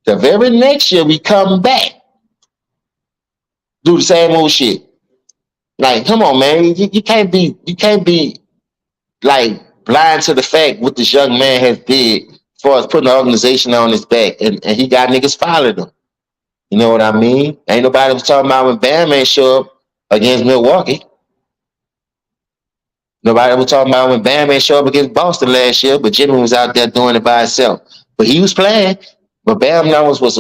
C: The very next year we come back. Do the same old shit. Like, come on, man. You can't be like blind to the fact what this young man has did as far as putting the organization on his back, and he got niggas following him. You know what I mean? Ain't nobody was talking about when Bam Man show up against Milwaukee. Nobody was talking about when Bam Man showed up against Boston last year, but Jimmy was out there doing it by himself. But he was playing, but Bam numbers was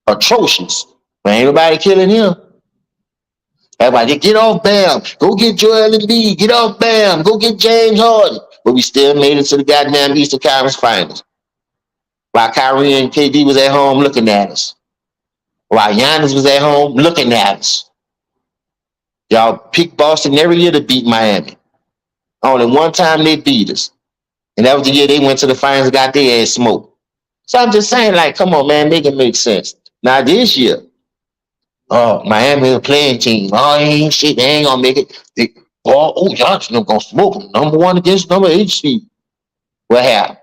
C: atrocious. But ain't nobody killing him. Everybody, get off Bam. Go get Joel Embiid. Get off Bam. Go get James Harden. But we still made it to the goddamn Eastern Conference Finals. While Kyrie and KD was at home looking at us. While Giannis was at home looking at us. Y'all picked Boston every year to beat Miami. Only one time they beat us. And that was the year they went to the finals and got their ass smoked. So I'm just saying, like, come on, man, make it make sense. Now this year, Miami is a playing team. Oh, ain't shit, they ain't gonna make it. Giannis not gonna smoke them. Number 1 against number 8 seed. What happened?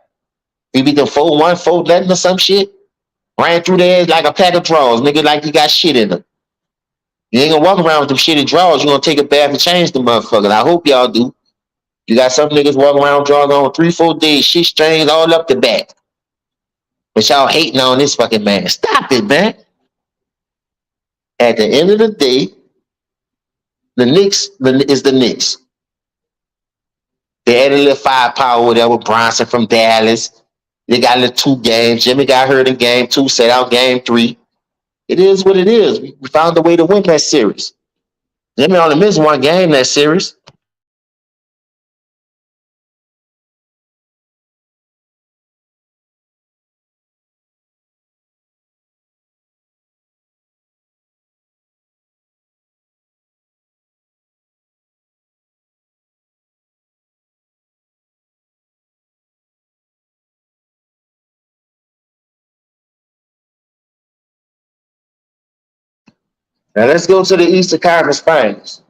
C: We beat them 4-1, 4-11 or some shit. Ran through there like a pack of drawers, nigga, like you got shit in them. You ain't gonna walk around with them shitty drawers. You gonna take a bath and change the motherfuckers. I hope y'all do. You got some niggas walking around drawers on 3-4 days, shit strings all up the back. But y'all hating on this fucking man. Stop it, man. At the end of the day, the Knicks is the Knicks. They added a little firepower, whatever. Bronson from Dallas. They got a little 2 games. Jimmy got hurt in game 2, set out game 3. It is what it is. We found a way to win that series. Jimmy only missed 1 game that series. Now let's go to the Eastern Conference Finals.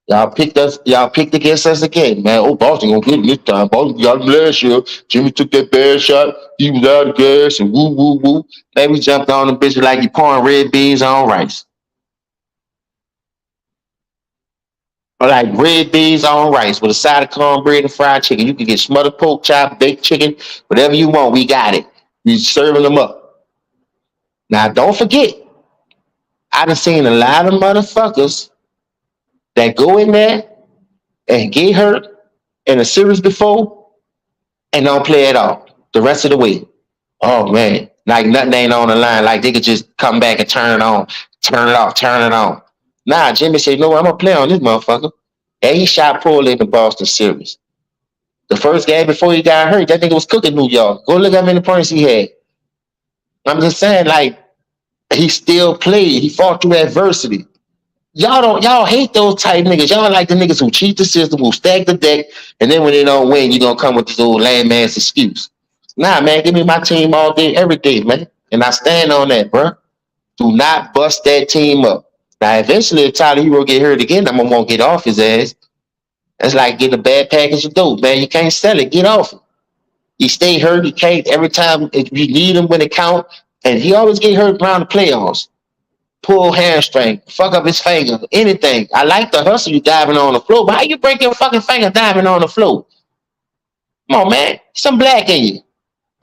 C: Y'all picked against us again, man. Oh, Boston gonna get it this time. Boston got him last year. Jimmy took that bad shot. He was out of gas and woo, woo, woo. Man, we jumped on the bitch like you pouring red beans on rice. Or like red beans on rice with a side of cornbread and fried chicken. You can get smothered pork chop, baked chicken, whatever you want. We got it. We serving them up. Now, don't forget, I done seen a lot of motherfuckers that go in there and get hurt in a series before and don't play at all the rest of the way. Oh, man. Like nothing ain't on the line. Like they could just come back and turn it on, turn it off, turn it on. Nah, Jimmy said, no, I'm going to play on this motherfucker. And he shot poorly in the Boston series. The first game before he got hurt, that nigga was cooking New York. Go look how many points he had. I'm just saying, like, he still played. He fought through adversity. Y'all hate those type niggas. Y'all like the niggas who cheat the system, who stack the deck, and then when they don't win, you gonna come with this old lame ass excuse. Nah, man, give me my team all day, every day, man. And I stand on that, bro. Do not bust that team up. Now, eventually, if Tyler Hero get hurt again, I'm gonna want to get off his ass. That's like getting a bad package of dope, man. You can't sell it. Get off it. He stay hurt. He can't every time if you need him when it count, and he always get hurt around the playoffs. Pull hamstring, fuck up his finger, anything. I like the hustle you diving on the floor, but how you break your fucking finger diving on the floor? Come on, man. Some black in you.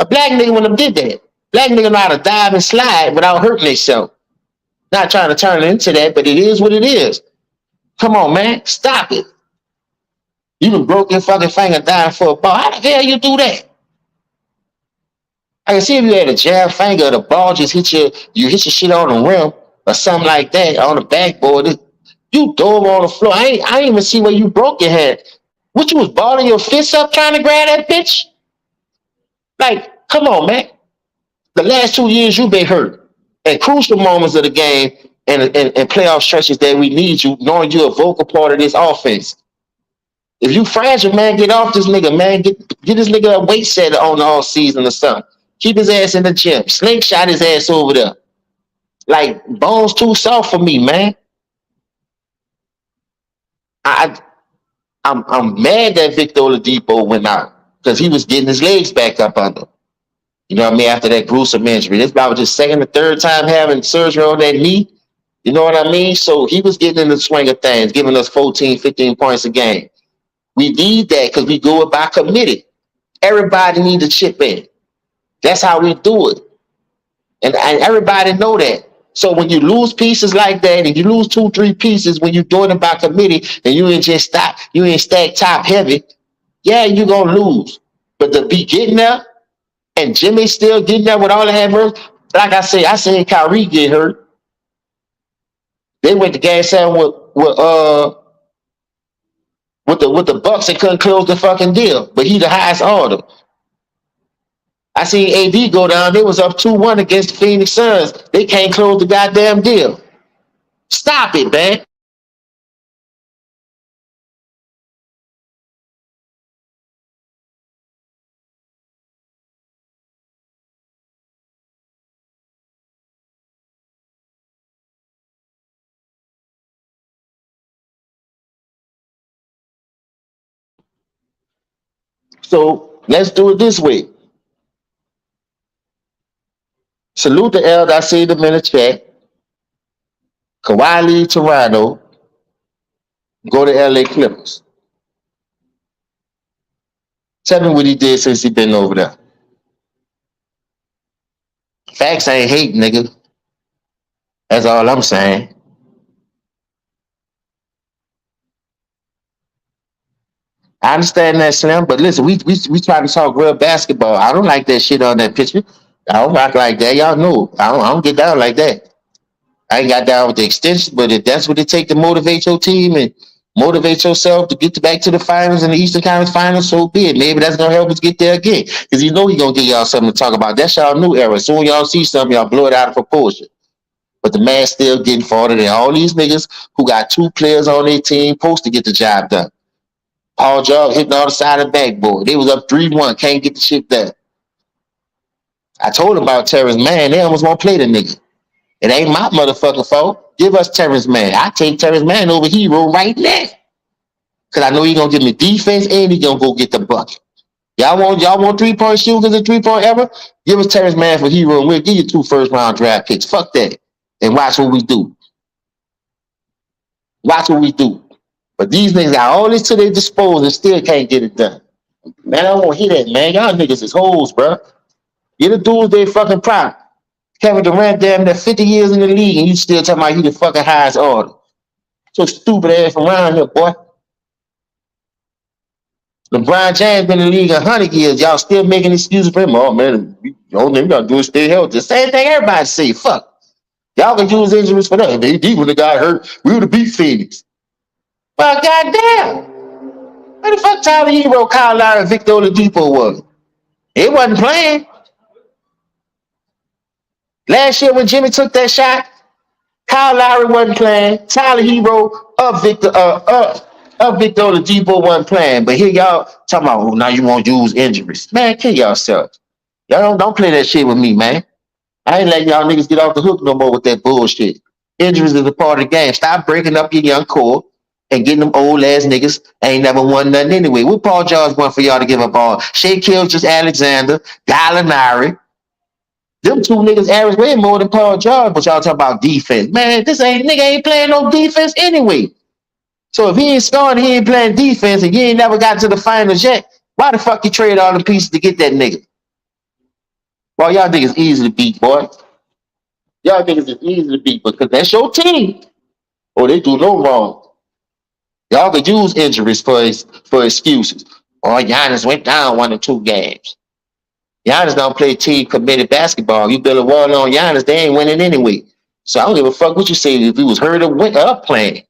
C: A black nigga wouldn't have did that. Black nigga know how to dive and slide without hurting themselves. Not trying to turn it into that, but it is what it is. Come on, man. Stop it. You done broke your fucking finger diving for a ball. How the hell you do that? I can see if you had a jab finger, the ball just hit you hit your shit on the rim or something like that on the backboard. You dove on the floor. I ain't even see where you broke your hand. What, you was balling your fists up trying to grab that bitch? Like, come on, man. The last 2 years you've been hurt. At crucial moments of the game and playoff stretches that we need you, knowing you're a vocal part of this offense. If you fragile, man, get off this nigga, man. Get this nigga a weight setter on the all season or something. Keep his ass in the gym. Slingshot his ass over there. Like, bones too soft for me, man. I'm mad that Victor Oladipo went out because he was getting his legs back up under. You know what I mean? After that gruesome injury. This guy was just second or third time having surgery on that knee. You know what I mean? So he was getting in the swing of things, giving us 14, 15 points a game. We need that because we do it by committee. Everybody needs to chip in. That's how we do it. And everybody know that. So when you lose pieces like that, and you lose 2, 3 pieces when you're doing it by committee, and you ain't stack top heavy, yeah, you're gonna lose. But to be getting there, and Jimmy still getting there with all the hammers, like I seen Kyrie get hurt. They went to game 7 with the Bucks and couldn't close the fucking deal. But he the highest order. I seen AD go down. They was up 2-1 against the Phoenix Suns. They can't close the goddamn deal. Stop it, man. So let's do it this way. Salute the elder. I see them in the chat. Kawhi leave Toronto. Go to LA Clippers. Tell me what he did since he been over there. Facts ain't hate, nigga. That's all I'm saying. I understand that, Slim, but listen, we trying to talk real basketball. I don't like that shit on that picture. I don't rock like that. Y'all know. I don't get down like that. I ain't got down with the extension, but if that's what it take to motivate your team and motivate yourself to get back to the finals and the Eastern Conference Finals, so be it. Maybe that's gonna help us get there again. Because you know he gonna get y'all something to talk about. That's y'all new era. Soon y'all see something, y'all blow it out of proportion. But the man's still getting farther than all these niggas who got 2 players on their team supposed to get the job done. Paul George hitting on the side of the backboard. They was up 3-1, can't get the shit done. I told him about Terrence Mann. They almost won't play the nigga. It ain't my motherfucking fault. Give us Terrence Mann. I take Terrence Mann over Hero right now. Because I know he gonna give me defense and he gonna go get the bucket. Y'all want 3-point shooters and 3-point ever? Give us Terrence Mann for Hero and we'll give you 2 first-round draft picks. Fuck that. And watch what we do. Watch what we do. But these niggas got all this to their disposal and still can't get it done. Man, I don't want to hear that, man. Y'all niggas is hoes, bro. Get the dudes they fucking prime. Kevin Durant damn near 50 years in the league and you still talking about he the fucking highest order. So stupid ass from around here, boy. LeBron James been in the league 100 years. Y'all still making excuses for him. Oh, man, the only thing we gotta do is stay healthy. The same thing everybody say. Fuck. Y'all can use injuries for that. AD when the guy hurt, we would have beat Phoenix. Well, goddamn. Where the fuck Tyler Hero, Kyle Lowry, and Victor Oladipo was? He wasn't playing. Last year when Jimmy took that shot, Kyle Lowry wasn't playing. Tyler Hero of Victor Oladipo wasn't playing. But here y'all talking about, now you won't use injuries. Man, kill yourselves. Y'all don't play that shit with me, man. I ain't letting y'all niggas get off the hook no more with that bullshit. Injuries is a part of the game. Stop breaking up your young core and getting them old ass niggas ain't never won nothing anyway. What Paul George want for y'all to give up all? Shea Kilgis, Alexander, Gallinari. Them two niggas average way more than Paul George, but y'all talk about defense. Man, this ain't nigga ain't playing no defense anyway. So if he ain't scoring, he ain't playing defense, and you ain't never got to the finals yet, why the fuck you trade all the pieces to get that nigga? Boy, y'all niggas easy to beat, boy. Y'all niggas is easy to beat because that's your team. Oh, they do no wrong. Y'all could use injuries for excuses. Oh, Giannis went down 1 or 2 games. Giannis don't play team committed basketball. You build a wall on Giannis, they ain't winning anyway. So I don't give a fuck what you say if he was hurt or went up playing.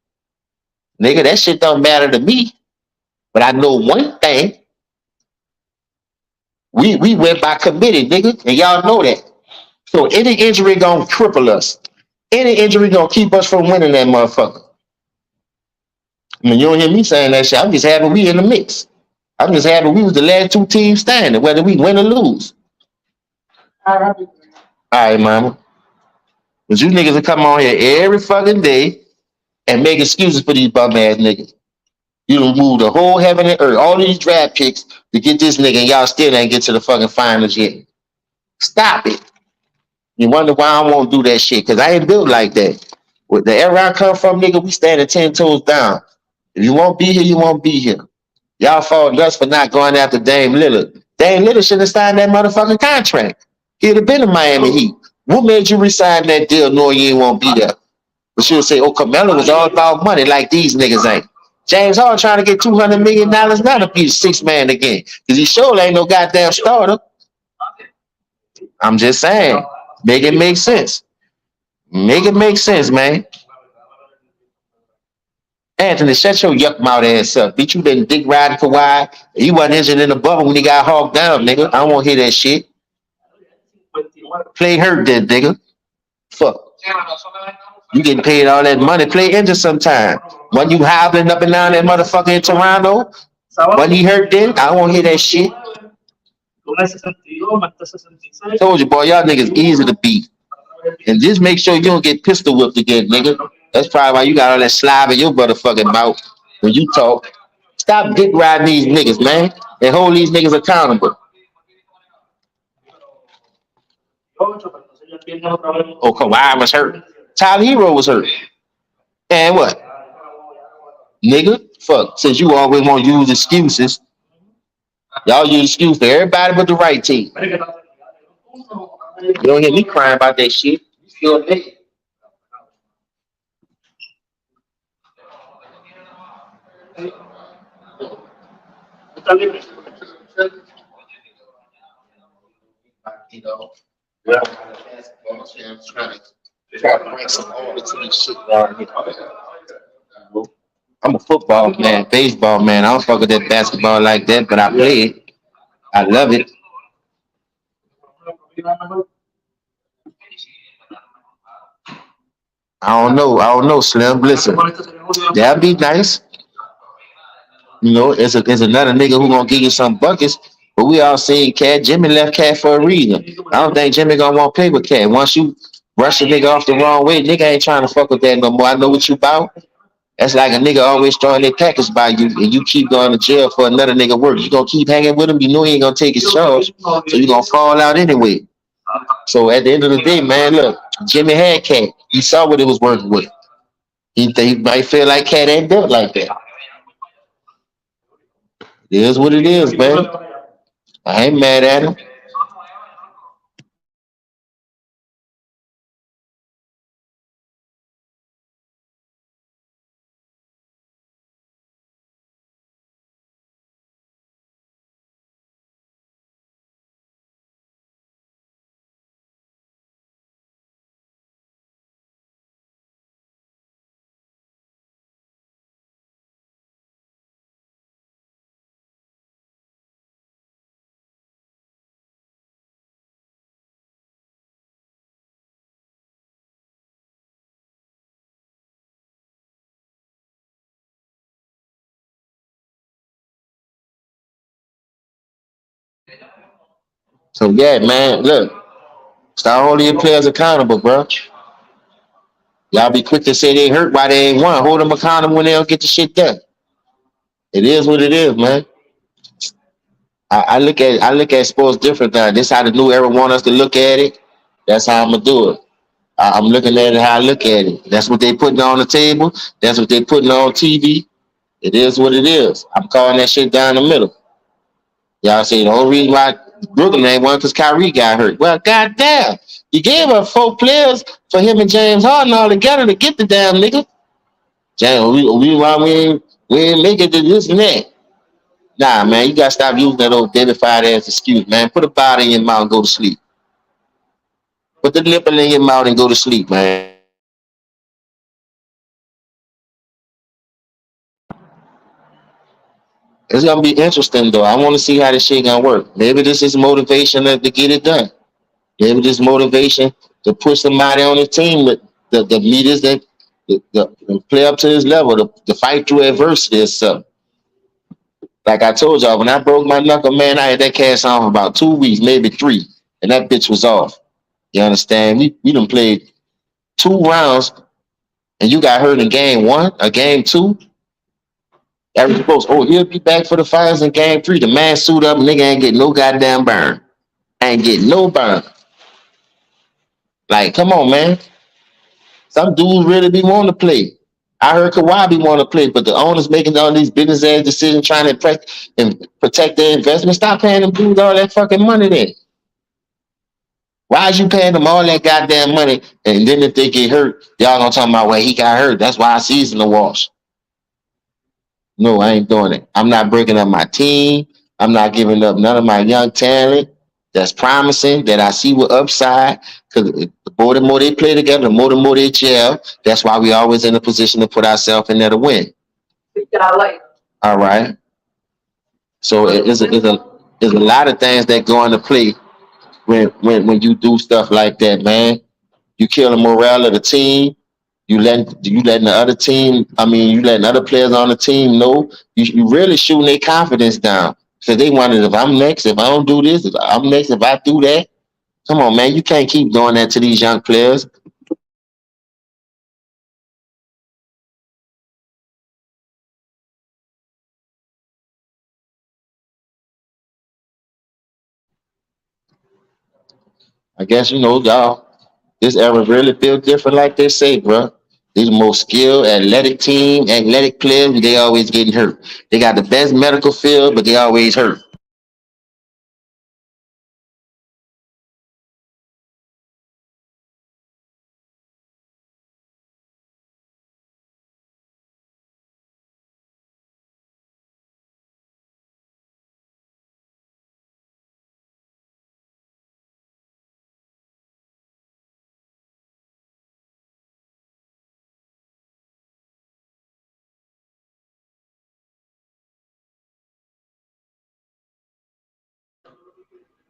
C: Nigga, that shit don't matter to me. But I know one thing. We went by committed, nigga, and y'all know that. So any injury gonna cripple us. Any injury gonna keep us from winning that motherfucker. I mean, you don't hear me saying that shit. I'm just happy we in the mix. I'm just happy we was the last 2 teams standing, whether we win or lose. All right, mama. But you niggas will come on here every fucking day and make excuses for these bum ass niggas. You done move the whole heaven and earth, all these draft picks to get this nigga, and y'all still ain't get to the fucking finals yet. Stop it. You wonder why I won't do that shit, because I ain't built like that. With the era I come from, nigga, we standing 10 toes down. If you won't be here, you won't be here. Y'all fall nuts for not going after Dame Lillard. Dame Lillard should have signed that motherfucking contract. He'd have been in Miami Heat. What made you resign that deal knowing you ain't won't be there? But she'll say, oh, Carmelo was all about money like these niggas ain't. James Harden trying to get $200 million now to be 6-man again. Because he sure ain't no goddamn starter. I'm just saying. Make it make sense. Make it make sense, man. Anthony, shut your yuck mouth ass up. Bitch, you been dick riding for why? He wasn't injured in the bubble when he got hogged down, nigga. I don't want to hear that shit. Play hurt then, nigga. Fuck. You getting paid all that money. Play injured sometime. When you hobbling up and down that motherfucker in Toronto, when he hurt then, I don't want to hear that shit. Told you, boy, y'all niggas easy to beat. And just make sure you don't get pistol whipped again, nigga. That's probably why you got all that slime in your motherfucking mouth when you talk. Stop dick riding these niggas, man, and hold these niggas accountable. Oh, Kawhi was hurt. Tyler Hero was hurt. And what? Nigga, fuck. Since you always want to use excuses, y'all use excuses for everybody but the right team. You don't hear me crying about that shit. You feel me? You know, I'm trying to bring some order to this shit around here. I'm a football man, baseball man. I don't fuck with that basketball like that, but I play it. I love it. I don't know. I don't know, Slim. Listen, that'd be nice. You know, it's another nigga who gonna give you some buckets. But we all seen Cat. Jimmy left Cat for a reason. I don't think Jimmy gonna want to play with Cat. Once you rush a nigga off the wrong way, nigga ain't trying to fuck with that no more. I know what you about. That's like a nigga always throwing their package by you, and you keep going to jail for another nigga work. You gonna keep hanging with him. You know he ain't gonna take his charge, so you gonna fall out anyway. So at the end of the day, man, look, Jimmy had Cat. He saw what it was working with. He might feel like Cat ain't built like that. It is what it is, man. I ain't mad at him. So yeah, man, look. Start holding your players accountable, bro. Y'all be quick to say they hurt why they ain't won. Hold them accountable when they don't get the shit done. It is what it is, man. I look at sports different now. This how the new era want us to look at it. That's how I'm gonna do it. I'm looking at it how I look at it. That's what they putting on the table. That's what they putting on TV. It is what it is. I'm calling that shit down the middle. Y'all say the only reason why Brooklyn ain't won because Kyrie got hurt. Well, goddamn, you gave up 4 players for him and James Harden all together to get the damn nigga. James, we ain't make it to this and that. Nah, man, you gotta stop using that old identified ass excuse, man. Put a bottle in your mouth and go to sleep. Put the nipple in your mouth and go to sleep, man. It's gonna be interesting though. I want to see how this shit gonna work. Maybe this is motivation to get it done. Maybe this motivation to push somebody on the team with the leaders that play up to this level to fight through adversity or something. Like I told y'all, when I broke my knuckle, man, I had that cast on for about 2 weeks, maybe 3, and that bitch was off. You understand? We done played 2 rounds, and you got hurt in game 1 or game 2. Every supposed, oh, he'll be back for the finals in game 3. The man suit up, nigga ain't getting no goddamn burn. Ain't getting no burn. Like, come on, man. Some dudes really be wanting to play. I heard Kawhi be wanting to play, but the owners making all these business ass decisions trying to protect their investment. Stop paying them dudes all that fucking money then. Why is you paying them all that goddamn money? And then if they get hurt, y'all gonna talk about, well, he got hurt. That's why our season the wash. No, I ain't doing it. I'm not breaking up my team. I'm not giving up none of my young talent that's promising, that I see with upside. Because the more they play together, the more they gel. That's why we always in a position to put ourselves in there to win. All right. So it's a lot of things that go into play when you do stuff like that, man. You kill the morale of the team. You letting the other team, you letting other players on the team know you really shooting their confidence down. Because they wondering, if I'm next, if I don't do this, if I'm next, if I do that. Come on, man. You can't keep doing that to these young players. I guess, y'all, this era really built different like they say, bro. These most skilled, athletic team, athletic players, they always getting hurt. They got the best medical field, but they always hurt.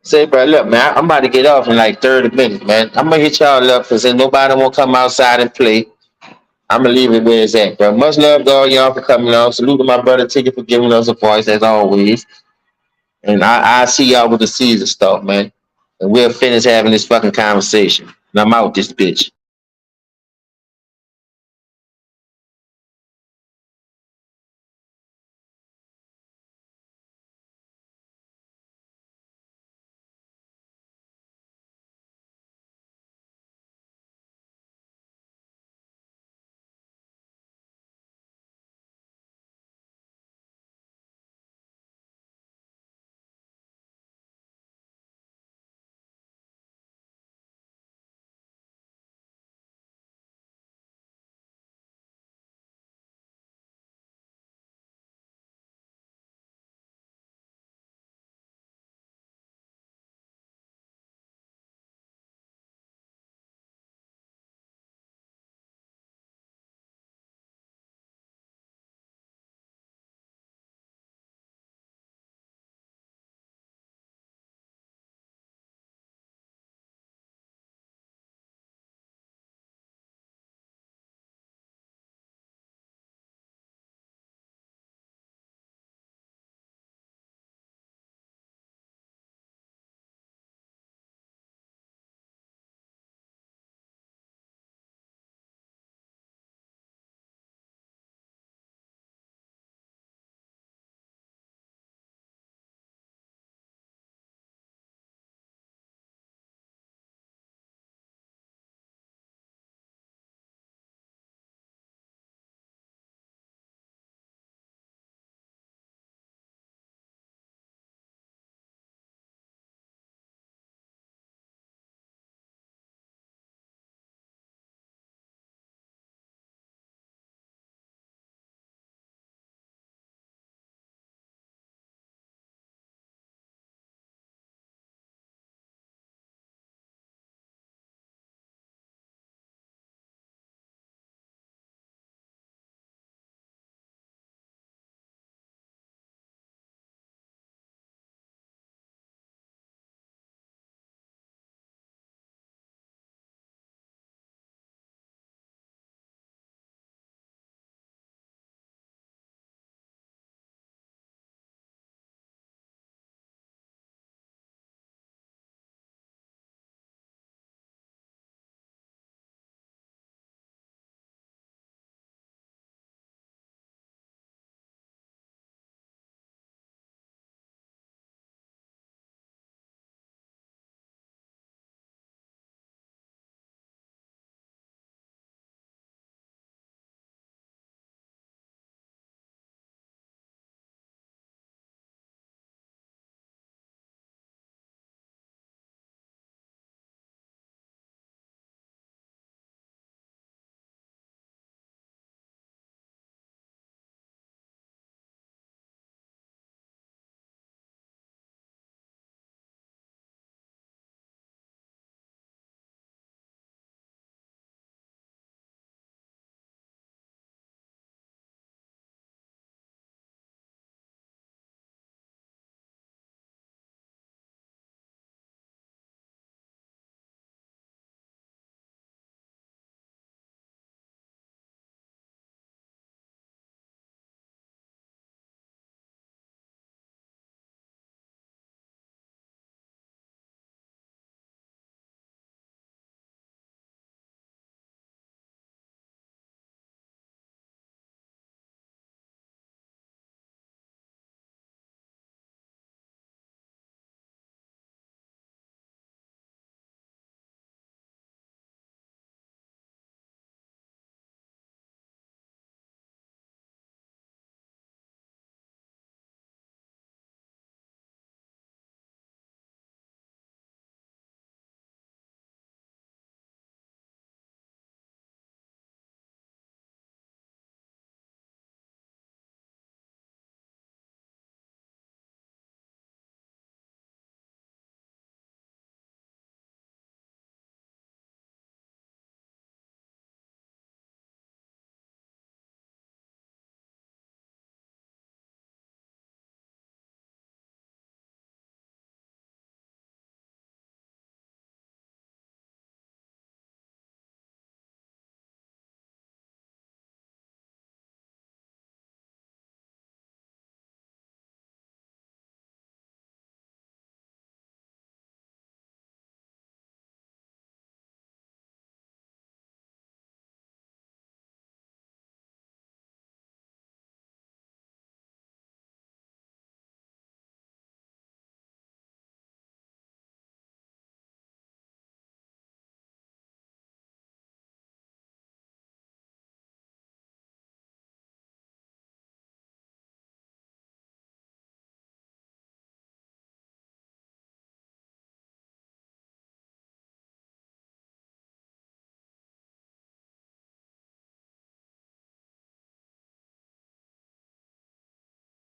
C: Say, bro, look, man, I'm about to get off in like 30 minutes, man. I'm gonna hit y'all up because if nobody won't come outside and play, I'm gonna leave it where it's at, bro. Much love to all y'all for coming on. Salute to my brother Ticket for giving us a voice as always. And I see y'all with the season stuff, man. And we'll finish having this fucking conversation. And I'm out this bitch.